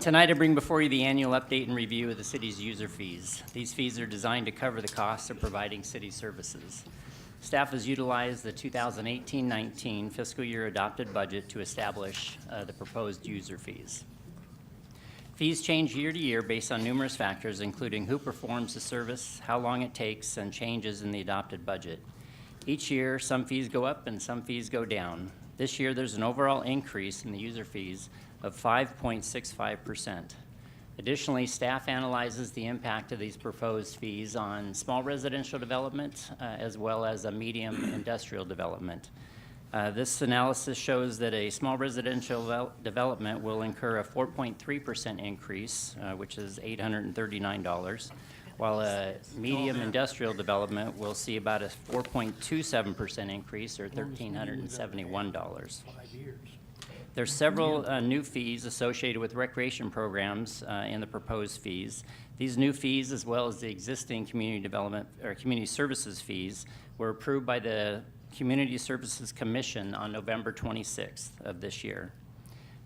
Tonight, I bring before you the annual update and review of the city's user fees. These fees are designed to cover the costs of providing city services. Staff has utilized the 2018-19 fiscal year adopted budget to establish the proposed user fees. Fees change year to year based on numerous factors, including who performs the service, how long it takes, and changes in the adopted budget. Each year, some fees go up and some fees go down. This year, there's an overall increase in the user fees of 5.65%. Additionally, staff analyzes the impact of these proposed fees on small residential development as well as a medium industrial development. This analysis shows that a small residential development will incur a 4.3% increase, which is $839, while a medium industrial development will see about a 4.27% increase, or $1,371. There's several new fees associated with recreation programs in the proposed fees. These new fees, as well as the existing community development or community services fees, were approved by the Community Services Commission on November 26th of this year.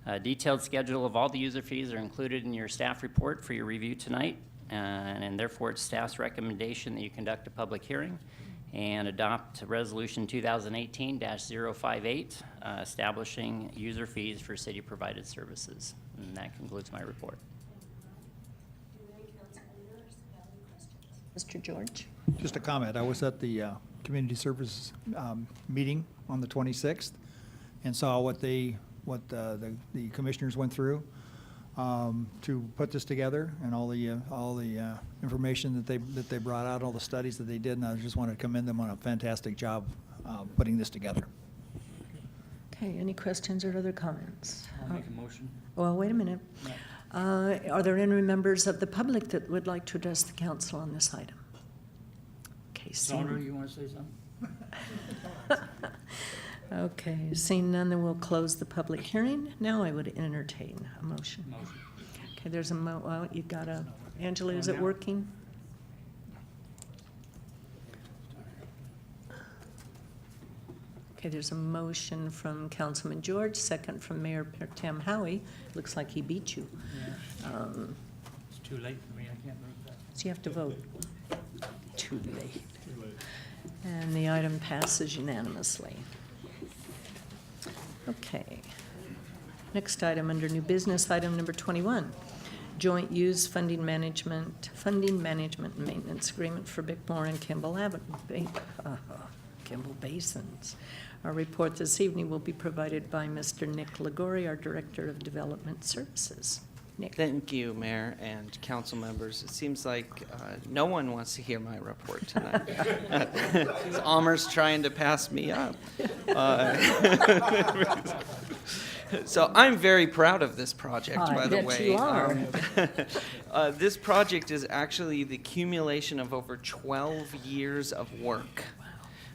A detailed schedule of all the user fees are included in your staff report for your review tonight, and therefore it's staff's recommendation that you conduct a public hearing and adopt Resolution 2018-058, establishing user fees for city-provided services. And that concludes my report. Mr. George? Just a comment. I was at the community services meeting on the 26th and saw what the commissioners went through to put this together, and all the information that they brought out, all the studies that they did, and I just want to commend them on a fantastic job putting this together. Okay, any questions or other comments? I'll make a motion. Well, wait a minute. Are there any members of the public that would like to address the council on this item? Okay, Sandra, you want to say something? Okay, seeing none, then we'll close the public hearing. Now I would entertain a motion. Okay, there's a well, you got a, Angela, is it working? Okay, there's a motion from Councilman George, second from Mayor Pro Tem Howie. Looks like he beat you. Yeah. It's too late for me, I can't move that. So you have to vote. Too late. And the item passes unanimously. Okay. Next item under new business, item number 21. Joint use funding management and maintenance agreement for Bickmore and Kimball Kimball Basins. Our report this evening will be provided by Mr. Nick Ligori, our Director of Development Services. Nick. Thank you, Mayor and council members. It seems like no one wants to hear my report tonight. Almer's trying to pass me up. So I'm very proud of this project, by the way. You are. This project is actually the accumulation of over 12 years of work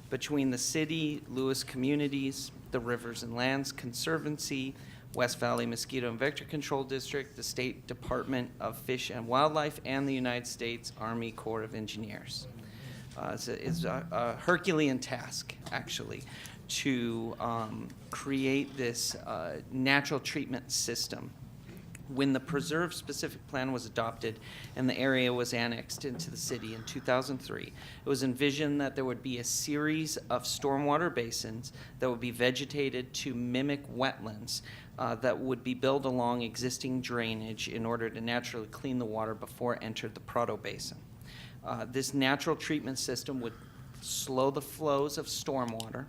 between the city, Lewis Communities, the Rivers and Lands Conservancy, West Valley Mosquito and Vector Control District, the State Department of Fish and Wildlife, and the United States Army Corps of Engineers. It's a Herculean task, actually, to create this natural treatment system. When the preserve specific plan was adopted and the area was annexed into the city in 2003, it was envisioned that there would be a series of stormwater basins that would be vegetated to mimic wetlands that would be built along existing drainage in order to naturally clean the water before it entered the Prado Basin. This natural treatment system would slow the flows of stormwater.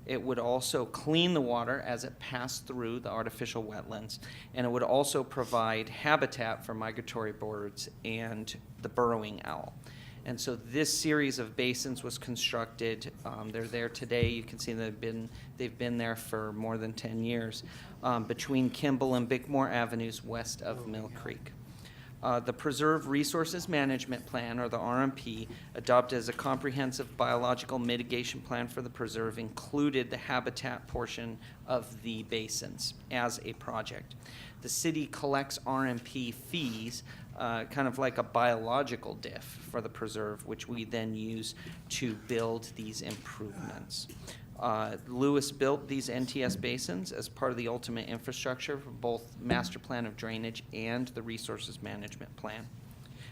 It would also clean the water as it passed through the artificial wetlands, and it would also provide habitat for migratory birds and the burrowing owl. And so this series of basins was constructed. They're there today. You can see they've been there for more than 10 years between Kimball and Bickmore Avenues west of Mill Creek. The Preserve Resources Management Plan, or the RMP, adopted as a comprehensive biological mitigation plan for the preserve, included the habitat portion of the basins as a project. The city collects RMP fees, kind of like a biological diff for the preserve, which we then use to build these improvements. Lewis built these NTS basins as part of the ultimate infrastructure for both master plan of drainage and the resources management plan.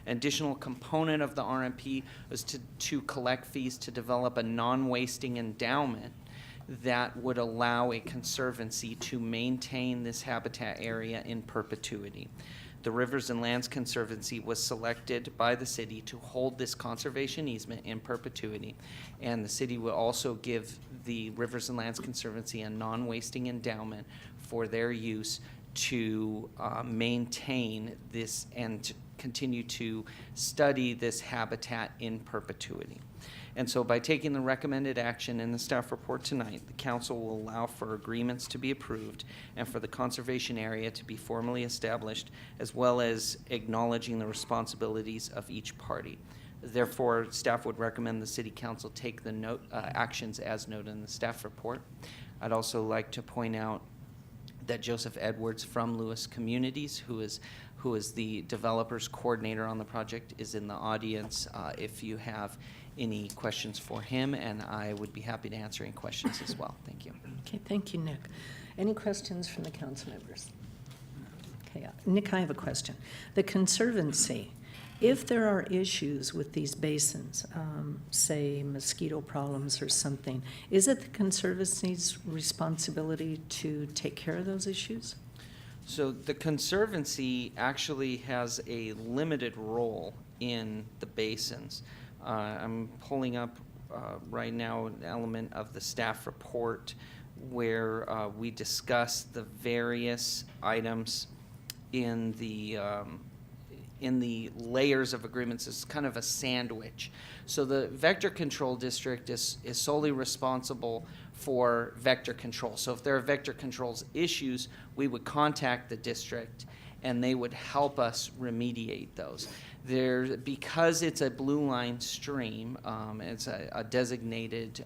An additional component of the RMP was to collect fees to develop a non-wasting endowment that would allow a conservancy to maintain this habitat area in perpetuity. The Rivers and Lands Conservancy was selected by the city to hold this conservation easement in perpetuity, and the city will also give the Rivers and Lands Conservancy a non-wasting endowment for their use to maintain this and to continue to study this habitat in perpetuity. And so by taking the recommended action in the staff report tonight, the council will allow for agreements to be approved and for the conservation area to be formally established, as well as acknowledging the responsibilities of each party. Therefore, staff would recommend the city council take the actions as noted in the staff report. I'd also like to point out that Joseph Edwards from Lewis Communities, who is the developers coordinator on the project, is in the audience if you have any questions for him, and I would be happy to answer any questions as well. Thank you. Okay, thank you, Nick. Any questions from the council members? Okay, Nick, I have a question. The Conservancy, if there are issues with these basins, say mosquito problems or something, is it the Conservancy's responsibility to take care of those issues? So the Conservancy actually has a limited role in the basins. I'm pulling up right now an element of the staff report where we discuss the various items in the layers of agreements. It's kind of a sandwich. So the vector control district is solely responsible for vector control. So if there are vector controls issues, we would contact the district and they would help us remediate those. Because it's a blue line stream, it's a designated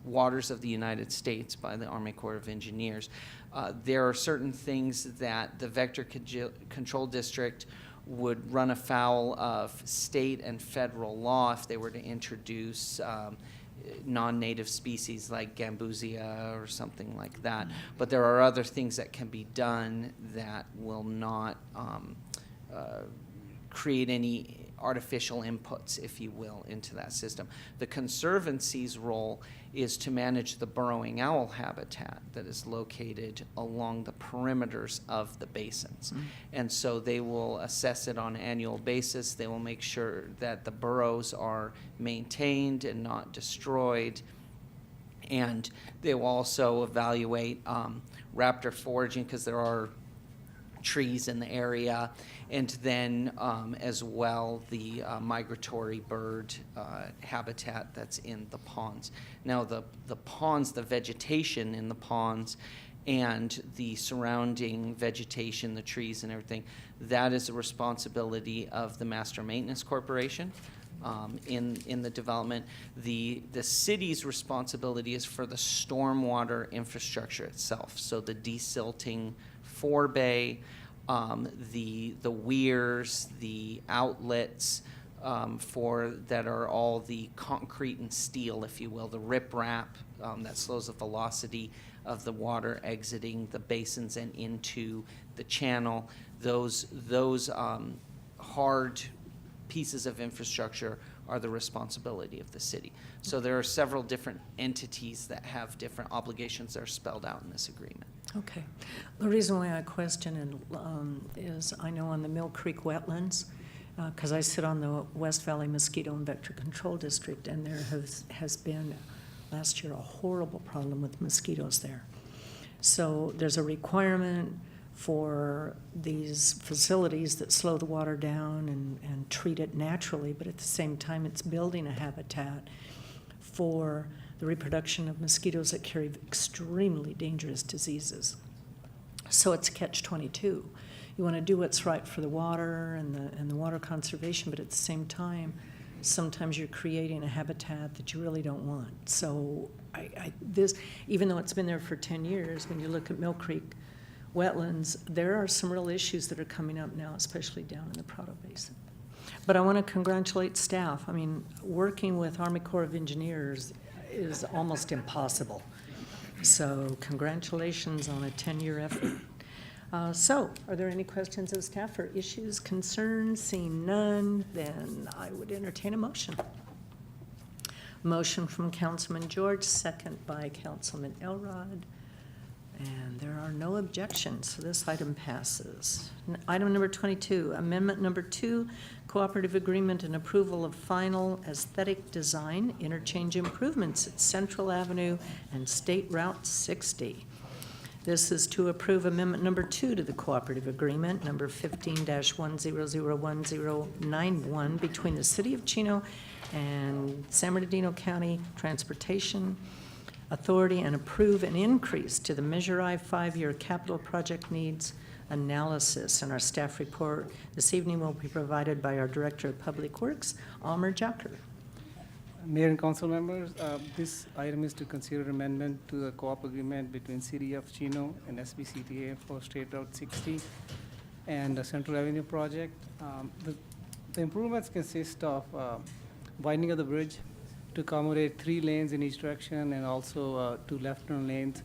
waters of the United States by the Army Corps of Engineers, there are certain things that the vector control district would run afoul of state and federal law if they were to introduce non-native species like Gambusia or something like that. But there are other things that can be done that will not create any artificial inputs, if you will, into that system. The Conservancy's role is to manage the burrowing owl habitat that is located along the perimeters of the basins. And so they will assess it on an annual basis. They will make sure that the burrows are maintained and not destroyed. And they will also evaluate raptor foraging, because there are trees in the area, and then as well the migratory bird habitat that's in the ponds. Now the ponds, the vegetation in the ponds and the surrounding vegetation, the trees and everything, that is a responsibility of the Master Maintenance Corporation. In the development, the city's responsibility is for the stormwater infrastructure itself. So the desilting forebay, the weirs, the outlets that are all the concrete and steel, if you will, the riprap that slows the velocity of the water exiting the basins and into the channel. Those hard pieces of infrastructure are the responsibility of the city. So there are several different entities that have different obligations that are spelled out in this agreement. Okay. The reason why I question is I know on the Mill Creek wetlands, because I sit on the West Valley Mosquito and Vector Control District, and there has been last year a horrible problem with mosquitoes there. So there's a requirement for these facilities that slow the water down and treat it naturally, but at the same time it's building a habitat for the reproduction of mosquitoes that carry extremely dangerous diseases. So it's a catch-22. You want to do what's right for the water and the water conservation, but at the same time, sometimes you're creating a habitat that you really don't want. So this, even though it's been there for 10 years, when you look at Mill Creek wetlands, there are some real issues that are coming up now, especially down in the Prado Basin. But I want to congratulate staff. I mean, working with Army Corps of Engineers is almost impossible. So congratulations on a 10-year effort. So are there any questions of staff or issues, concerns? Seeing none, then I would entertain a motion. Motion from Councilman George, second by Councilman Elrod. And there are no objections, so this item passes. Item number 22, amendment number 2, cooperative agreement and approval of final aesthetic design interchange improvements at Central Avenue and State Route 60. This is to approve Amendment Number 2 to the Cooperative Agreement, number 15-10001091, between the City of Chino and San Bernardino County Transportation Authority, and approve an increase to the Measure I 5-year capital project needs analysis. And our staff report this evening will be provided by our Director of Public Works, Almer Jacker. Mayor and council members, this item is to consider amendment to the co-op agreement between City of Chino and SBCTA for State Route 60 and the Central Avenue project. The improvements consist of widening of the bridge to accommodate 3 lanes in each direction and also 2 left turn lanes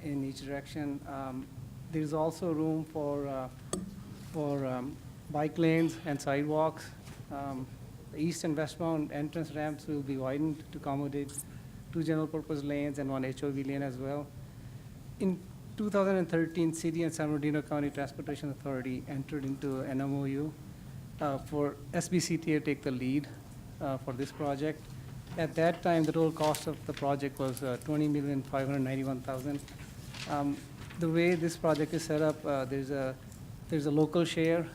in each direction. There's also room for bike lanes and sidewalks. The east and westbound entrance ramps will be widened to accommodate 2 general purpose lanes and 1 HOV lane as well. In 2013, City and San Bernardino County Transportation Authority entered into an MOU for SBCTA to take the lead for this project. At that time, the total cost of the project was $20,591,000. The way this project is set up, there's a local share,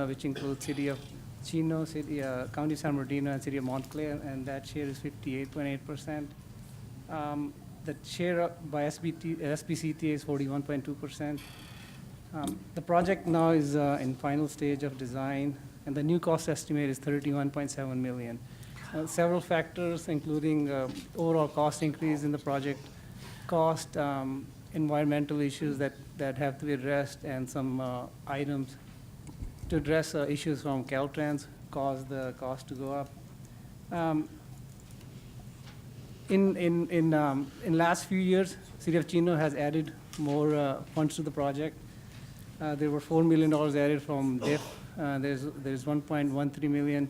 which includes City of Chino, County San Bernardino, and City of Montclair, and that share is 58.8%. The share by SBCTA is 41.2%. The project now is in final stage of design, and the new cost estimate is $31.7 million. Several factors, including overall cost increase in the project, cost, environmental issues that have to be addressed, and some items to address issues from Caltrans caused the cost to go up. In last few years, City of Chino has added more funds to the project. There were $4 million added from DIF. There's $1.13 million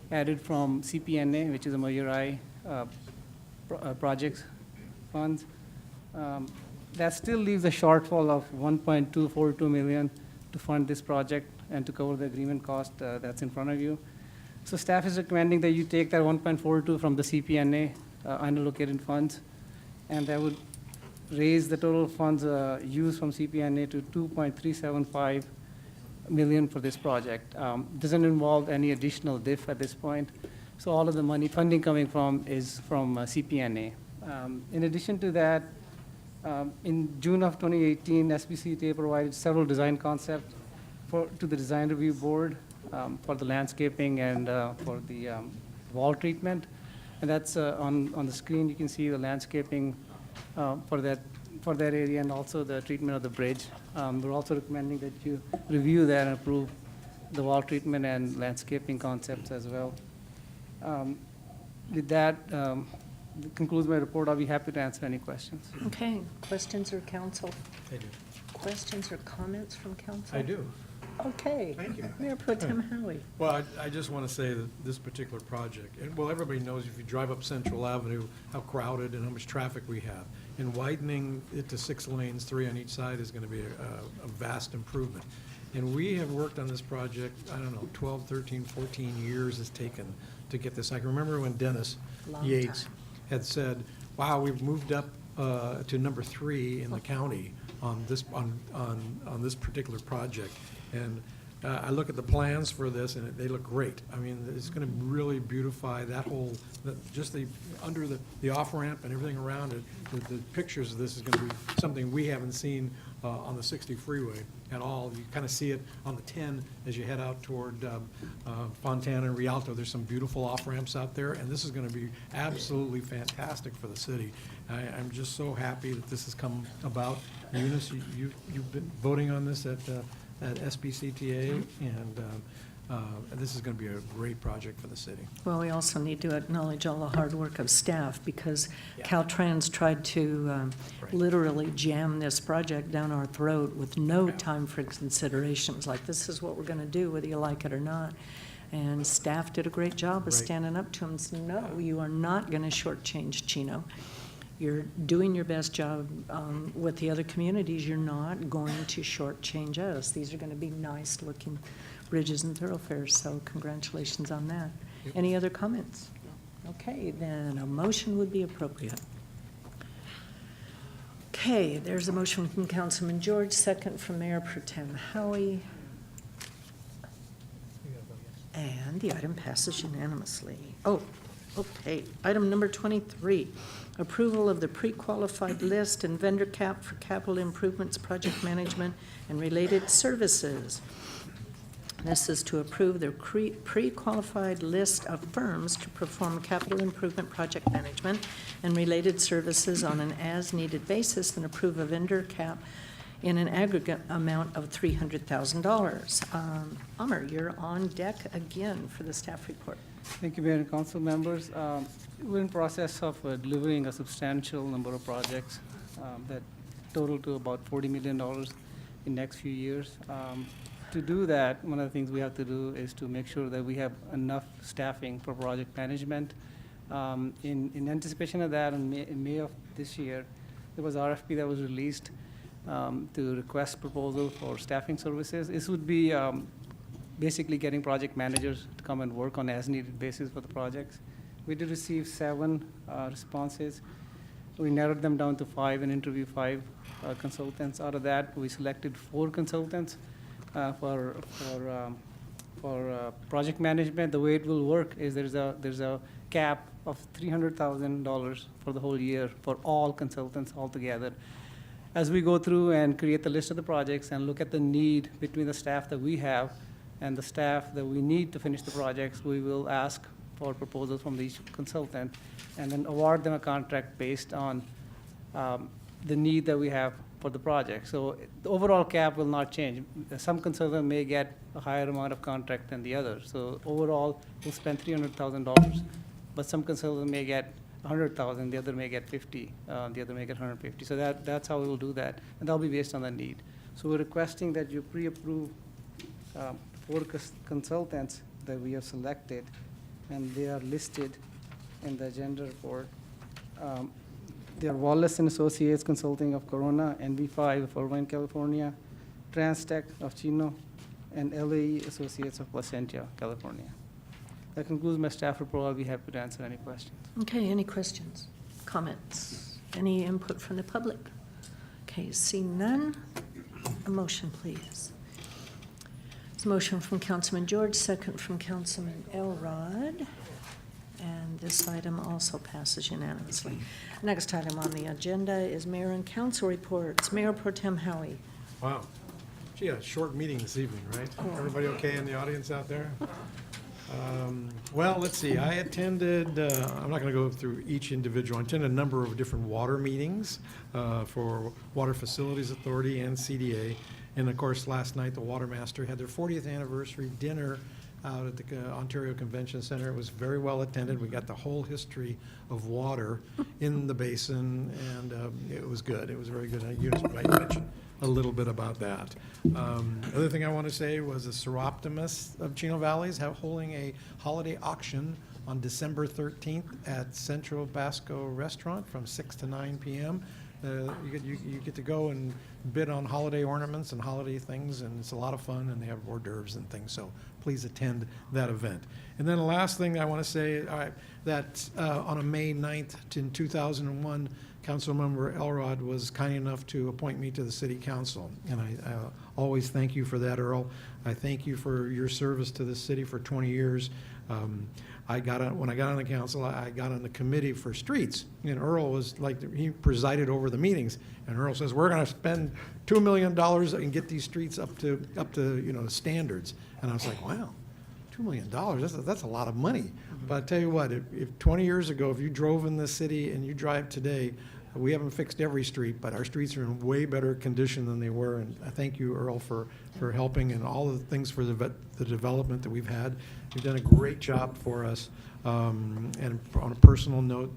added from CPNA, which is a Measure I projects funds. That still leaves a shortfall of $1.242 million to fund this project and to cover the agreement cost that's in front of you. So staff is recommending that you take that 1.42 from the CPNA unallocated funds, and that would raise the total funds used from CPNA to $2.375 million for this project. Doesn't involve any additional DIF at this point. So all of the money funding coming from is from CPNA. In addition to that, in June of 2018, SBCTA provided several design concepts to the design review board for the landscaping and for the wall treatment. And that's on the screen. You can see the landscaping for that area and also the treatment of the bridge. We're also recommending that you review that and approve the wall treatment and landscaping concepts as well. With that, concludes my report. I'll be happy to answer any questions. Okay, questions or council? I do. Questions or comments from council? I do. Okay. Thank you. Mayor Pro Tem Howie. Well, I just want to say that this particular project, well, everybody knows if you drive up Central Avenue, how crowded and how much traffic we have. And widening it to 6 lanes, 3 on each side, is going to be a vast improvement. And we have worked on this project, I don't know, 12, 13, 14 years it's taken to get this. I can remember when Dennis Yates had said, wow, we've moved up to number 3 in the county on this particular project. And I look at the plans for this, and they look great. I mean, it's going to really beautify that whole, just under the off-ramp and everything around it. The pictures of this is going to be something we haven't seen on the 60 freeway at all. You kind of see it on the 10 as you head out toward Fontana and Rialto. There's some beautiful off-ramps out there, and this is going to be absolutely fantastic for the city. I'm just so happy that this has come about. Eunice, you've been voting on this at SBCTA, and this is going to be a great project for the city. Well, we also need to acknowledge all the hard work of staff, because Caltrans tried to literally jam this project down our throat with no time for considerations, like this is what we're going to do, whether you like it or not. And staff did a great job of standing up to them and saying, no, you are not going to shortchange Chino. You're doing your best job with the other communities. You're not going to shortchange us. These are going to be nice-looking bridges and thoroughfares, so congratulations on that. Yep. Any other comments? Okay, then a motion would be appropriate. Okay, there's a motion from Councilman George, second from Mayor Pro Tem Howie. And the item passes unanimously. Oh, okay. Item number 23, approval of the pre-qualified list and vendor cap for capital improvements, project management, and related services. This is to approve the pre-qualified list of firms to perform capital improvement project management and related services on an as-needed basis and approve a vendor cap in an aggregate amount of $300,000. Amr, you're on deck again for the staff report. Thank you, Mayor and council members. We're in process of delivering a substantial number of projects that total to about $40 million in next few years. To do that, one of the things we have to do is to make sure that we have enough staffing for project management. In anticipation of that, in May of this year, there was RFP that was released to request proposal for staffing services. This would be basically getting project managers to come and work on as-needed basis for the projects. We did receive 7 responses. We narrowed them down to 5 and interviewed 5 consultants. Out of that, we selected 4 consultants for project management. The way it will work is there's a cap of $300,000 for the whole year for all consultants altogether. As we go through and create the list of the projects and look at the need between the staff that we have and the staff that we need to finish the projects, we will ask for proposals from each consultant and then award them a contract based on the need that we have for the project. So the overall cap will not change. Some consultant may get a higher amount of contract than the other. So overall, we'll spend $300,000, but some consultant may get 100,000, the other may get 50, the other may get 150. So that's how we will do that, and that'll be based on the need. So we're requesting that you pre-approve 4 consultants that we have selected, and they are listed in the agenda report. They are Wallace & Associates Consulting of Corona, NV5 of Irvine, California, Transtech of Chino, and LAE Associates of Placentia, California. That concludes my staff report. I'll be happy to answer any questions. Okay, any questions, comments, any input from the public? Okay, seeing none, a motion, please. It's a motion from Councilman George, second from Councilman Elrod. And this item also passes unanimously. Next item on the agenda is mayor and council reports. Mayor Pro Tem Howie. Wow. Gee, a short meeting this evening, right? Everybody okay in the audience out there? Well, let's see. I attended, I'm not going to go through each individual. I attended a number of different water meetings for Water Facilities Authority and CDA. And of course, last night, the Water Master had their 40th anniversary dinner out at the Ontario Convention Center. It was very well attended. We got the whole history of water in the basin, and it was good. It was very good. Eunice might mention a little bit about that. Other thing I want to say was the Seroptimus of Chino Valley is holding a holiday auction on December 13th at Central Basco Restaurant from 6 to 9 p.m. You get to go and bid on holiday ornaments and holiday things, and it's a lot of fun, and they have hors d'oeuvres and things, so please attend that event. And then the last thing I want to say, that on a May 9th in 2001, Councilmember Elrod was kind enough to appoint me to the City Council, and I always thank you for that, Earl. I thank you for your service to the city for 20 years. When I got on the council, I got on the committee for streets, and Earl was like, he presided over the meetings, and Earl says, we're going to spend $2 million and get these streets up to standards. And I was like, wow, $2 million, that's a lot of money. But I tell you what, if 20 years ago, if you drove in this city and you drive today, we haven't fixed every street, but our streets are in way better condition than they were. And I thank you, Earl, for helping and all of the things for the development that we've had. You've done a great job for us. And on a personal note,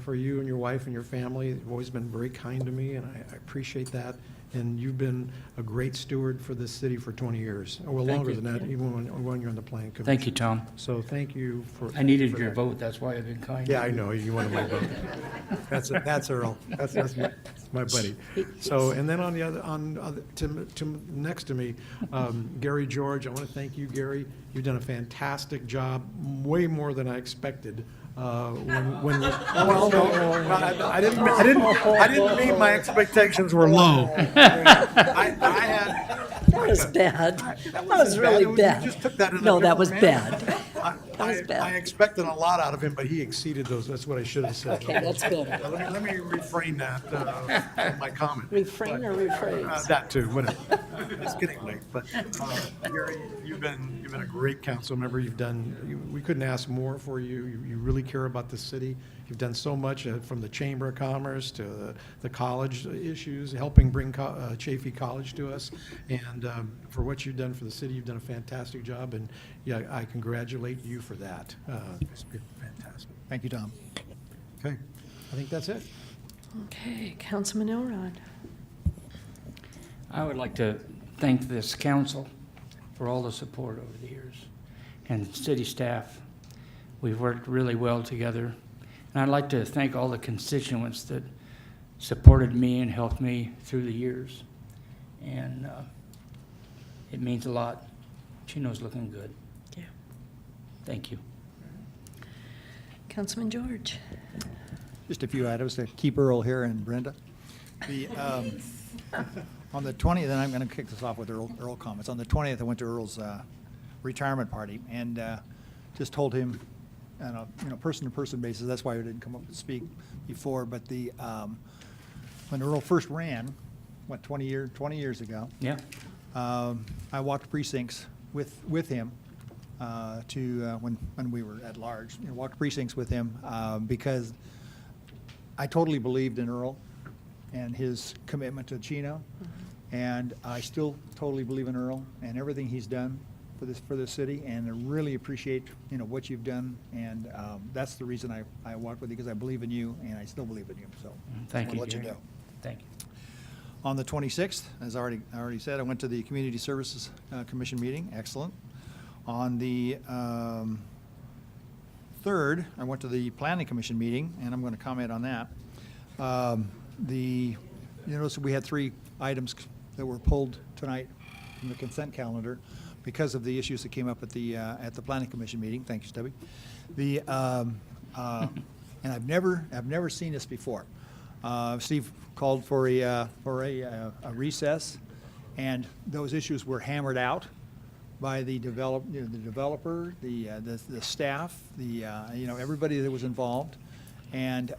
for you and your wife and your family, you've always been very kind to me, and I appreciate that. And you've been a great steward for this city for 20 years, or longer than that, even when you're on the planning commission. Thank you, Tom. So thank you for. I needed your vote, that's why I've been kind. Yeah, I know, you wanted my vote. That's Earl, that's my buddy. So, and then on the other, next to me, Garey George, I want to thank you, Garey. You've done a fantastic job, way more than I expected, when. Well, no, I didn't mean my expectations were low. That was bad. That was really bad. You just took that in a No, that was different bad. That was I bad. expected a lot out of him, but he exceeded those. That's what I should have said. Okay, that's good. Let me refrain that, my comment. Refrain or rephrase? That too, whatever. It's getting late, but Garey, you've been a great council member. We couldn't ask more for you. You really care about the city. You've done so much from the Chamber of Commerce to the college issues, helping bring Chaffey College to us. And for what you've done for the city, you've done a fantastic job. And yeah, I congratulate you for that. It's been fantastic. Thank you, Tom. Okay, I think that's it. Okay, Councilman Elrod. I would like to thank this council for all the support over the years, and city staff. We've worked really well together. And I'd like to thank all the constituents that supported me and helped me through the years. And it means a lot. Chino's looking good. Yeah. Thank you. Councilman George. Just a few items to keep Earl here and Brenda. On the 20th, and I'm going to kick this off with Earl comments. On the 20th, I went to Earl's retirement party and just told him on a person-to-person basis. That's why I didn't come up to speak before. But when Earl first ran, 20 years ago? Yeah. I walked precincts with him when we were at large. Walked precincts with him because I totally believed in Earl and his commitment to Chino, and I still totally believe in Earl and everything he's done for this city, and I really appreciate what you've done, and that's the reason I walked with you, because I believe in you and I still believe in you. So Thank you, I'll let you Garey. know. Thank you. On the 26th, as I already said, I went to the Community Services Commission meeting. Excellent. On the 3rd, I went to the Planning Commission meeting, and I'm going to comment on that. You notice we had 3 items that were pulled tonight from the consent calendar because of the issues that came up at the Planning Commission meeting. Thank you, Stubby. And I've never seen this before. Steve called for a recess, and those issues were hammered out by the developer, the staff, everybody that was involved, and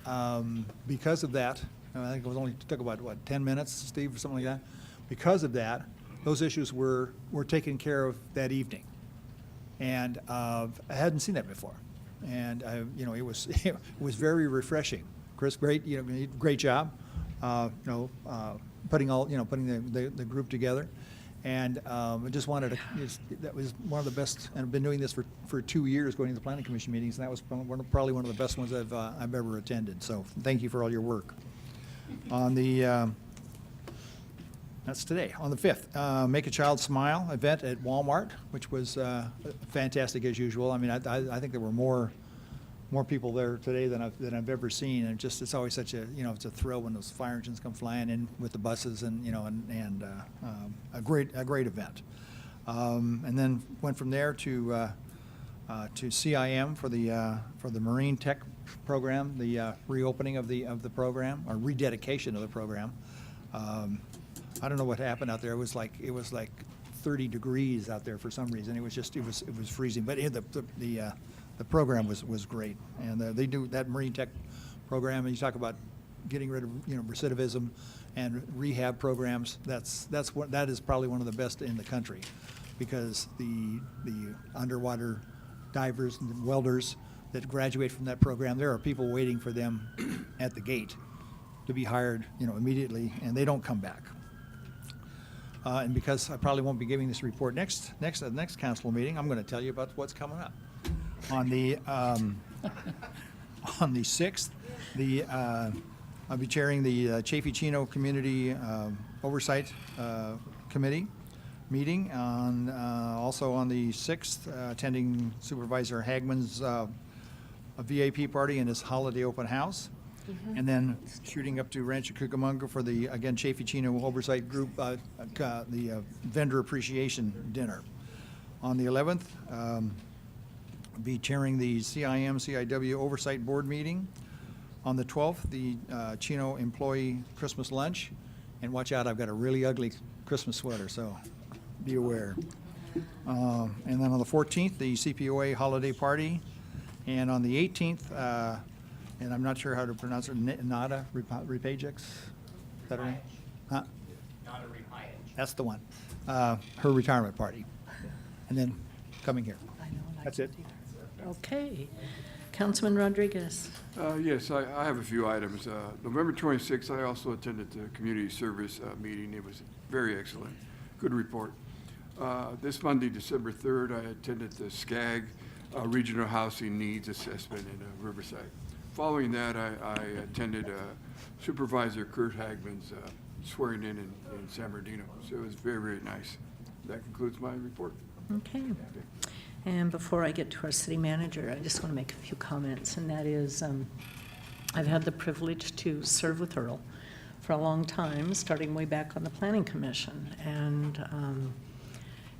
because of that, I think it took about 10 minutes, Steve, or something like that. Because of that, those issues were taken care of that evening, and I hadn't seen that before, and it was very refreshing. Chris, great job, putting the group together, and I just wanted to. That was one of the best, and I've been doing this for 2 years, going to the Planning Commission meetings, and that was probably one of the best ones I've ever attended. So thank you for all your work. On the that's today. On the 5th, Make a Child Smile event at Walmart, which was fantastic as usual. I mean, I think there were more people there today than I've ever seen, and it's always such a it's a thrill when those fire engines come flying in with the buses, and a great event. And then went from there to CIM for the Marine Tech program, the reopening of the program, or rededication of the program. I don't know what happened out there. It was like 30 degrees out there for some reason. It was freezing, but the program was great, and they do that Marine Tech program. And you talk about getting rid of recidivism and rehab programs. That is probably one of the best in the country, because the underwater divers and welders that graduate from that program, there are people waiting for them at the gate to be hired immediately, and they don't come back. And because I probably won't be giving this report at the next council meeting, I'm going to tell you about what's coming up. On the 6th, I'll be chairing the Chaffey Chino Community Oversight Committee meeting. Also on the 6th, attending Supervisor Hagman's VAP party and his holiday open house. And then shooting up to Rancho Cucamonga for the, again, Chaffey Chino Oversight Group, the vendor appreciation dinner. On the 11th, be chairing the CIM-CIW Oversight Board meeting. On the 12th, the Chino Employee Christmas Lunch. And watch out, I've got a really ugly Christmas sweater, so be aware. And then on the 14th, the CPOA Holiday Party. And on the 18th, and I'm not sure how to pronounce it, Nada Repagix? Is that her name? Huh? Not a repayage. That's the one. Her retirement party. And then coming here. That's it. Okay. Councilman Rodriguez. Yes, I have a few items. November 26th, I also attended the community service meeting. It was very excellent. Good report. This Monday, December 3rd, I attended the SCAG Regional Housing Needs Assessment in Riverside. Following that, I attended Supervisor Kurt Hagman's swearing in San Bernardino. So it was very, very nice. That concludes my report. Okay. And before I get to our city manager, I just want to make a few comments, and that is, I've had the privilege to serve with Earl for a long time, starting way back on the Planning Commission, and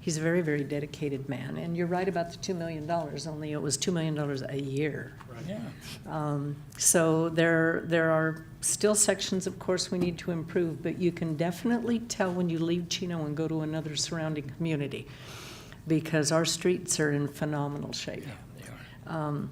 he's a very, very dedicated man. And you're right about the $2 million, only it was $2 million a year. Yeah. So there are still sections, of course, we need to improve, but you can definitely tell when you leave Chino and go to another surrounding community, because our streets are in phenomenal shape. Yeah, they are.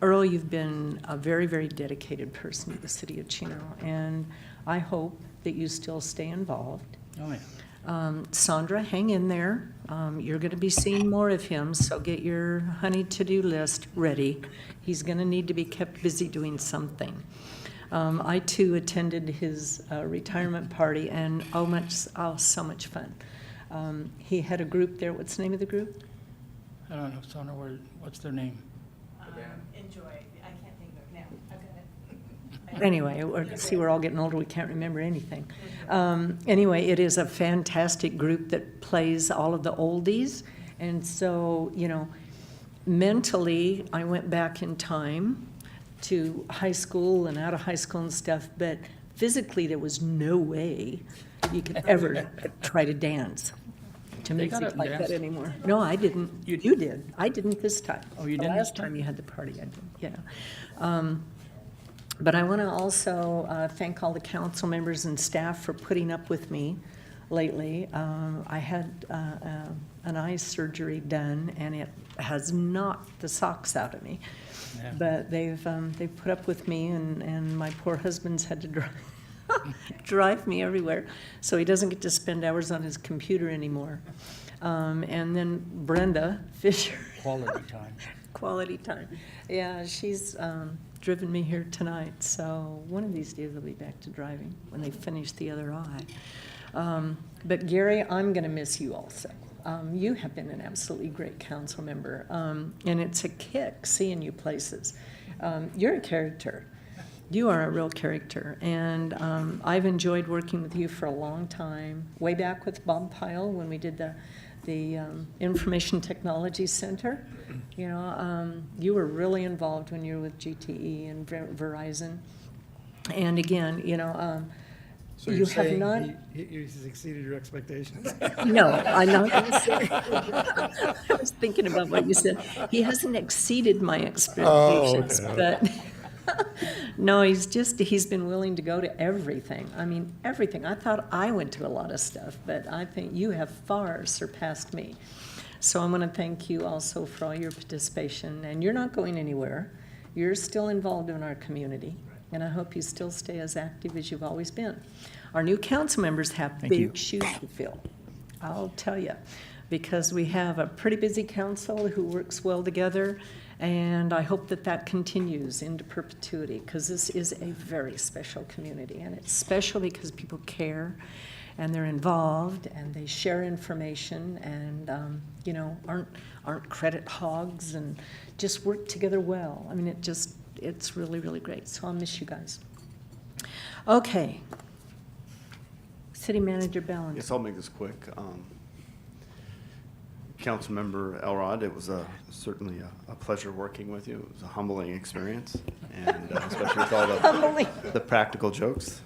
Earl, you've been a very, very dedicated person to the city of Chino, and I hope that you still stay involved. Oh, yeah. Sandra, hang in there. You're going to be seeing more of him, so get your honey to-do list ready. He's going to need to be kept busy doing something. I, too, attended his retirement party, and so much fun. He had a group there. What's the name of the group? I don't know, Sandra, what's their name? Enjoy. I can't think of it now. I've got it. Anyway, we're all getting older. We can't remember anything. Anyway, it is a fantastic group that plays all of the oldies. And so, mentally, I went back in time to high school and out of high school and stuff, but physically, there was no way you could ever try to dance to They got music up and like that danced? anymore. No, I didn't. You did. I didn't this time. Oh, you The didn't this last time you had the party, I did, yeah. But I want to also thank all the council members and staff for putting up with me lately. I had an eye surgery done, and it has knocked the socks out of me. Yeah. But they've put up with me, and my poor husband's had to drive me everywhere, so he doesn't get to spend hours on his computer anymore. And then Brenda Fisher. Quality time. Quality time. Yeah, she's driven me here tonight, so one of these days I'll be back to driving when they finish the other eye. But Garey, I'm going to miss you also. You have been an absolutely great council member, and it's a kick seeing you places. You're a character. You are a real character, and I've enjoyed working with you for a long time. Way back with Bob Pyle when we did the Information Technology Center. You were really involved when you were with GTE and Verizon. And again, So you you're have saying not. he's exceeded your expectations? No, I'm not going to say. I was thinking about what you said. He hasn't exceeded my expectations, but no, he's been willing to go to everything. I mean, everything. I thought I went to a lot of stuff, but I think you have far surpassed me. So I'm going to thank you also for all your participation, and you're not going anywhere. You're still involved in our community, and I hope you still stay as active as you've always been. Our new council members have big shoes to fill, I'll tell you, because we have a pretty busy council who works well together, and I hope that continues into perpetuity, because this is a very special community, and it's special because people care, and they're involved, and they share information, and aren't credit hogs, and just work together well. I mean, it's really, really great. So I'll miss you guys. Okay. City Manager Ballant. Yes, I'll make this quick. Councilmember Elrod, it was certainly a pleasure working with you. It was a humbling experience, and especially with all the practical jokes.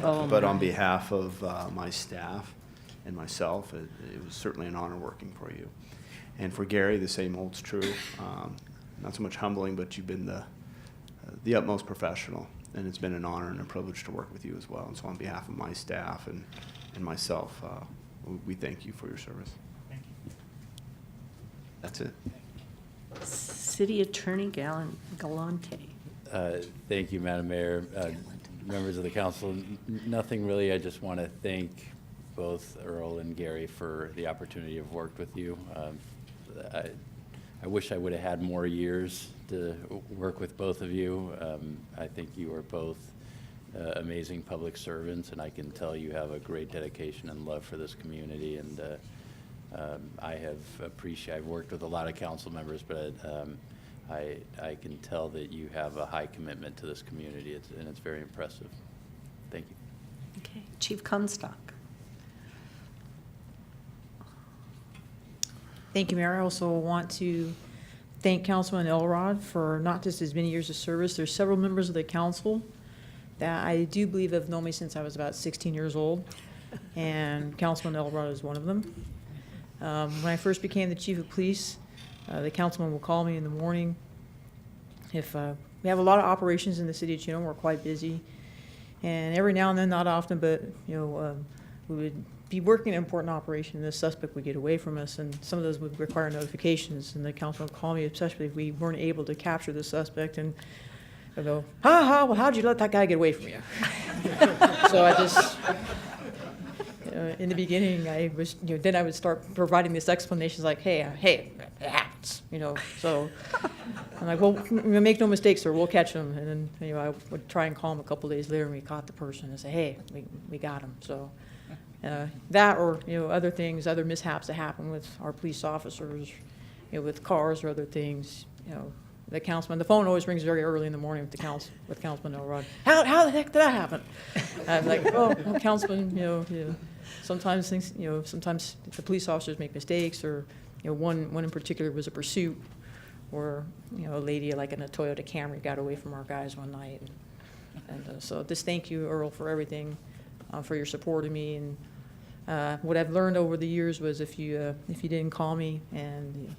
But on behalf of my staff and myself, it was certainly an honor working for you. And for Garey, the same holds true. Not so much humbling, but you've been the utmost professional, and it's been an honor and a privilege to work with you as well. And so on behalf of my staff and myself, we thank you for your service. Thank you. That's it. City Attorney Galante. Thank you, Madam Mayor. Members of the council, nothing really. I just want to thank both Earl and Garey for the opportunity of work with you. I wish I would have had more years to work with both of you. I think you are both amazing public servants, and I can tell you have a great dedication and love for this community. And I've worked with a lot of council members, but I can tell that you have a high commitment to this community, and it's very impressive. Thank you. Okay, Chief Comstock. Thank you, Mayor. I also want to thank Councilman Elrod for not just his many years of service. There's several members of the council that I do believe have known me since I was about 16 years old, and Councilman Elrod is one of them. When I first became the chief of police, the councilman will call me in the morning. If we have a lot of operations in the city of Chino, we're quite busy, and every now and then, not often, but we would be working an important operation, and the suspect would get away from us, and some of those would require notifications, and the council would call me, especially if we weren't able to capture the suspect, and I'd go, well, how'd you let that guy get away from you? So I just, in the beginning, I was, then I would start providing these explanations like, hey, it happens, so I'm like, well, make no mistake, sir, we'll catch him, and then, I would try and call him a couple days later, and we caught the person, and say, hey, we got him, so. That or, other things, other mishaps that happen with our police officers, with cars or other things, the councilman, the phone always rings very early in the morning with Councilman Elrod. How the heck did that happen? I'm like, well, Councilman, sometimes things, sometimes the police officers make mistakes, or, one in particular was a pursuit, or, a lady like in a Toyota Camry got away from our guys one night. And so just thank you, Earl, for everything, for your support of me. And what I've learned over the years was if you didn't call me, and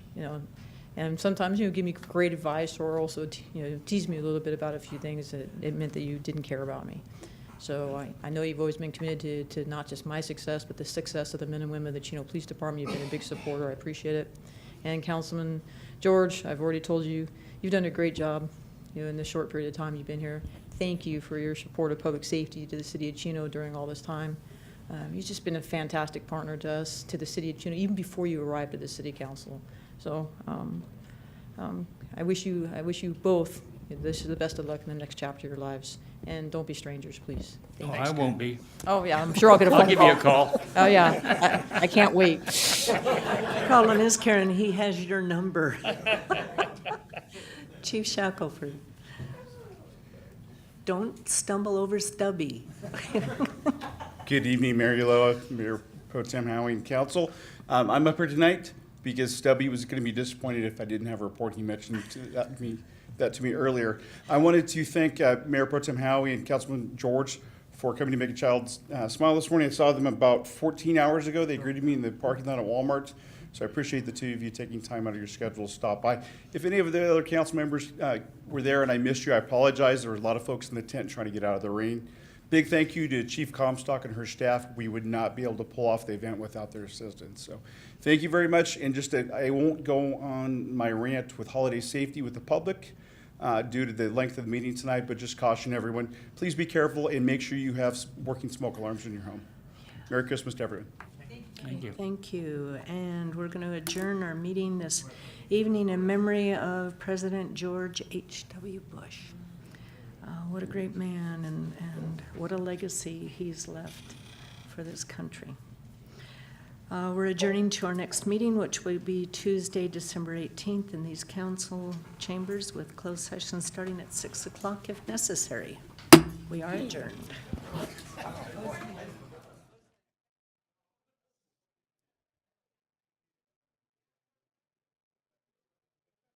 and sometimes give me great advice, or also tease me a little bit about a few things, that it meant that you didn't care about me. So I know you've always been committed to not just my success, but the success of the men and women of the Chino Police Department. You've been a big supporter. I appreciate it. And Councilman George, I've already told you, you've done a great job in the short period of time you've been here. Thank you for your support of public safety to the city of Chino during all this time. You've just been a fantastic partner to us, to the city of Chino, even before you arrived at the city council. So I wish you both the best of luck in the next chapter of your lives. And don't be strangers, please. Thank you. I won't be. Oh, yeah, I'm sure I'll get a phone call. I'll give you a call. Oh, yeah, I can't wait. Problem is, Karen, he has your number. Chief Shackelford. Don't stumble over Stubby. Good evening, Mayor Ulloa, Mayor Pro Tem Howie, and Council. I'm up here tonight because Stubby was going to be disappointed if I didn't have a report. He mentioned that to me earlier. I wanted to thank Mayor Pro Tem Howie and Councilman George for coming to make a child smile this morning. I saw them about 14 hours ago. They greeted me in the parking lot at Walmart. So I appreciate the two of you taking time out of your schedule to stop by. If any of the other council members were there and I missed you, I apologize. There were a lot of folks in the tent trying to get out of the rain. Big thank you to Chief Comstock and her staff. We would not be able to pull off the event without their assistance. So thank you very much. And I won't go on my rant with holiday safety with the public due to the length of the meeting tonight, but just caution everyone, please be careful and make sure you have working smoke alarms in your home. Merry Christmas to everyone. Thank you. Thank you. And we're going to adjourn our meeting this evening in memory of President George H.W. Bush. What a great man, and what a legacy he's left for this country. We're adjourning to our next meeting, which will be Tuesday, December 18th in these council chambers, with closed session starting at 6 o'clock if necessary. We are adjourned.